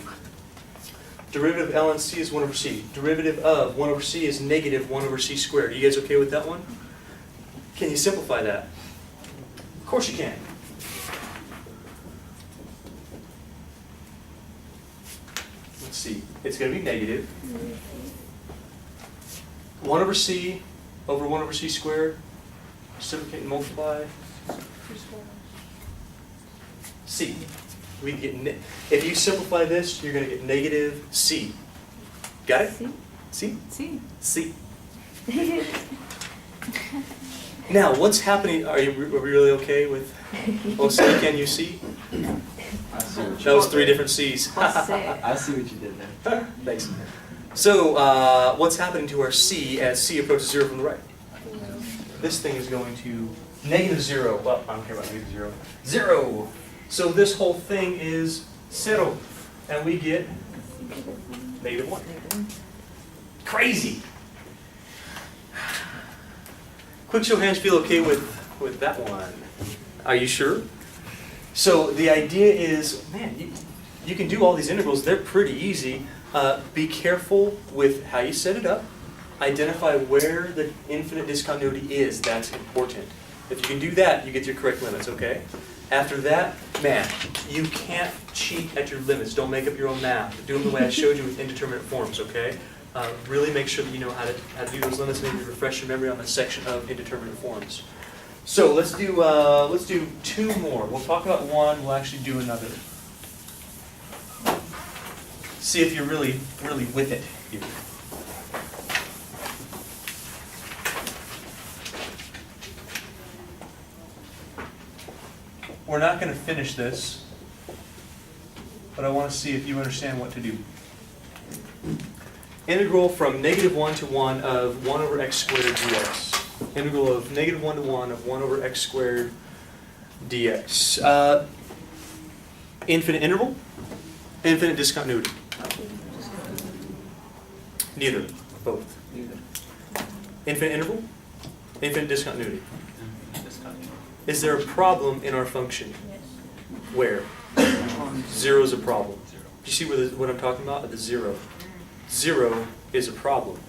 Derivative of ln c is 1 over c. Derivative of 1 over c is -1 over c squared. Are you guys okay with that one? Can you simplify that? Of course you can. Let's see. It's going to be negative. 1 over c over 1 over c squared. Reciprocate and multiply. C. We get if you simplify this, you're going to get -c. Got it? See? C? See. C. Now, what's happening? Are we really okay with? Oh, C, can you see? I see what That was 3 different C's. I see what you did there. Thanks. So, what's happening to our C as C approaches 0 from the right? This thing is going to -0. Well, I don't care about -0. 0. So this whole thing is 0. And we get -1. Crazy. Quick show of hands, feel okay with that one? Are you sure? So the idea is, man, you can do all these integrals. They're pretty easy. Be careful with how you set it up. Identify where the infinite discontinuity is. That's important. If you can do that, you get your correct limits, okay? After that, man, you can't cheat at your limits. Don't make up your own math. Do them the way I showed you with indeterminate forms, okay? Really make sure that you know how to do those limits. Maybe refresh your memory on the section of indeterminate forms. So let's do two more. We'll talk about one. We'll actually do another. See if you're really with it here. We're not going to finish this, but I want to see if you understand what to do. Integral from -1 to 1 of 1 over x squared dx. Integral of -1 to 1 of 1 over x squared dx. Infinite interval? Infinite discontinuity? Neither. Both. Neither. Infinite interval? Infinite discontinuity. Discontinuity. Is there a problem in our function? Yes. Where? 0 is a problem. Do you see what I'm talking about? The 0. 0 is a problem.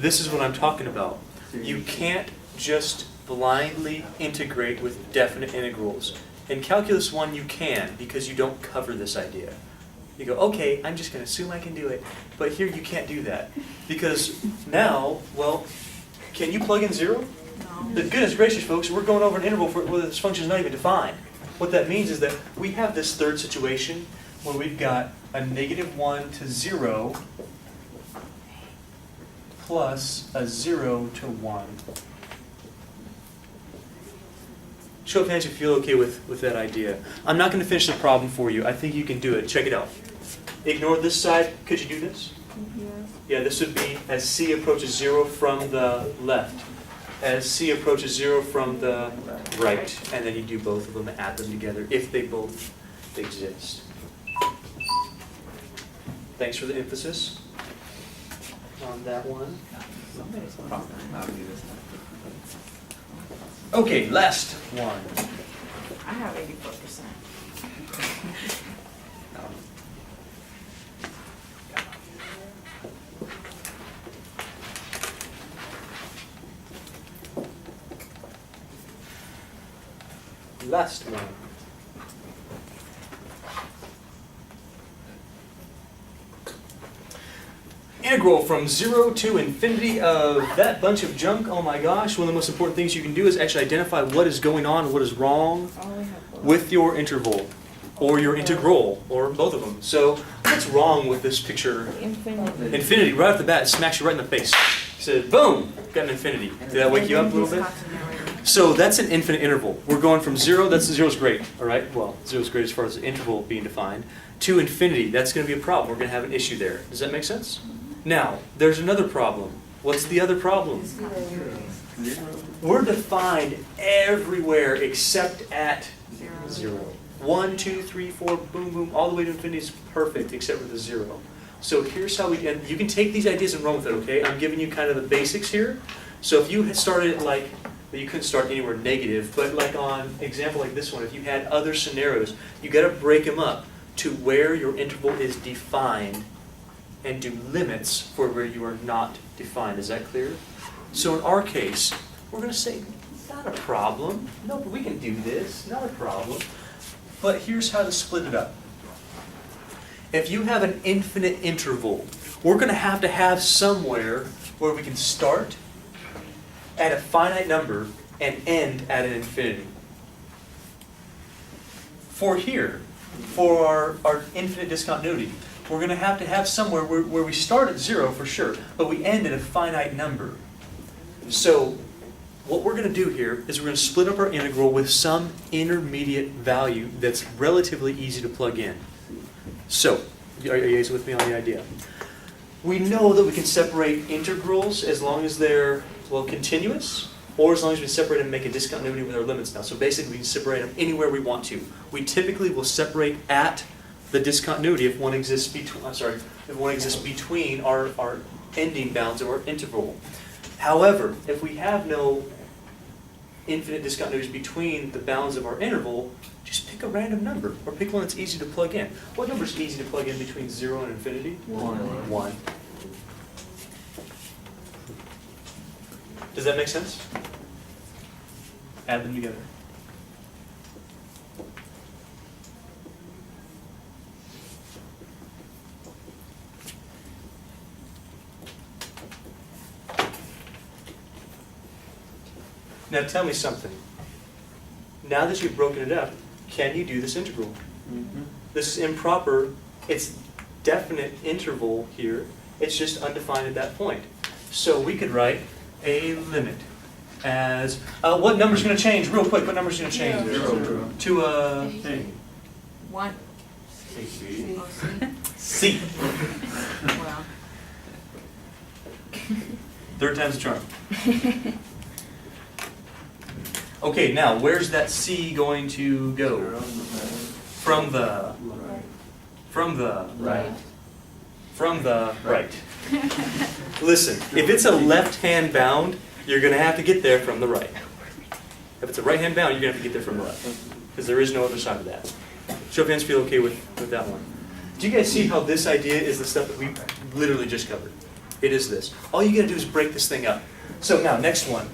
This is what I'm talking about. You can't just blindly integrate with definite integrals. In Calculus 1 you can, because you don't cover this idea. You go, okay, I'm just going to assume I can do it. But here you can't do that. Because now, well, can you plug in 0? No. Goodness gracious, folks, we're going over an interval where this function is not even defined. What that means is that we have this third situation where we've got a -1 to 0 plus a 0 to 1. Show of hands if you feel okay with that idea. I'm not going to finish the problem for you. I think you can do it. Check it out. Ignore this side. Could you do this? Yes. Yeah, this would be as c approaches 0 from the left. As c approaches 0 from the right. And then you do both of them and add them together if they both exist. Thanks for the emphasis on that one. Okay, last one. I have 84%. Last one. Integral from 0 to infinity of that bunch of junk. Oh my gosh, one of the most important things you can do is actually identify what is going on, what is wrong I only have one. with your interval, or your integral, or both of them. So what's wrong with this picture? Infinity. Infinity, right off the bat, it smacks you right in the face. It says, boom, got an infinity. Did that wake you up a little bit? So that's an infinite interval. We're going from 0, that's 0 is great, all right? Well, 0 is great as far as the interval being defined, to infinity. That's going to be a problem. We're going to have an issue there. Does that make sense? Now, there's another problem. What's the other problem? We're defined everywhere except at 0. 1, 2, 3, 4, boom, boom, all the way to infinity is perfect except for the 0. So here's how we, and you can take these ideas and run with it, okay? I'm giving you kind of the basics here. So if you had started like, well, you couldn't start anywhere negative, but like on example like this one, if you had other scenarios, you got to break them up to where your interval is defined and do limits for where you are not defined. Is that clear? So in our case, we're going to say, not a problem. No, but we can do this. Not a problem. But here's how to split it up. If you have an infinite interval, we're going to have somewhere where we can start at a finite number and end at an infinity. For here, for our infinite discontinuity, we're going to have somewhere where we start at 0 for sure, but we end at a finite number. So what we're going to do here is we're going to split up our integral with some intermediate value that's relatively easy to plug in. So, are you guys with me on the idea? We know that we can separate integrals as long as they're, well, continuous, or as long as we separate them and make a discontinuity with our limits now. So basically we can separate them anywhere we want to. We typically will separate at the discontinuity if one exists between our ending bounds of our interval. However, if we have no infinite discontinuities between the bounds of our interval, just pick a random number, or pick one that's easy to plug in. What number is easy to plug in between 0 and infinity? 1. Does that make sense? Add them together. Now tell me something. Now that you've broken it up, can you do this integral? This is improper. It's definite interval here. It's just undefined at that point. So we could write a limit as, what number's going to change? Real quick, what number's going to change? Zero. To Okay. One. C. Oh, see? C. Well, Third time's a charm. Okay, now where's that C going to go? From the Right. From the right. Listen, if it's a left-hand bound, you're going to have to get there from the right. If it's a right-hand bound, you're going to have to get there from the left. Because there is no other side of that. Show of hands feel okay with that one. Do you guys see how this idea is the stuff that we literally just covered? It is this. All you got to do is break this thing up. So now, next one.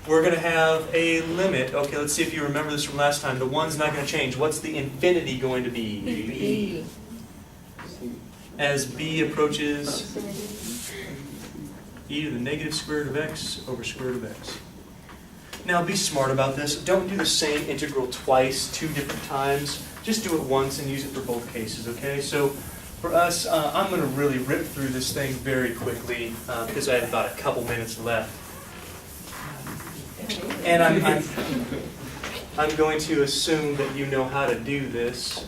We're going to have a limit. Okay, let's see if you remember this from last time. The one's not going to change. What's the infinity going to be? B. As b approaches e to the negative square root of x over square root of x. Now be smart about this. Don't do the same integral twice, 2 different times. Just do it once and use it for both cases, okay? So for us, I'm going to really rip through this thing very quickly because I have about a couple minutes left. And I'm going to assume that you know how to do this.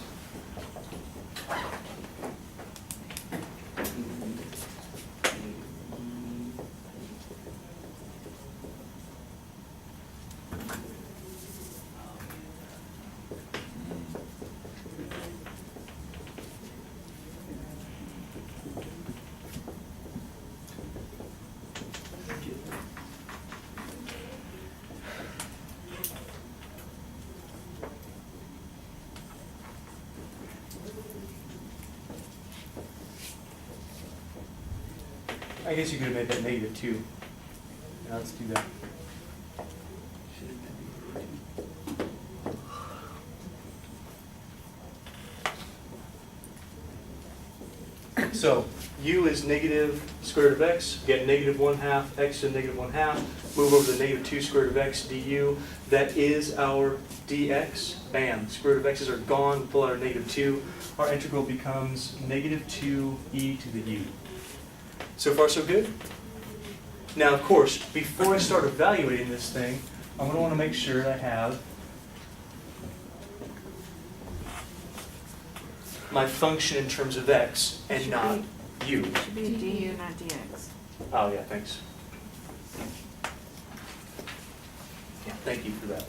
I guess you could have made that negative 2. Now let's do that. So u is negative square root of x. Get negative 1/2 x to the negative 1/2. Move over to the negative 2 square root of x du. That is our dx. Bam. Square root of x's are gone. Pull out our negative 2. Our integral becomes negative 2e to the u. So far, so good? Now, of course, before I start evaluating this thing, I'm going to want to make sure that I have my function in terms of x and not u. It should be du, not dx. Oh, yeah, thanks. Yeah, thank you for that.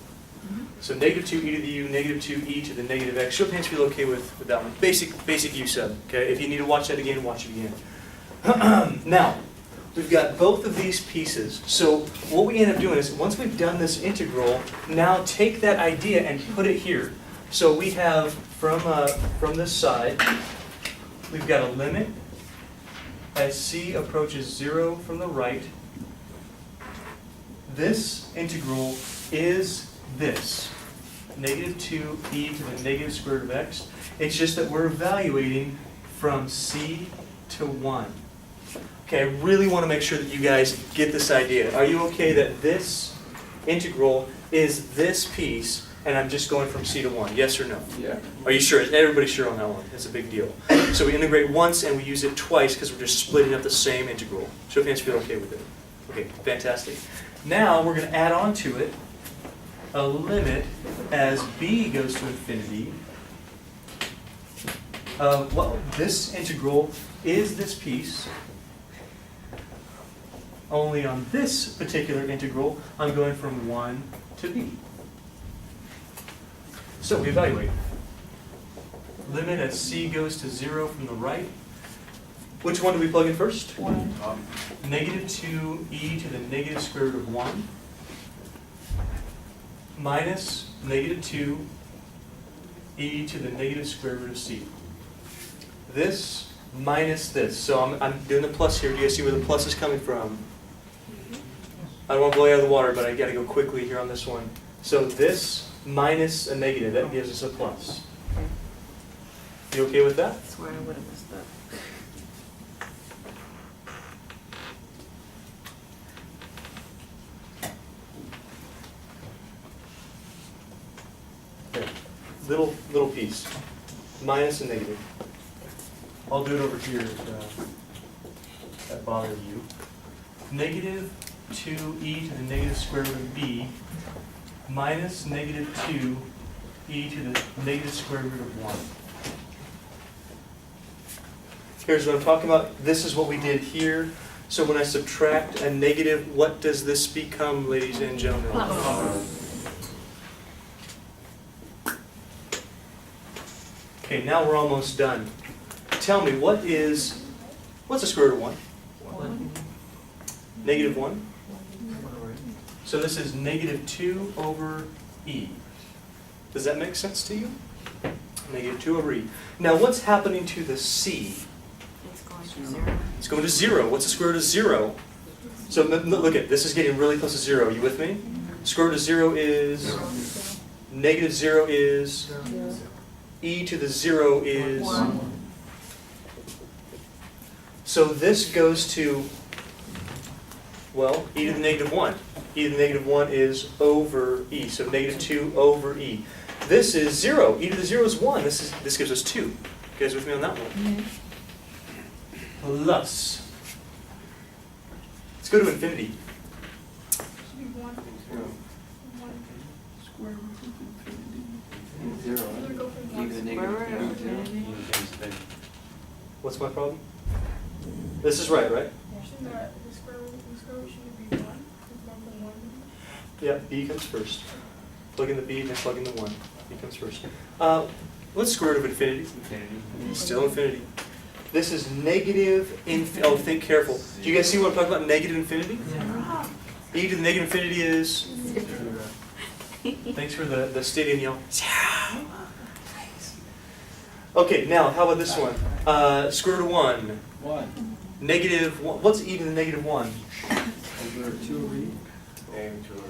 So negative 2e to the u, negative 2e to the negative x. Show of hands feel okay with that one. Basic u sub. Okay, if you need to watch that again, watch it again. Now, we've got both of these pieces. So what we end up doing is, once we've done this integral, now take that idea and put it here. So we have, from this side, we've got a limit as c approaches 0 from the right. This integral is this, negative 2e to the negative square root of x. It's just that we're evaluating from c to 1. Okay, I really want to make sure that you guys get this idea. Are you okay that this integral is this piece, and I'm just going from c to 1? Yes or no? Yeah. Are you sure? Is everybody sure on that one? It's a big deal. So we integrate once, and we use it twice because we're just splitting up the same integral. Show of hands feel okay with it. Okay, fantastic. Now we're going to add on to it a limit as b goes to infinity of, well, this integral is this piece. Only on this particular integral, I'm going from 1 to b. So we evaluate. Limit as c goes to 0 from the right. Which one do we plug in first? 1. Negative 2e to the negative square root of 1 minus negative 2e to the negative square root of c. This minus this. So I'm doing the plus here. Do you guys see where the plus is coming from? I don't want to blow you out of the water, but I got to go quickly here on this one. So this minus a negative, that gives us a plus. You okay with that? That's where I would have messed up. little piece, minus and negative. I'll do it over here if that bothers you. Negative 2e to the negative square root of b minus negative 2e to the negative square root of 1. Here's what I'm talking about. This is what we did here. So when I subtract a negative, what does this become, ladies and gentlemen? Okay, now we're almost done. Tell me, what's the square root of 1? Negative 1? So this is negative 2 over e. Does that make sense to you? Negative 2 over e. Now what's happening to the c? It's going to 0. It's going to 0. What's the square root of 0? So look at this is getting really close to 0. Are you with me? Square root of 0 is negative 0 is e to the 0 is 1. So this goes to, well, e to the negative 1. E to the negative 1 is over e. So negative 2 over e. This is 0. E to the 0 is 1. This gives us 2. You guys with me on that one? Plus. Let's go to infinity. Should be 1. 1. Square root of infinity. Zero. I'm gonna go from E 1. to the Square root negative of zero. infinity. What's my problem? This is right, right? Shouldn't the square root should be 1? 1 from 1. Yeah, b comes first. Plug in the b, then plug in the 1. B comes first. What's square root of infinity? Infinity. Still infinity. This is negative oh, think careful. Do you guys see what I'm talking about? Negative infinity? E to the negative infinity is? Thanks for the stadium yell. Okay, now how about this one? Square root of 1. 1. Negative 1. What's e to the negative 1? Over 2 over e. And 2 over.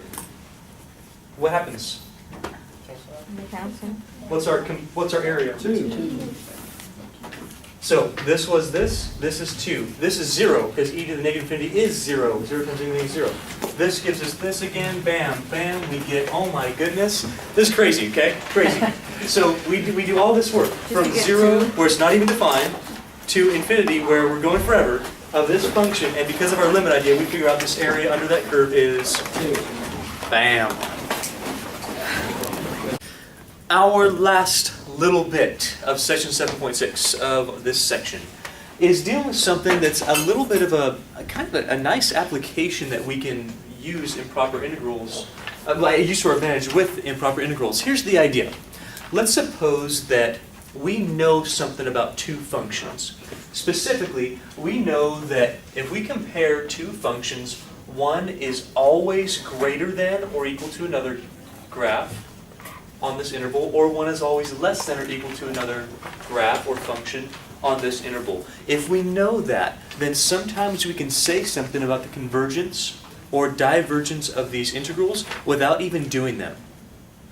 What happens? The counting. What's our area? 2. So this was this is 2. This is 0, because e to the negative infinity is 0. 0 times anything is 0. This gives us this again, bam, bam, we get, oh my goodness. This is crazy, okay? Crazy. So we do all this work from to get 0, 2. where it's not even defined, to infinity, where we're going forever, of this function, and because of our limit idea, we figure out this area under that curve is 2. bam. Our last little bit of section 7.6 of this section is dealing with something that's a little bit of a kind of a nice application that we can use improper integrals, use to our advantage with improper integrals. Here's the idea. Let's suppose that we know something about two functions. Specifically, we know that if we compare two functions, one is always greater than or equal to another graph on this interval, or one is always less than or equal to another graph or function on this interval. If we know that, then sometimes we can say something about the convergence or divergence of these integrals without even doing them.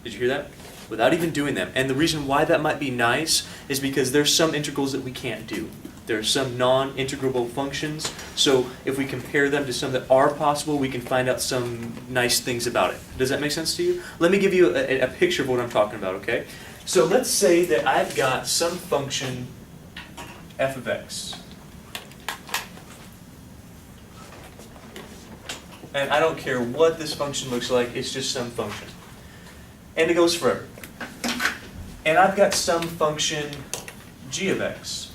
Did you hear that? Without even doing them. And the reason why that might be nice is because there's some integrals that we can't do. There are some non-integrable functions, so if we compare them to some that are possible, we can find out some nice things about it. Does that make sense to you? Let me give you a picture of what I'm talking about, okay? So let's say that I've got some function f of x. And I don't care what this function looks like, it's just some function. And it goes forever. And I've got some function g of x.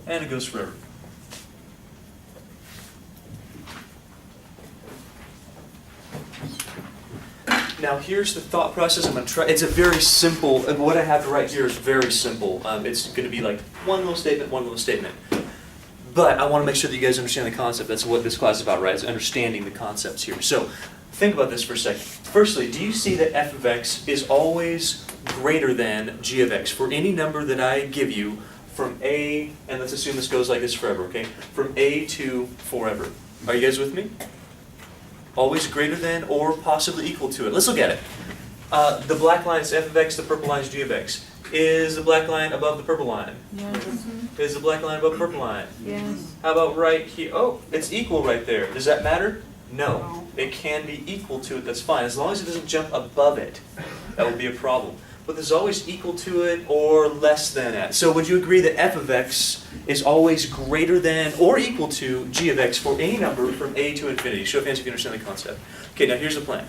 And it goes forever. Now here's the thought process. I'm going to try. It's a very simple. What I have to write here is very simple. It's going to be like one little statement, one little statement. But I want to make sure that you guys understand the concept. That's what this class is about, right? It's understanding the concepts here. So think about this for a second. Firstly, do you see that f of x is always greater than g of x for any number that I give you? From A, and let's assume this goes like this forever, okay? From A to forever. Are you guys with me? Always greater than or possibly equal to it. Let's look at it. The black line is f of x, the purple line is g of x. Is the black line above the purple line? Yes, Is the black line above the purple line? yes. How about right here? Oh, it's equal right there. Does that matter? No. No. It can be equal to it, that's fine. As long as it doesn't jump above it, that would be a problem. But there's always equal to it or less than it. So would you agree that f of x is always greater than or equal to g of x for any number from a to infinity? Show of hands if you understand the concept. Okay, now here's the plan.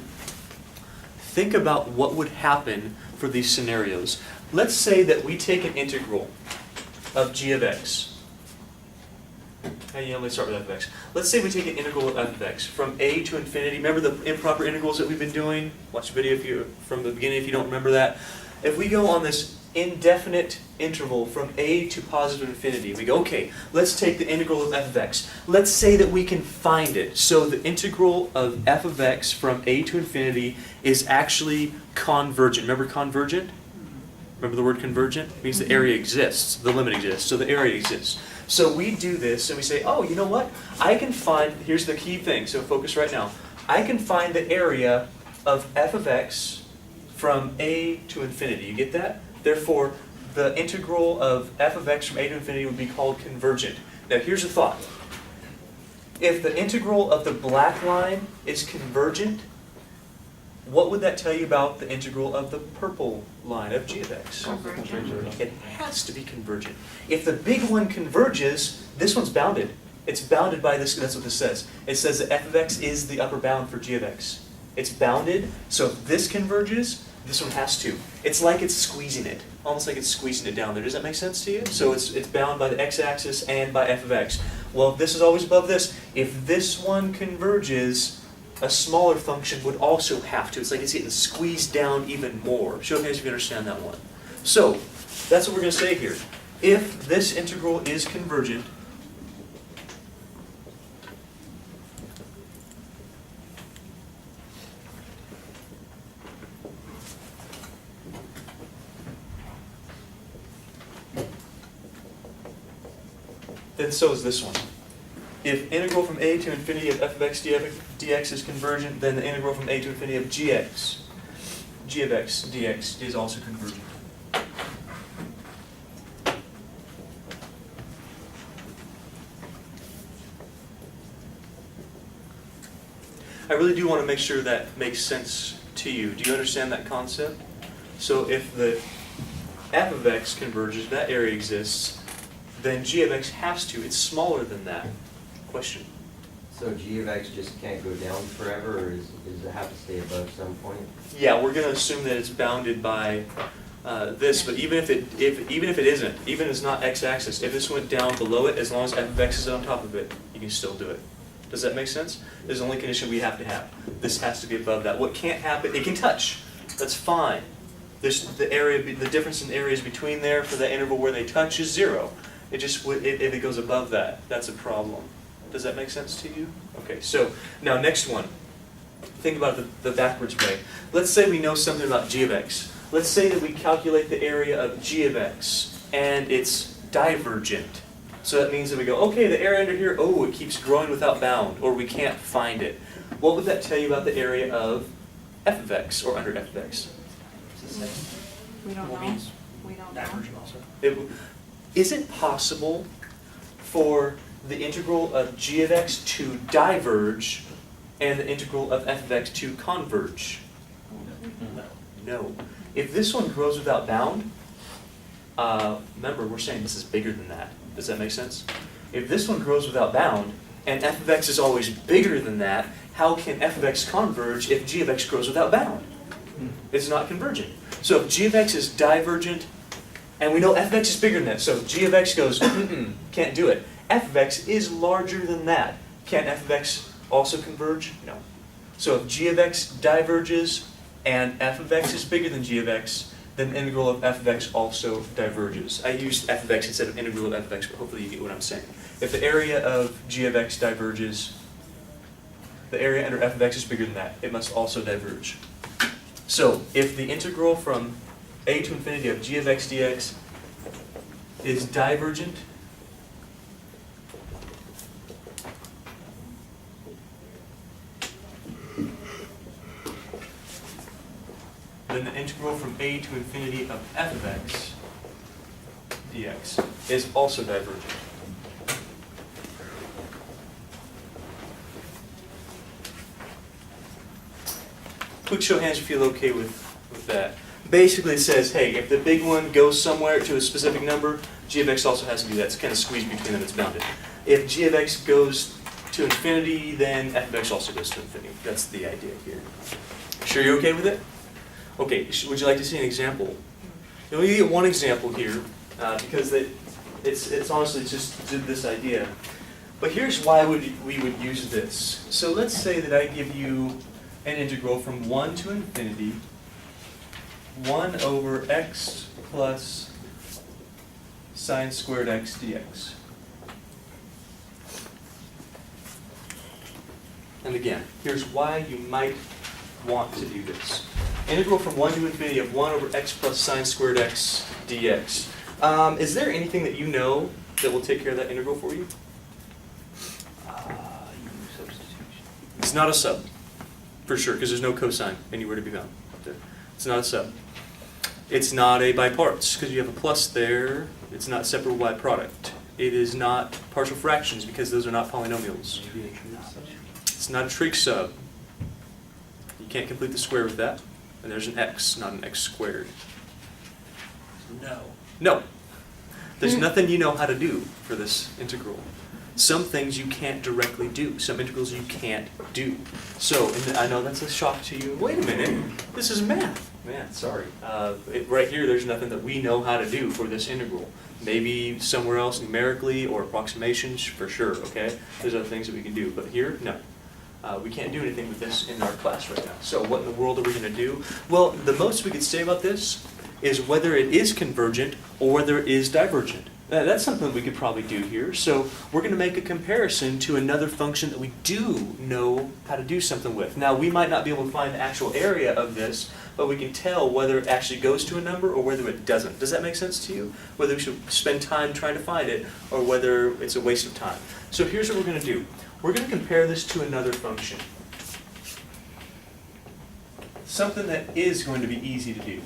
Think about what would happen for these scenarios. Let's say that we take an integral of g of x. Let's start with f of x. Let's say we take an integral of f of x from a to infinity. Remember the improper integrals that we've been doing? Watch the video from the beginning if you don't remember that. If we go on this indefinite interval from a to positive infinity, we go, okay, let's take the integral of f of x. Let's say that we can find it. So the integral of f of x from a to infinity is actually convergent. Remember convergent? Remember the word convergent? It means the area exists, the limit exists, so the area exists. So we do this and we say, oh, you know what? I can find, here's the key thing, so focus right now. I can find the area of f of x from a to infinity. You get that? Therefore, the integral of f of x from a to infinity would be called convergent. Now here's a thought. If the integral of the black line is convergent, what would that tell you about the integral of the purple line of g of x? Convergent. It has to be convergent. If the big one converges, this one's bounded. It's bounded by this, that's what this says. It says that f of x is the upper bound for g of x. It's bounded, so if this converges, this one has to. It's like it's squeezing it, almost like it's squeezing it down there. Does that make sense to you? So it's bound by the x-axis and by f of x. Well, if this is always above this, if this one converges, a smaller function would also have to. It's like it's getting squeezed down even more. Show me if you understand that one. So, that's what we're going to say here. If this integral is convergent, then so is this one. If integral from a to infinity of f of x dx is convergent, then the integral from a to infinity of g of x dx is also convergent. I really do want to make sure that makes sense to you. Do you understand that concept? So if the f of x converges, that area exists, then g of x has to. It's smaller than that. Question? So g of x just can't go down forever, or does it have to stay above some point? Yeah, we're going to assume that it's bounded by this, but even if it isn't, even if it's not x-axis, if this went down below it, as long as f of x is on top of it, you can still do it. Does that make sense? There's the only condition we have to have. This has to be above that. What can't happen? It can touch. That's fine. There's the difference in areas between there for the interval where they touch is 0. It just if it goes above that, that's a problem. Does that make sense to you? Okay, so now next one. Think about the backwards way. Let's say we know something about g of x. Let's say that we calculate the area of g of x, and it's divergent. So that means that we go, okay, the area under here, oh, it keeps growing without bound, or we can't find it. What would that tell you about the area of f of x, or under f of x? We don't know. We don't know. Is it possible for the integral of g of x to diverge and the integral of f of x to converge? No. If this one grows without bound, remember we're saying this is bigger than that. Does that make sense? If this one grows without bound and f of x is always bigger than that, how can f of x converge if g of x grows without bound? It's not convergent. So if g of x is divergent, and we know f of x is bigger than that, so g of x goes, can't do it. F of x is larger than that. Can f of x also converge? No. So if g of x diverges and f of x is bigger than g of x, then the integral of f of x also diverges. I used f of x instead of integral of f of x, but hopefully you get what I'm saying. If the area of g of x diverges, the area under f of x is bigger than that. It must also diverge. So if the integral from a to infinity of g of x dx is divergent, then the integral from a to infinity of f of x dx is also divergent. Quick show of hands if you feel okay with that. Basically it says, hey, if the big one goes somewhere to a specific number, g of x also has to do that. It's kind of squeezed between them, it's bounded. If g of x goes to infinity, then f of x also goes to infinity. That's the idea here. Sure you're okay with it? Okay, would you like to see an example? You only get one example here, because it's honestly just this idea. But here's why we would use this. So let's say that I give you an integral from 1 to infinity, 1 over x plus sine squared x dx. And again, here's why you might want to do this. Integral from 1 to infinity of 1 over x plus sine squared x dx. Is there anything that you know that will take care of that integral for you? It's not a sub, for sure, because there's no cosine anywhere to be found. It's not a sub. It's not a by parts, because you have a plus there. It's not separable by product. It is not partial fractions, because those are not polynomials. It's not a trig sub. You can't complete the square with that. And there's an x, not an x squared. No. No. There's nothing you know how to do for this integral. Some things you can't directly do. Some integrals you can't do. So, and I know that's a shock to you. Wait a minute, this is math. Man, sorry. Right here, there's nothing that we know how to do for this integral. Maybe somewhere else numerically or approximations, for sure, okay? There's other things that we can do, but here, no. We can't do anything with this in our class right now. So what in the world are we going to do? Well, the most we could say about this is whether it is convergent or whether it is divergent. That's something we could probably do here. So we're going to make a comparison to another function that we do know how to do something with. Now, we might not be able to find the actual area of this, but we can tell whether it actually goes to a number or whether it doesn't. Does that make sense to you? Whether we should spend time trying to find it or whether it's a waste of time. So here's what we're going to do. We're going to compare this to another function. Something that is going to be easy to do.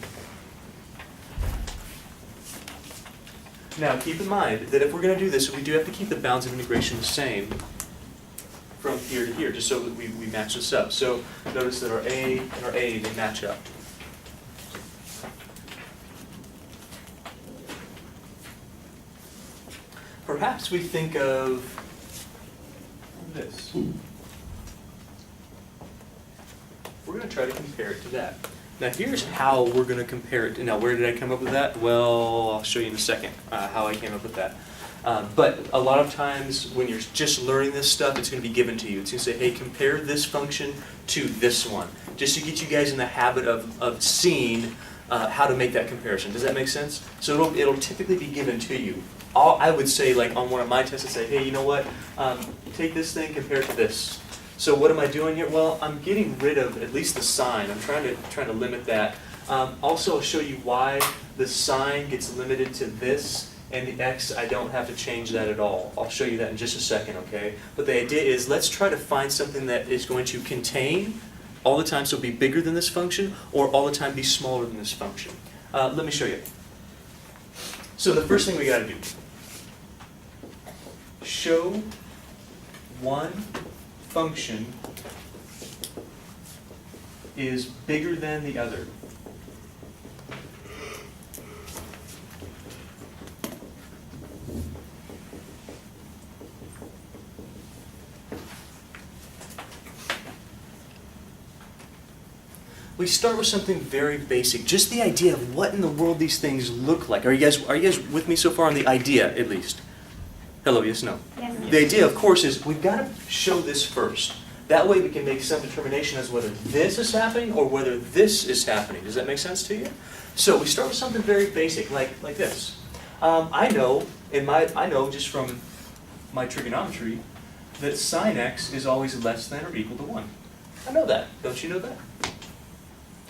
Now, keep in mind that if we're going to do this, we do have to keep the bounds of integration the same from here to here, just so that we match this up. So notice that our A and our A, they match up. Perhaps we think of this. We're going to try to compare it to that. Now here's how we're going to compare it. Now where did I come up with that? Well, I'll show you in a second how I came up with that. But a lot of times when you're just learning this stuff, it's going to be given to you. It's going to say, hey, compare this function to this one, just to get you guys in the habit of seeing how to make that comparison. Does that make sense? So it'll typically be given to you. I would say, like on one of my tests, I'd say, hey, you know what? Take this thing, compare it to this. So what am I doing here? Well, I'm getting rid of at least the sign. I'm trying to limit that. Also, I'll show you why the sign gets limited to this, and the x, I don't have to change that at all. I'll show you that in just a second, okay? But the idea is, let's try to find something that is going to contain all the time, so be bigger than this function, or all the time be smaller than this function. Let me show you. So the first thing we got to do, show one function is bigger than the other. We start with something very basic, just the idea of what in the world these things look like. Are you guys with me so far on the idea, at least? Hello, yes, no? Yes. The idea, of course, is we've got to show this first. That way we can make some determination as to whether this is happening or whether this is happening. Does that make sense to you? So we start with something very basic, like this. I know just from my trigonometry that sine x is always less than or equal to 1. I know that. Don't you know that?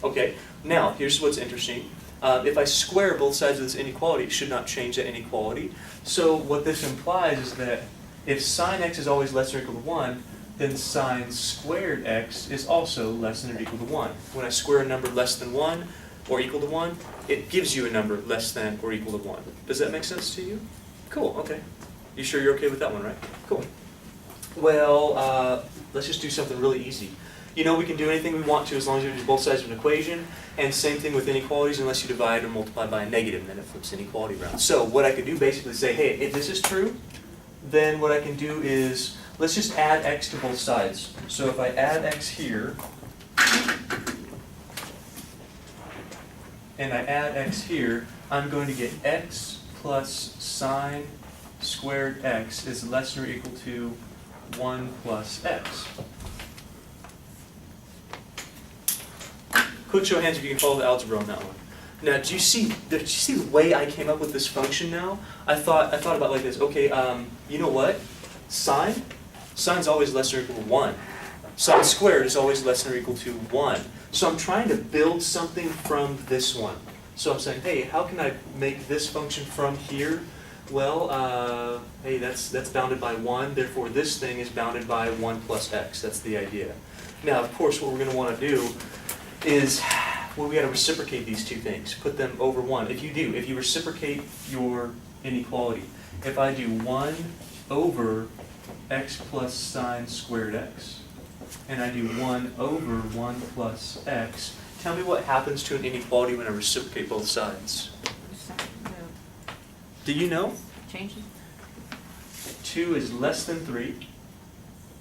Okay, now here's what's interesting. If I square both sides of this inequality, it should not change that inequality. So what this implies is that if sine x is always less than or equal to 1, then sine squared x is also less than or equal to 1. When I square a number less than 1, or equal to 1, it gives you a number less than or equal to 1. Does that make sense to you? Cool, okay. You sure you're okay with that one, right? Cool. Well, let's just do something really easy. You know we can do anything we want to as long as we do both sides of an equation, and same thing with inequalities unless you divide or multiply by a negative, and then it flips inequality around. So what I could do basically is say, hey, if this is true, then what I can do is, let's just add x to both sides. So if I add x here, and I add x here, I'm going to get x plus sine squared x is less than or equal to 1 plus x. Quick show of hands if you can follow the algebra on that one. Now, do you see the way I came up with this function now? I thought about it like this. Okay, you know what? Sine's always less than or equal to 1. Sine squared is always less than or equal to 1. So I'm trying to build something from this one. So I'm saying, hey, how can I make this function from here? Well, hey, that's bounded by 1. Therefore, this thing is bounded by 1 plus x. That's the idea. Now, of course, what we're going to want to do is, well, we got to reciprocate these two things, put them over 1. If you reciprocate your inequality, if I do 1 over x plus sine squared x, and I do 1 over 1 plus x, tell me what happens to an inequality when I reciprocate both sides. Do you know? Change it. 2 is less than 3.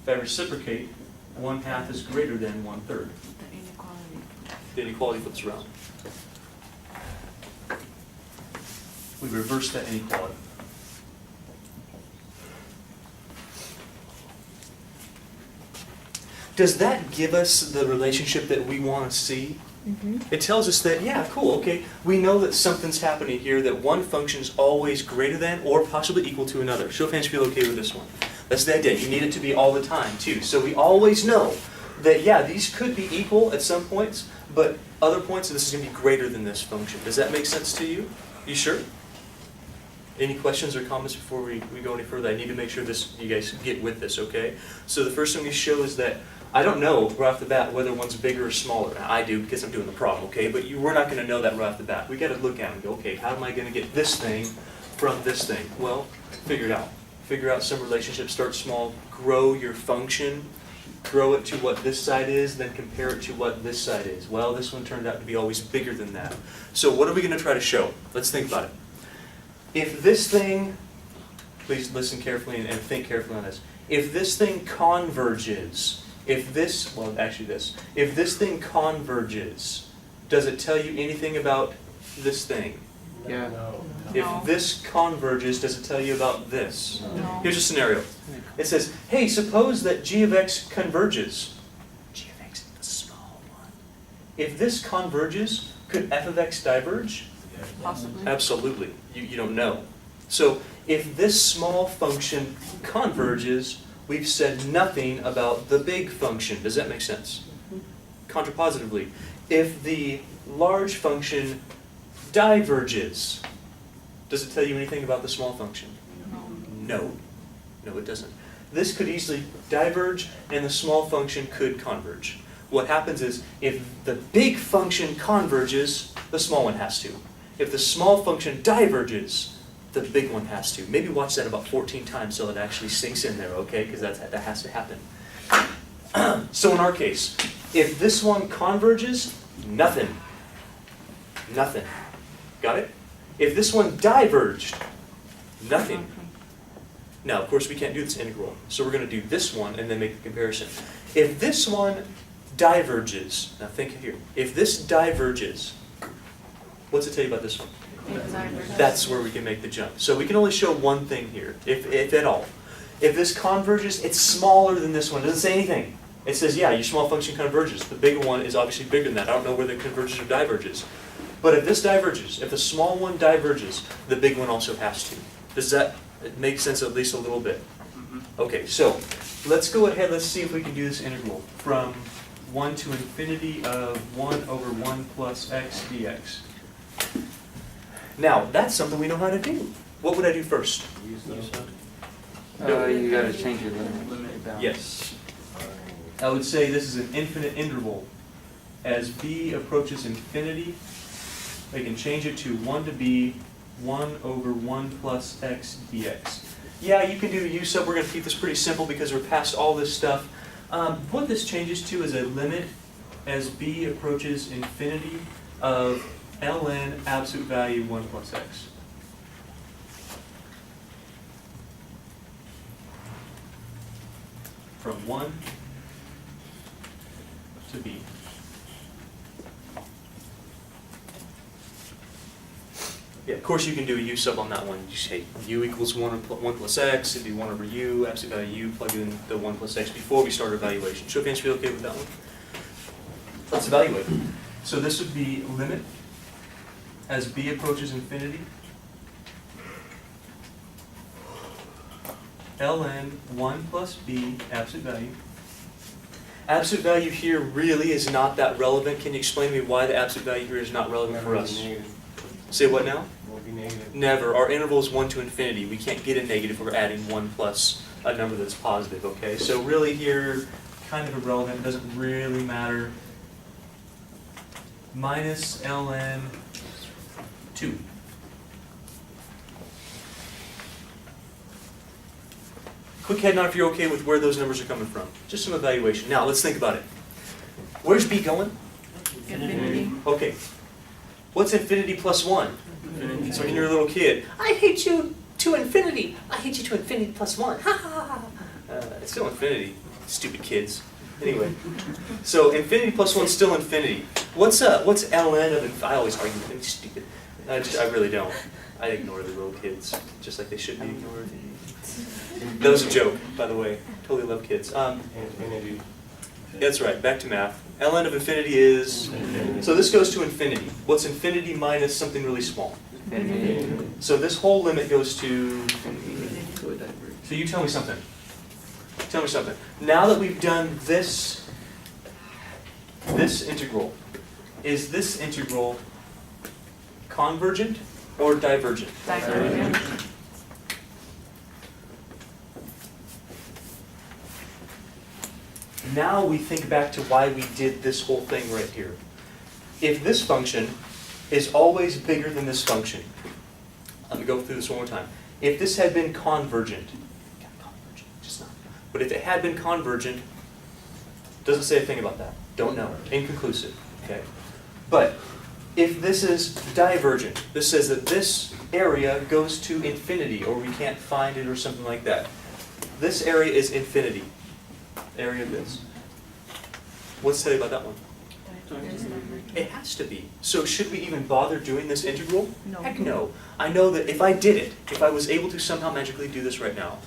If I reciprocate, 1/2 is greater than 1/3. The inequality. The inequality flips around. We reverse that inequality. Does that give us the relationship that we want to see? It tells us that, yeah, cool, okay, we know that something's happening here, that one function is always greater than or possibly equal to another. Show of hands if you feel okay with this one. That's the idea. You need it to be all the time, too. So we always know that, yeah, these could be equal at some points, but other points, this is going to be greater than this function. Does that make sense to you? You sure? Any questions or comments before we go any further? I need to make sure you guys get with this, okay? So the first thing we show is that I don't know right off the bat whether one's bigger or smaller. Now, I do because I'm doing the problem, okay? But we're not going to know that right off the bat. We got to look at it and go, okay, how am I going to get this thing from this thing? Well, figure it out. Figure out some relationship. Start small. Grow your function. Grow it to what this side is, then compare it to what this side is. Well, this one turned out to be always bigger than that. So what are we going to try to show? Let's think about it. If this thing, please listen carefully and think carefully on this. If this thing converges, if this thing converges, does it tell you anything about this thing? Yeah. No. If this converges, does it tell you about this? No. Here's a scenario. It says, hey, suppose that g of x converges. G of x is the small one. If this converges, could f of x diverge? Possibly. Absolutely. You don't know. So if this small function converges, we've said nothing about the big function. Does that make sense? Contrapositively, if the large function diverges, does it tell you anything about the small function? No. No, it doesn't. This could easily diverge, and the small function could converge. What happens is, if the big function converges, the small one has to. If the small function diverges, the big one has to. Maybe watch that about 14 times so it actually sinks in there, okay? Because that has to happen. So in our case, if this one converges, nothing. Nothing. Got it? If this one diverged, nothing. Now, of course, we can't do this integral, so we're going to do this one and then make the comparison. If this one diverges, now think here, if this diverges, what's it tell you about this one? That's where we can make the jump. So we can only show one thing here, if at all. If this converges, it's smaller than this one. It doesn't say anything. It says, yeah, your small function converges. The bigger one is obviously bigger than that. I don't know whether it converges or diverges. But if this diverges, if the small one diverges, the big one also has to. Does that make sense at least a little bit? Okay, so let's go ahead, let's see if we can do this integral from 1 to infinity of 1 over 1 plus x dx. Now, that's something we know how to do. What would I do first? You gotta change your limit bound. Yes. I would say this is an infinite interval. As b approaches infinity, I can change it to 1 to be 1 over 1 plus x dx. Yeah, you can do a u sub. We're going to keep this pretty simple because we're past all this stuff. What this changes to is a limit as b approaches infinity of ln absolute value 1 plus x. From 1 to b. Yeah, of course you can do a u sub on that one. You say u equals 1 plus x, it'd be 1 over u, absolute value u, plug in the 1 plus x before we start our evaluation. Show of hands, feel okay with that one? Let's evaluate. So this would be limit as b approaches infinity, ln 1 plus b absolute value. Absolute value here really is not that relevant. Can you explain to me why the absolute value here is not relevant for us? Say what now? Will be negative. Never. Our interval is 1 to infinity. We can't get a negative if we're adding 1 plus a number that's positive, okay? So really here, kind of irrelevant, doesn't really matter. Minus ln 2. Quick head nod if you're okay with where those numbers are coming from. Just some evaluation. Now, let's think about it. Where's b going? Infinity. Okay. What's infinity plus 1? Infinity. So when you're a little kid, I hate you to infinity. I hate you to infinity plus 1. Ha ha ha. It's still infinity. Stupid kids. Anyway, so infinity plus 1 is still infinity. What's ln of infinity? I always argue with them. Stupid. I really don't. I ignore the little kids, just like they should be ignored. That was a joke, by the way. Totally love kids. Infinity. That's right. Back to math. Ln of infinity is. So this goes to infinity. What's infinity minus something really small? Infinity. So this whole limit goes to. So it diverges. So you tell me something. Tell me something. Now that we've done this integral, is this integral convergent or divergent? Divergent. Now we think back to why we did this whole thing right here. If this function is always bigger than this function, let me go through this one more time. If this had been convergent, just not. But if it had been convergent, doesn't say a thing about that. Don't know. Inconclusive. Okay. But if this is divergent, this says that this area goes to infinity, or we can't find it, or something like that. This area is infinity. Area of this. What's to say about that one? It has to be. So should we even bother doing this integral? No. Heck no. I know that if I did it, if I was able to somehow magically do this right now,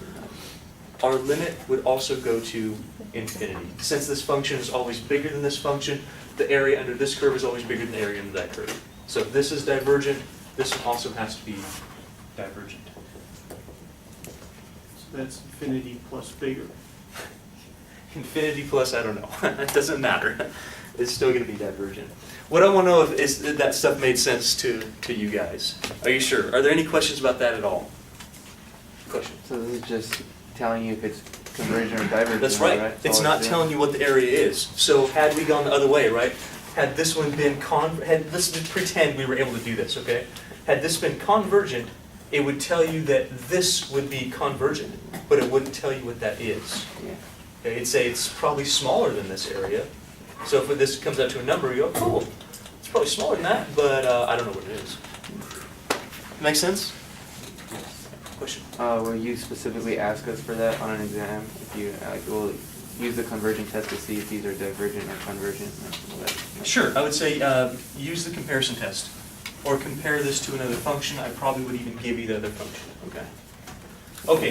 our limit would also go to infinity. Since this function is always bigger than this function, the area under this curve is always bigger than the area under that curve. So if this is divergent, this also has to be divergent. So that's infinity plus bigger. Infinity plus, I don't know. It doesn't matter. It's still going to be divergent. What I want to know is that that stuff made sense to you guys. Are you sure? Are there any questions about that at all? Question. So this is just telling you if it's convergent or divergent. That's right. It's all not doing. telling you what the area is. So had we gone the other way, right? Had this one been let's just pretend we were able to do this, okay? Had this been convergent, it would tell you that this would be convergent, but it wouldn't tell you what that is. Yeah. Okay, it'd say it's probably smaller than this area. So if this comes out to a number, you go, cool, it's probably smaller than that, but I don't know what it is. Make sense? Question? Will you specifically ask us for that on an exam? If you we'll use the convergent test to see if these are divergent or convergent. Sure, I would say use the comparison test. Or compare this to another function. I probably would even give you the other function, okay? Okay.